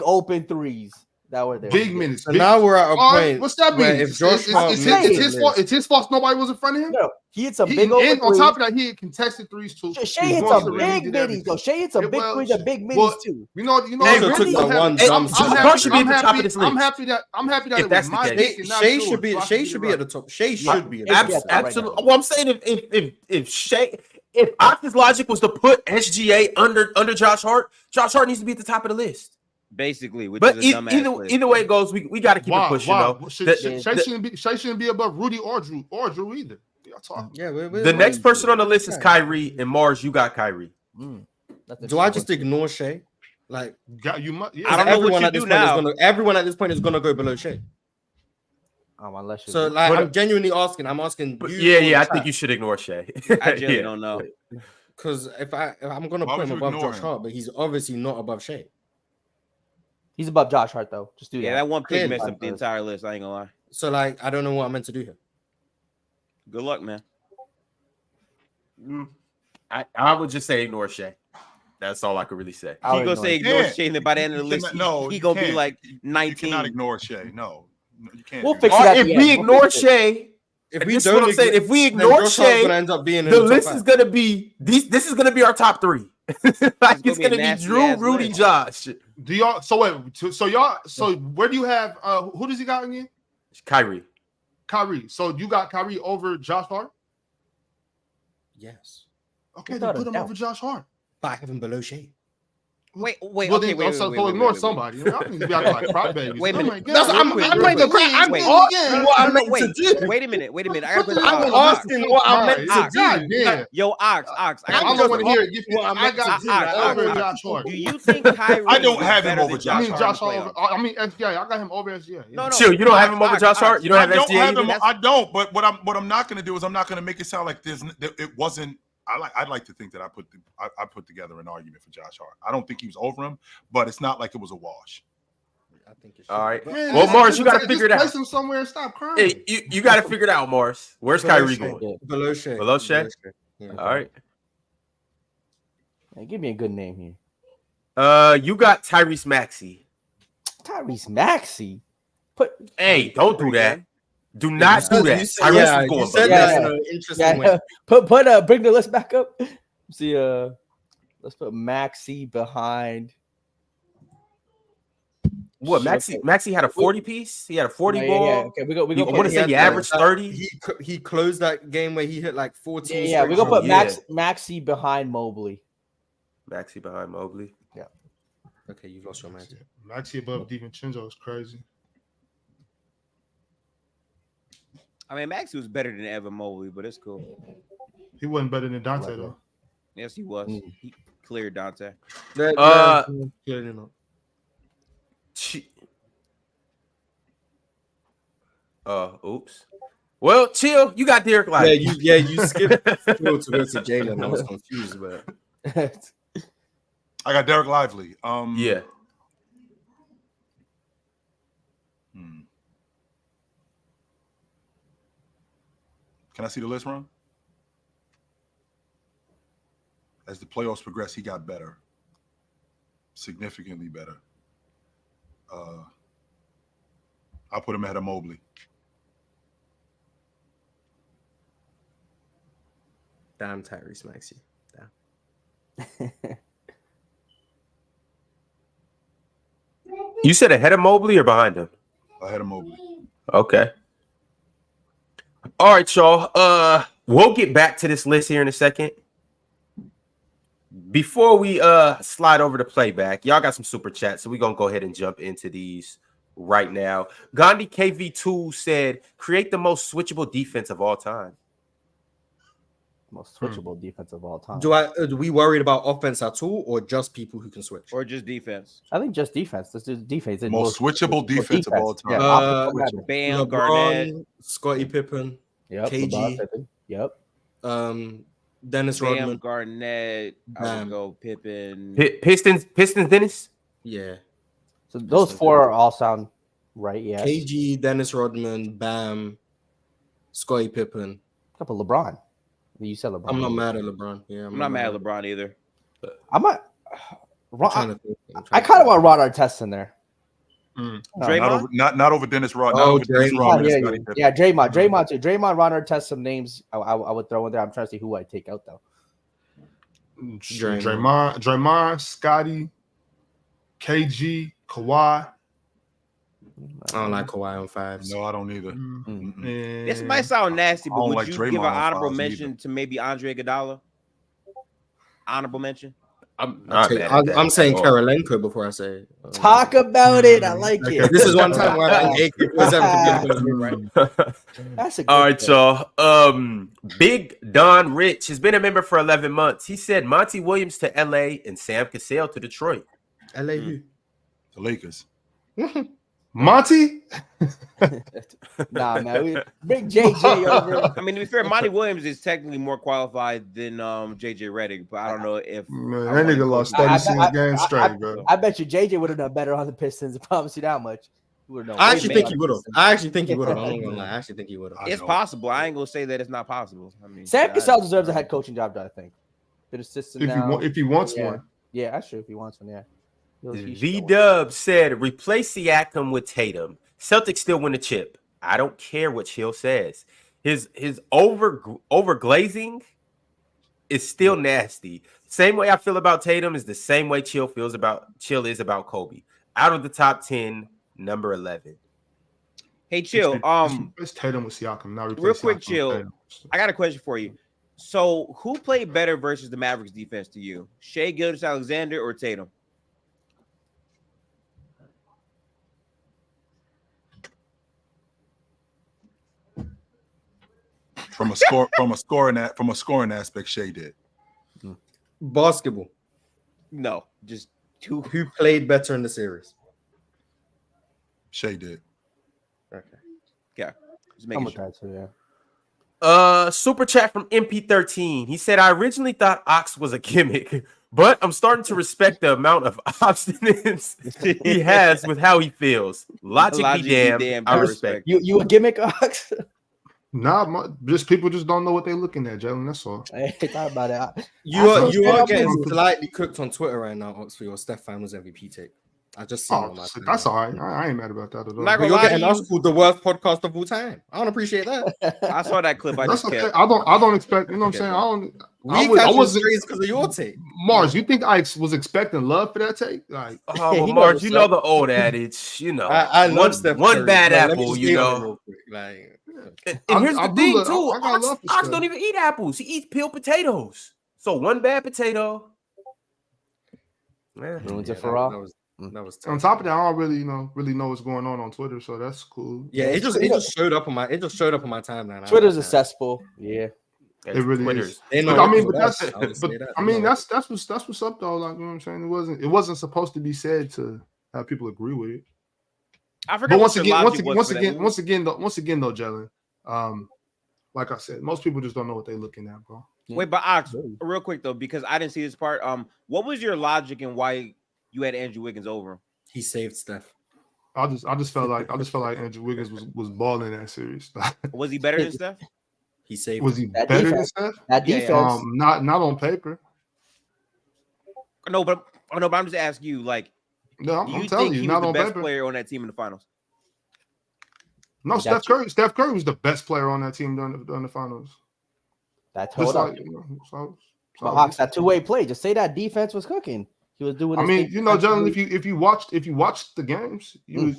open threes that were there. Big minutes. So now we're at a point. What's that mean? If Josh Hart it's his fault. It's his fault. Nobody was in front of him. No, he hit some big open threes. On top of that, he had contested threes too. Shea hit some big middies though. Shea hit some big threes and big middies too. You know. I'm happy that it was my pick and not yours. Shea should be at the top. Shea should be. Absolutely. Well, I'm saying if Ox's logic was to put SGA under Josh Hart needs to be at the top of the list. Basically, but either way it goes, we got to keep it pushing. Shea shouldn't be above Rudy or Drew either. The next person on the list is Kyrie, and Mars, you got Kyrie. Do I just ignore Shea? Like, you must. I don't know what you do now. Everyone at this point is gonna go below Shea. So, like, I'm genuinely asking. I'm asking. I think you should ignore Shea. I genuinely don't know. Because if I'm gonna put him above Josh Hart, but he's obviously not above Shea. He's above Josh Hart though. Just do that. Yeah, that one pick messed up the entire list. I ain't gonna lie. So, like, I don't know what I'm meant to do here. Good luck, man. I would just say ignore Shea. That's all I could really say. He gonna say ignore Shea, and then by the end of the list, he gonna be like 19. You cannot ignore Shea. No, you can't. We'll fix it. If we ignore Shea, if we ignore Shea, the list is gonna be this is gonna be our top 3. Like it's gonna be Drew, Rudy, Josh. Do y'all? So wait. So where do you have? Who does he got again? Kyrie. So you got Kyrie over Josh Hart? Yes. Okay, then put him over Josh Hart. But I have him below Shea. Wait. So ignore somebody. I think be acting like crybabies. Wait a minute. I'm playing the cry. I'm asking what I'm meant to do. Wait a minute. I'm asking what I'm meant to do. Yo, Ox. I don't want to hear it. I got over Josh Hart. Do you think Kyrie? I don't have him over Josh Hart. I mean SGA. I got him over SGA. No. Chill. You don't have him over Josh Hart. You don't have SGA. I don't. But what I'm not going to do is I'm not going to make it sound like it wasn't. I'd like to think that I put together an argument for Josh Hart. I don't think he was over him, but it's not like it was a wash. I think it should. All right. Well, Morris, you got to figure it out. Place him somewhere and stop crying. Hey, you got to figure it out, Morris. Where's Kyrie going? Below Shea. Below Shea? Yeah. All right. Hey, give me a good name here. You got Tyrese Maxey. Tyrese Maxey? Hey, don't do that. Do not do that. Tyrese going said that in an interesting way. Bring the list back up. See, let's put Maxey behind. What Maxey had a 40 piece? He had a 40 ball. Yeah. Okay, we go. I want to say he averaged 30. He closed that game where he hit like 14. Yeah, we're gonna put Maxey behind Mobley. Maxey behind Mobley. Yeah. Okay, you've lost your mind. Maxey above DiVincenzo is crazy. I mean, Maxey was better than Evan Mobley, but it's cool. He wasn't better than Dante though. Yes, he was. He cleared Dante. Clearly not. Oops. Well, chill. You got Derek Lively. You skipped to go to Jalen. I was confused, but I got Derek Lively. Yeah. Can I see the list, Ron? As the playoffs progress, he got better. Significantly better. I'll put him ahead of Mobley. Damn, Tyrese Maxey. Damn. You said ahead of Mobley or behind him? Ahead of Mobley. Okay. All right, y'all. We'll get back to this list here in a second. Before we slide over to playback, y'all got some super chats, so we're gonna go ahead and jump into these right now. Gandhi KV2 said, create the most switchable defense of all time. Most switchable defense of all time. Do we worried about offense at all, or just people who can switch, or just defense? I think just defense. Let's do defense. Most switchable defense of all time. Yeah, Bam, LeBron, Garnett, Scottie Pippen, yep, KG, yep. Dennis Bam, Rodman, Garnett. I would go Pippen. Pistons, Dennis. Yeah. So those four all sound right. Yes. KG, Dennis Rodman, Bam, Scottie Pippen. A couple LeBron. You said LeBron. I'm not mad at LeBron. Yeah, I'm not mad at LeBron either. I'm not. I kind of want Ron Artest in there. Draymond? Not over Dennis Rodman. Oh, Not over Dennis Rodman. Yeah, Draymond too. Draymond, Ron Artest, some names I would throw in there. I'm trying to see who I take out though. Draymond, Scotty, KG, Kawhi. I don't like Kawhi on fives. No, I don't either. This might sound nasty, but would like you Draymond give an on honorable fives mention either. to maybe Andre Iguodala? Honorable mention. I'm saying Karolinko before I say. Talk about it. I like it. This is one time where I think AK was everything. Right? That's a good All right, y'all. Big Don Rich has been a member for 11 months. He said Monty Williams to LA and Sam Cassell to Detroit. LA who? The Lakers. Monty? Nah, man. Bring JJ over. I mean, to be fair, Monty Williams is technically more qualified than JJ Redick, but I don't know if Man, that nigga lost 36 games straight, bro. I bet you JJ would have done better on the Pistons. I promise you that much. I actually think he would have. I actually think he would have. I'm not gonna lie. I actually think he would have. it's possible. I ain't gonna say that it's not possible. I mean, Sam Cassell deserves a head coaching job, I think. Been assistant now. If he wants Yeah. one. Yeah, that's true. If he wants one, yeah. V-Dub said, replace Siakam with Tatum. Celtics still win the chip. I don't care what Chill says. His overglazing is still nasty. Same way I feel about Tatum is the same way Chill is about Kobe. Out of the top 10, number 11. Hey, Chill. It's Tatum with Siakam. Not Real quick, Siakam Chill. I got a question for you. So, who played better versus the Mavericks defense to you? Shai Gilgeous-Alexander or Tatum? From a scoring aspect, Shai did. Basketball. No, just two. Who played better in the series? Shai did. Okay. Yeah. Just I'm making with sure. that too, yeah. Super chat from MP13. He said, I originally thought Ox was a gimmick, but I'm starting to respect the amount of obstinance he has with how he feels. Logic be damned. I respect. You a gimmick, Ox? Nah, just people just don't know what they're looking at, Jalen. That's all. I thought about it. You are getting slightly cooked on Twitter right now, Ox, for your Steph Finals MVP take. I just seen on my that's all right. I ain't mad about that at all. Not But you're getting us called the worst podcast of all time. I don't appreciate that. I saw that clip. I just okay. kept. I don't expect. You know what I'm saying? I wasn't because of your take. Mars, you think I was expecting love for that take? Like, Oh, well, Mars, you know the old adage. You know, I love Steph one Curry. bad Let me apple. just You get on it know. real quick. Like, And here's the thing, too. I got love for Ox Steph. don't even eat apples. He eats peeled potatoes. So one bad potato. Ruins it for all. That was on top of that, I don't really know what's going on Twitter, so that's cool. Yeah, it just showed up on my timeline. Twitter's a cesspool. Yeah. It really Twitter's. is. But that's what's up though. Like, you know what I'm saying? It wasn't supposed to be said to have people agree with it. I forgot. But once again, though, Jalen, like I said, most people just don't know what they're looking at, bro. Wait, but Ox, real quick though, because I didn't see this part. What was your logic and why you had Andrew Wiggins over? He saved Steph. I just felt like Andrew Wiggins was balling that series. Was he better than Steph? He saved. Was he better than Steph? That defense. Not on paper. No, but I'm just asking you, like, No, I'm you telling think you, he not was on the best paper. player on that team in the finals? No, Steph Curry was the best player on that team during the finals. That's Just hold like, up. Hawks, that two-way play. Just say that defense was cooking. He was doing. I mean, Jalen, if you watched the games, you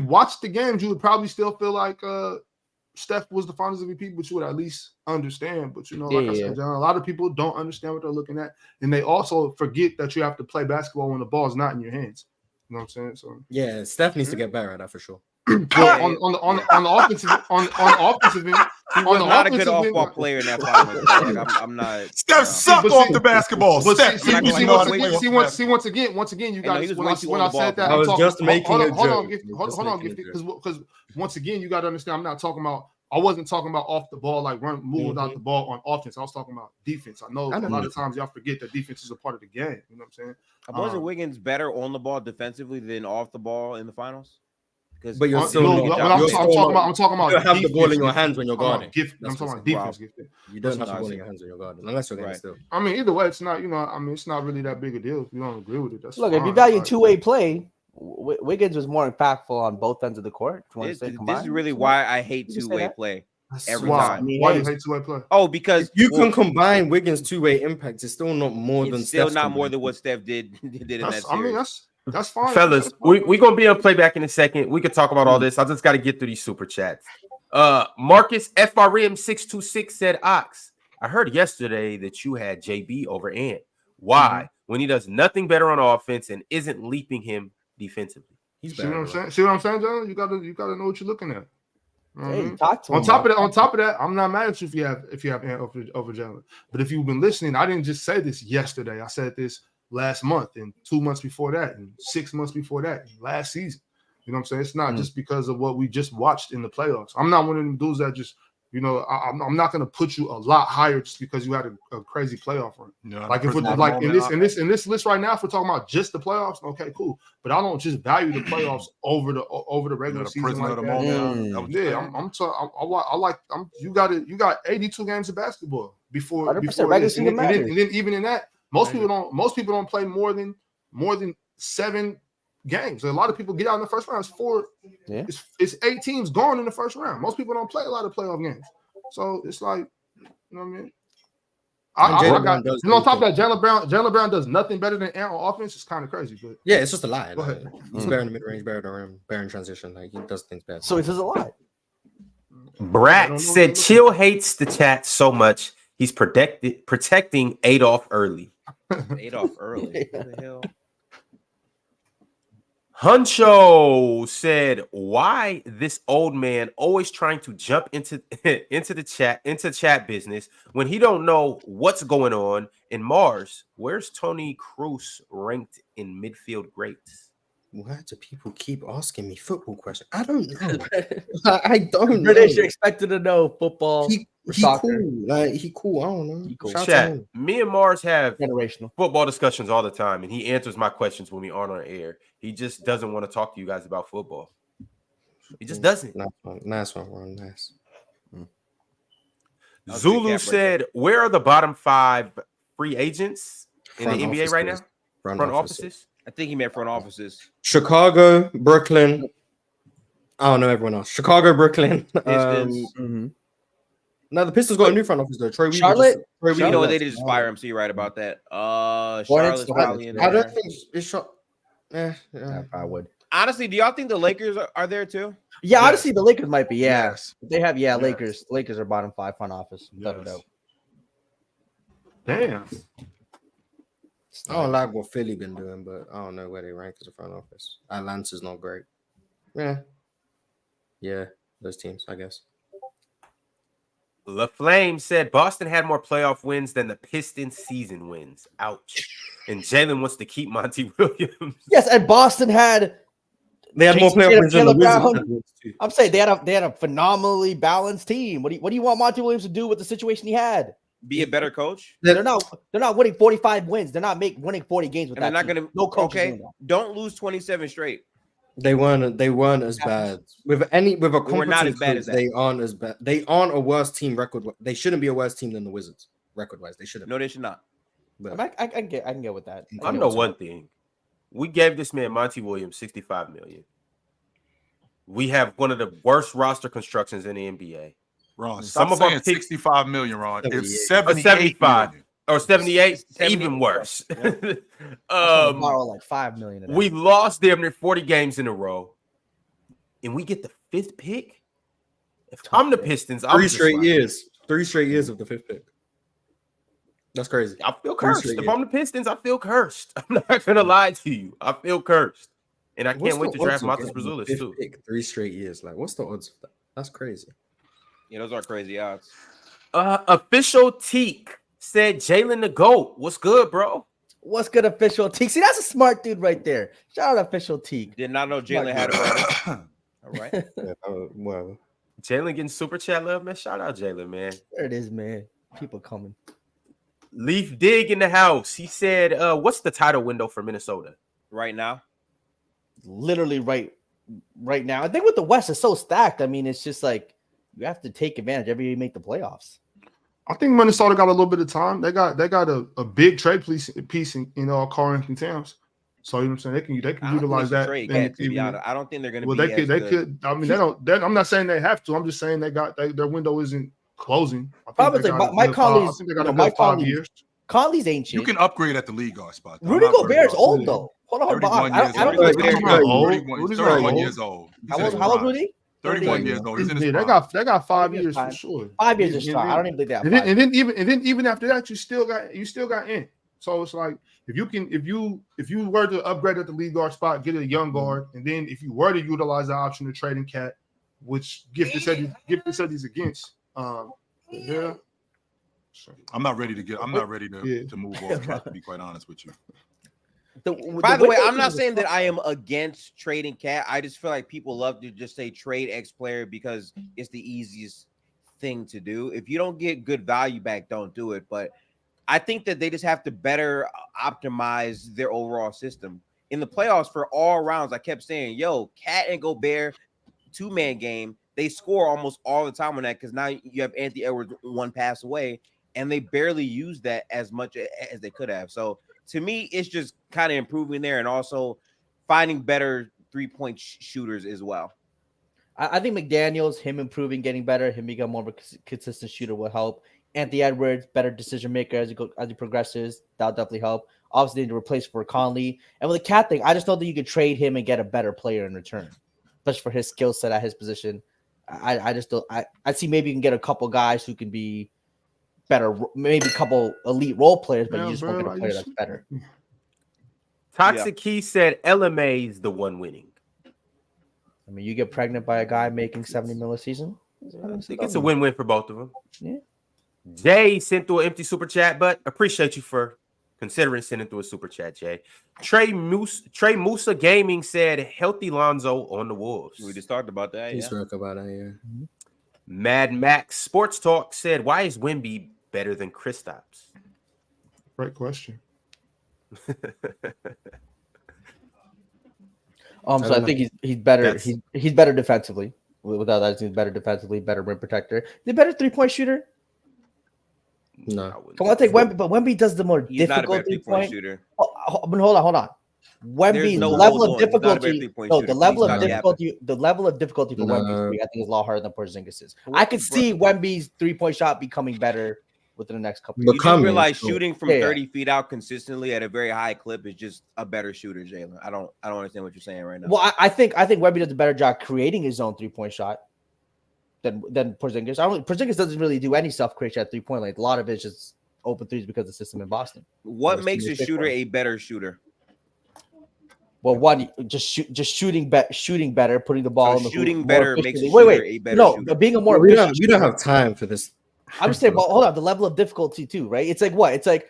watched the games, you would probably still feel like Steph was the Finals MVP, but you would at least understand. But I said, John, a lot of people don't understand what they're looking at, and they also forget that you have to play basketball when the ball's not in your hands. You know what I'm saying? So yeah, Steph needs to get better at that for sure. on the offensive end, he was not a good off-ball player in that finals. Like, I'm not. Steph suck off the basketball. Steph, once again, you got when I said that, I was just making a joke. Hold on, because once again, you got to understand. I wasn't talking about off the ball, like moving out the ball on offense. I was talking about defense. I know a lot of times y'all forget that defense is a part of the game. You know what I'm saying? Wasn't Wiggins better on the ball defensively than off the ball in the finals? But you're still I'm talking about you don't have the ball in your hands when you're guarding. I'm talking about defense. You don't have the ball in your hands when you're guarding, unless you're getting still. I mean, either way, it's not. It's not really that big a deal. If you don't agree with it, that's look. fine. If you value two-way play, Wiggins was more impactful on both ends of the court. This is really why I hate two-way play. Every time. Why do you hate two-way play? Oh, because you can combine Wiggins' two-way impact. It's still not more than still not more than what Steph did in that series. I mean, that's fine, fellas. We gonna be on playback in a second. We could talk about all this. I just got to get through these super chats. Marcus FRM 626 said, "Ox, I heard yesterday that you had JB over Ant. Why? When he does nothing better on offense and isn't leaping him defensively? He's better. See what I'm saying, John? You gotta know what you're looking at. Talk to him. On top of that, I'm not mad at you if you have Ant over Jalen. But if you've been listening, I didn't just say this yesterday. I said this last month and 2 months before that and 6 months before that and last season. You know what I'm saying? It's not just because of what we just watched in the playoffs. I'm not one of them dudes that just, I'm not going to put you a lot higher just because you had a crazy playoff run. No, like if we're like in this list right now, if we're talking about just the playoffs, okay, cool. But I don't just value the playoffs over the regular season like that. You got 82 games of basketball before and then even in that, most people don't play more than 7 games. A lot of people get out in the first round. It's 8 teams going in the first round. Most people don't play a lot of playoff games. So it's like, you know what I mean? On top of that, Jaylen Brown does nothing better than Ant on offense. It's kind of crazy, but yeah, it's just a lie. Go ahead. He's better in the mid range, better in the rim, better in transition. Like he does things better. So it's just a lie. Brat said, "Chill hates the chat so much. He's protecting Adolf early." Adolf early. What the hell? Huncho said, "Why this old man always trying to jump into chat business when he don't know what's going on in Mars? Where's Tony Cruz ranked in midfield greats?" Why do people keep asking me football questions? I don't know. I don't know. British expected to know football. He cool. Like he cool. I don't know. He cool. Chat. Me and Mars have generational football discussions all the time, and he answers my questions when we aren't on air. He just doesn't want to talk to you guys about football. He just doesn't. Nice one, Ron. Nice. Zulu said, "Where are the bottom 5 free agents in the NBA right now? Front offices? I think he meant front offices. Chicago, Brooklyn. I don't know everyone else. Chicago, Brooklyn. No, the Pistons got a new front office though. Troy Charlotte. You know they just fire him. So you're right about that. Charlotte's probably in there. I don't think it's shot. I would. Honestly, do y'all think the Lakers are there too? Yeah, honestly, the Lakers might be. Yeah, Yes. They have. Yeah, Lakers. Lakers are bottom 5 front office. Without a doubt. damn. I don't like what Philly been doing, but I don't know where they rank as a front office. Atlanta's not great. Yeah, those teams, I guess. La Flame said Boston had more playoff wins than the Pistons season wins. Ouch. And Jalen wants to keep Monty Williams. Yes, and Boston had. They had more playoff wins than the Wizards. I'm saying they had a phenomenally balanced team. What do you want Monty Williams to do with the situation he had? Be a better coach. They're not winning 45 wins. They're not winning 40 games with and that. They're not going to. No coach. Okay, don't lose 27 straight. They weren't as bad. With a we're not as bad as that. They aren't as bad. They aren't a worse team record. They shouldn't be a worse team than the Wizards record wise. They shouldn't. No, they should not. But I can get with that. I know one thing. We gave this man Monty Williams $65 million. We have one of the worst roster constructions in the NBA. Ron, some of our 65 million, Ron. It's 75 or 78, even worse. Borrow like $5 million. We lost damn near 40 games in a row, and we get the 5th pick. If I'm the Pistons, I'm 3 straight years. 3 straight years of the 5th pick. That's crazy. I feel cursed. If I'm the Pistons, I feel cursed. I'm not gonna lie to you. I feel cursed. And I can't wait to draft Montes Brazulis too. Pick 3 straight years. Like, what's the odds of that? That's crazy. Yeah, those are crazy odds. Official Teak said Jalen the GOAT. What's good, bro? What's good, Official Teak? See, that's a smart dude right there. Shout out Official Teak. Did not know Jalen had a brother. All right. Yeah, well, Jalen getting super chat love, man. Shout out Jalen, man. There it is, man. People coming. Leaf Dig in the house. He said, what's the title window for Minnesota? Right now? Literally right now. I think with the West, it's so stacked. I mean, it's just like you have to take advantage every year you make the playoffs. I think Minnesota got a little bit of time. They got a big trade piece in Karl Anthony Towns. So you know what I'm saying they can utilize that. To be honest, I don't think they're going to. Well, they could. I mean, they don't. I'm not saying they have to. I'm just saying their window isn't closing. Probably like Mike Conley's. I think they got a good 5 years. Conley's ancient. You can upgrade at the league guard spot. Rudy Gobert's old though. Hold on, 31 years old. How old Rudy? 31 years old. He's in his they got 5 years for sure. 5 years is strong. I don't even think that. And then even after that, you still got in. So it's like if you were to upgrade at the lead guard spot, get a young guard, and then if you were to utilize the option of trading Cat, which Gifted said he's against. Yeah. I'm not ready to move on. To be quite honest with you. By the way, I'm not saying that I am against trading Cat. I just feel like people love to just say trade X player because it's the easiest thing to do. If you don't get good value back, don't do it. But I think that they just have to better optimize their overall system. In the playoffs for all rounds, I kept saying, yo, Cat and Gobert, 2-man game. They score almost all the time on that because now you have Anthony Edwards one pass away, and they barely use that as much as they could have. So to me, it's just kind of improving there and also finding better three-point shooters as well. I think McDaniels, him improving, getting better, him become more of a consistent shooter will help. Anthony Edwards, better decision maker as he progresses. That'll definitely help. Obviously, to replace for Conley. And with the Cat thing, I just know that you could trade him and get a better player in return, especially for his skill set at his position. I just don't. I see maybe you can get a couple guys who can be better, maybe a couple elite role players, but you just won't get a player that's better. Toxic Key said LMA is the one winning. I mean, you get pregnant by a guy making $70 million a season. I think it's a win-win for both of them. Yeah. Jay sent through an empty super chat, but appreciate you for considering sending through a super chat, Jay. Trey Musa Gaming said healthy Lonzo on the Wolves. We just talked about that. We spoke about that, yeah. Mad Max Sports Talk said, why is Wemby better than Kristaps? Great question. So I think he's better. He's better defensively. Without that, he's better defensively, better rim protector. He's a better 3-point shooter. No. Come on, take Wemby, but Wemby does the more difficult 3-point shooter. Hold on. Wemby's level of difficulty. No, the level of difficulty. The level of difficulty for Wemby, I think, is a lot harder than Porzingis's. I could see Wemby's 3-point shot becoming better within the next couple. You do realize shooting from 30 feet out consistently at a very high clip is just a better shooter, Jalen. I don't understand what you're saying right now. Well, I think Wemby does a better job creating his own 3-point shot than Porzingis. Porzingis doesn't really do any self creation at 3-point line. A lot of it's just open threes because of the system in Boston. What makes a shooter a better shooter? Well, one, just shooting better, putting the ball in the shooting better makes a shooter a better shooter. No, being a more we don't have time for this. I'm just saying, but hold on, the level of difficulty too, right? It's like what? It's like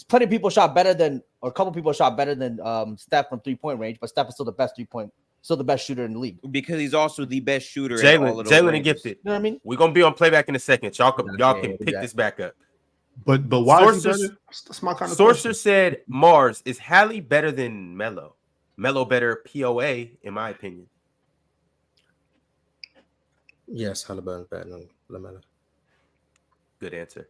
plenty of people shot better than, or a couple people shot better than Steph from 3-point range, but Steph is still the best still the best shooter in the league because he's also the best shooter. Jalen and Gifted. You know what I mean? We're gonna be on Playback in a second. Y'all can pick this back up. But why? That's my kind of Sorcerer said Mars is Hallie better than Melo. Melo better POA in my opinion. Yes, Halliburton better than LaMelo. Good answer.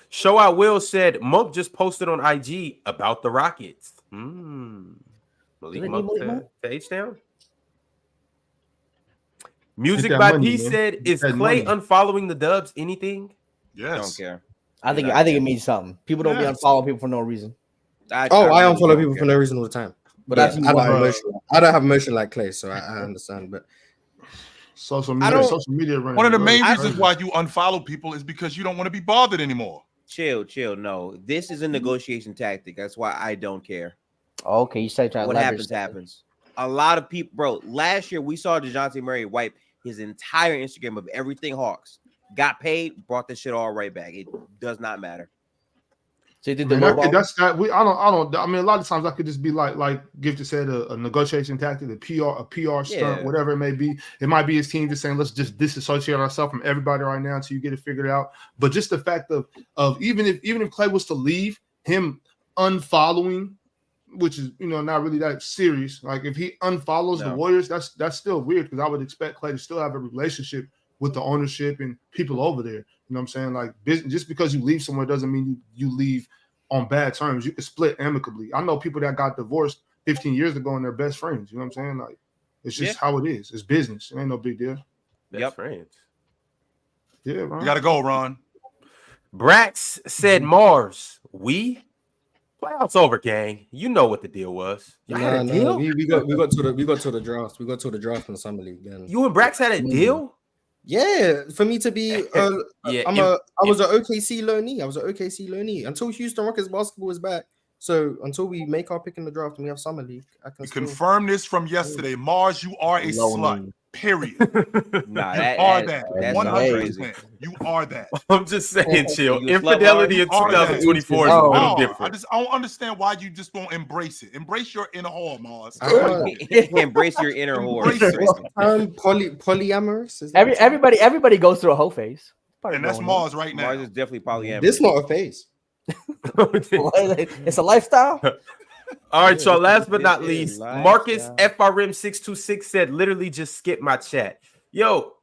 Show Out Will said Monk just posted on IG about the Rockets. Malik Monk to H-Town. Music by P said, is Clay unfollowing the Dubs anything? Yes. I don't care. I think it means something. People don't be unfollowing people for no reason. I unfollow people for no reason all the time. But I don't have emotion like Clay, so I understand. But social media running. One of the main reasons why you unfollow people is because you don't want to be bothered anymore. Chill. No, this is a negotiation tactic. That's why I don't care. Okay, you say what happens. a lot of people, bro. Last year we saw Dejounte Murray wipe his entire Instagram of everything Hawks. Got paid, brought the shit all right back. It does not matter. So you think I mean, I mean, a lot of times I could just be like Gifted said, a negotiation tactic, a PR stunt, whatever it may be. It might be his team just saying, let's just disassociate ourselves from everybody right now until you get it figured out. But just the fact of even if Clay was to leave, him unfollowing, which is not really that serious. Like if he unfollows the Warriors, that's still weird because I would expect Clay to still have a relationship with the ownership and people over there. You know what I'm saying? Like just because you leave somewhere doesn't mean you leave on bad terms. You can split amicably. I know people that got divorced 15 years ago and they're best friends. You know what I'm saying? Like it's just how it is. It's business. It ain't no big deal. Best friends. Yeah, Ron. You gotta go, Ron. Brax said Mars. Playoffs over, gang. You know what the deal was. You had a deal? We got to the draft. We got to the draft in the summer league. Then you and Brax had a deal? Yeah, for me to be, I was an OKC loanee. Until Houston Rockets basketball is back. So until we make our pick in the draft and we have summer league, I can confirm this from yesterday. Mars, you are a slut. Period. Nah, you are that. 100%. You are that. I'm just saying, chill. Infidelity in 2024 is a little different. I don't understand why you just won't embrace it. Embrace your inner whore, Mars. Embrace your inner whore. Polyamorous. Everybody goes through a hoe phase. And that's Mars right now. Mars is definitely polyamorous. This not a phase. It's a lifestyle. All right, so last but not least, Marcus FRM626 said, literally just skip my chat. Yo,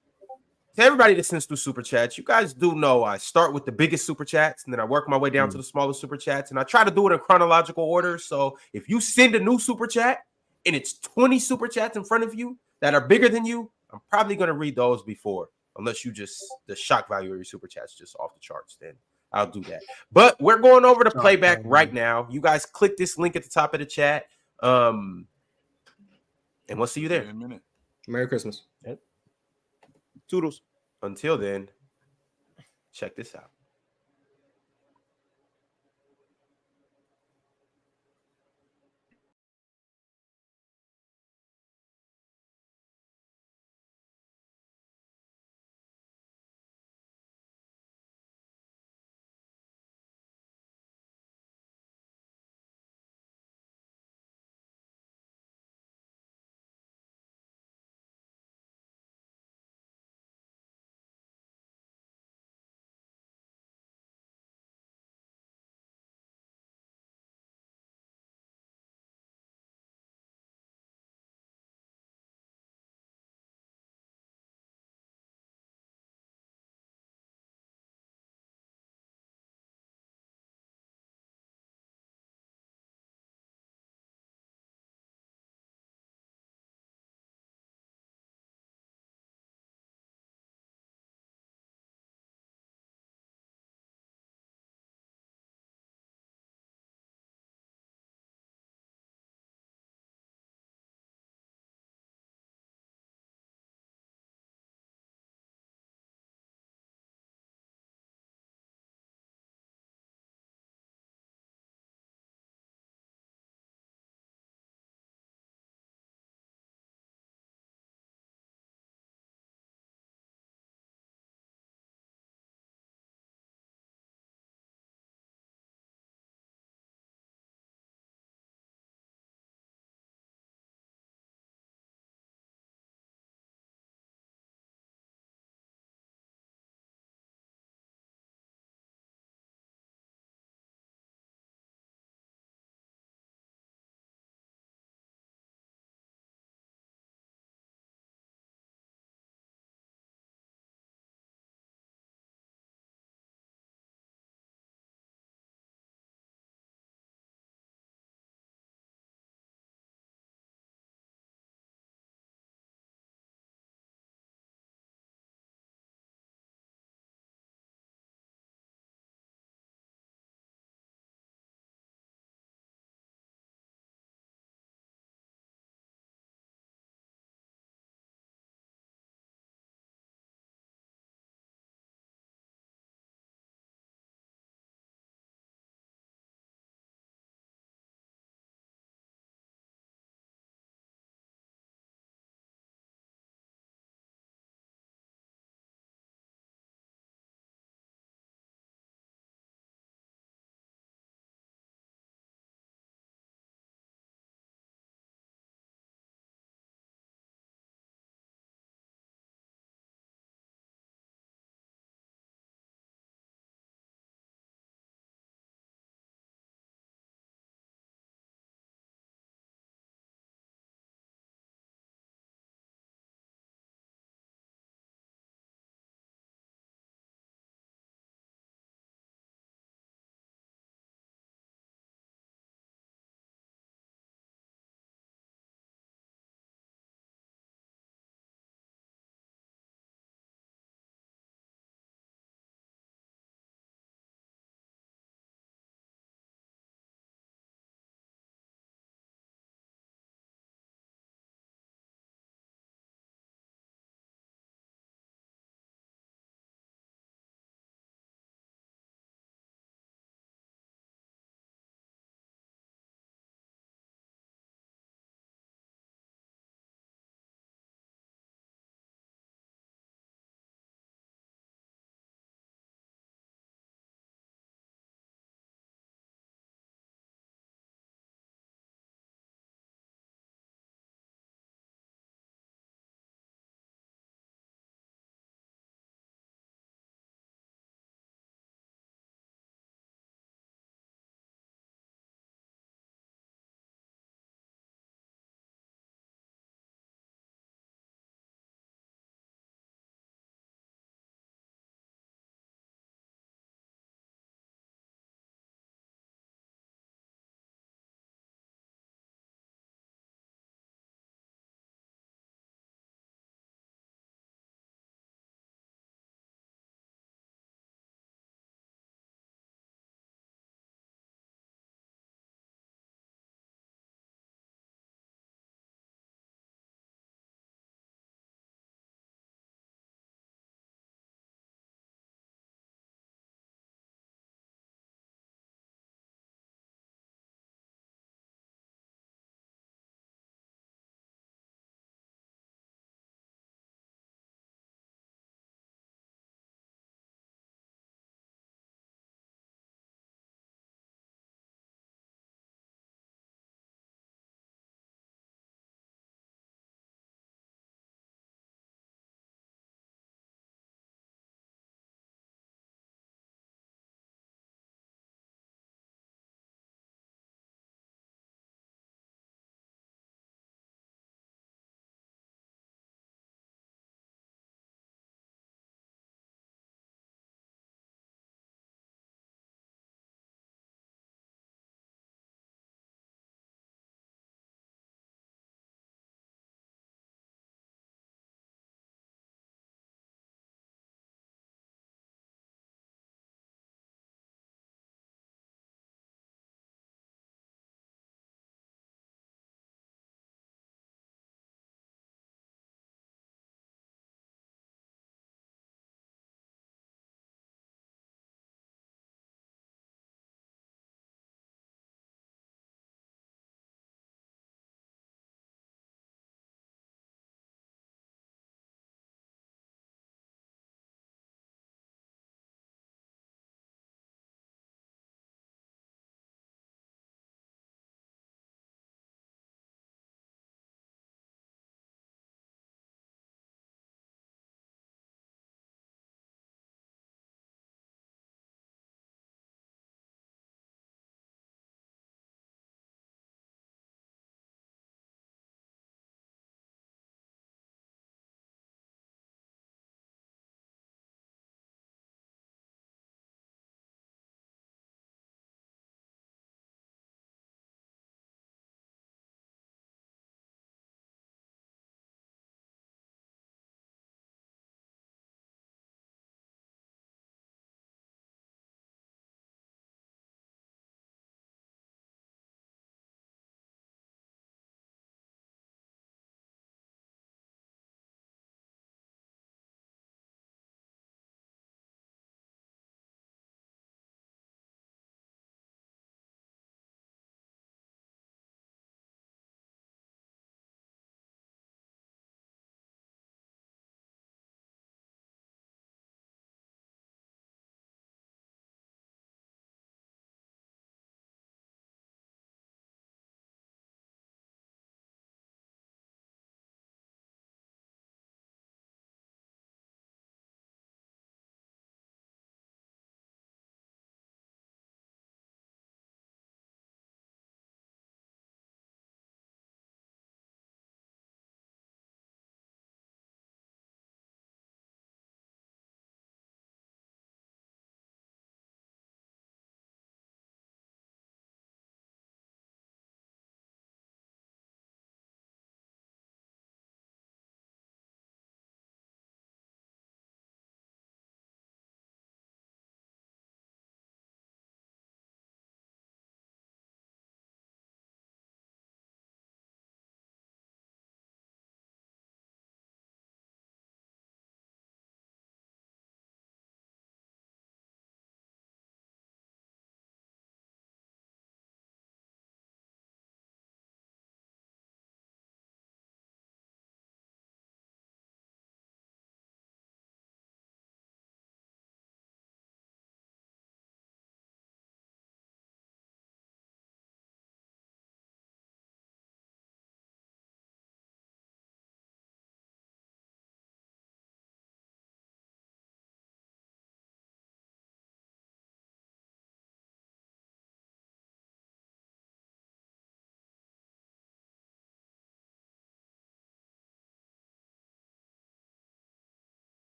to everybody that sends through super chats, you guys do know I start with the biggest super chats and then I work my way down to the smallest super chats, and I try to do it in chronological order. So if you send a new super chat and it's 20 super chats in front of you that are bigger than you, I'm probably going to read those before, unless you just, the shock value of your super chats just off the charts, then I'll do that. But we're going over to Playback right now. You guys click this link at the top of the chat. And we'll see you there. In a minute. Merry Christmas. Toodles. Until then, check this out.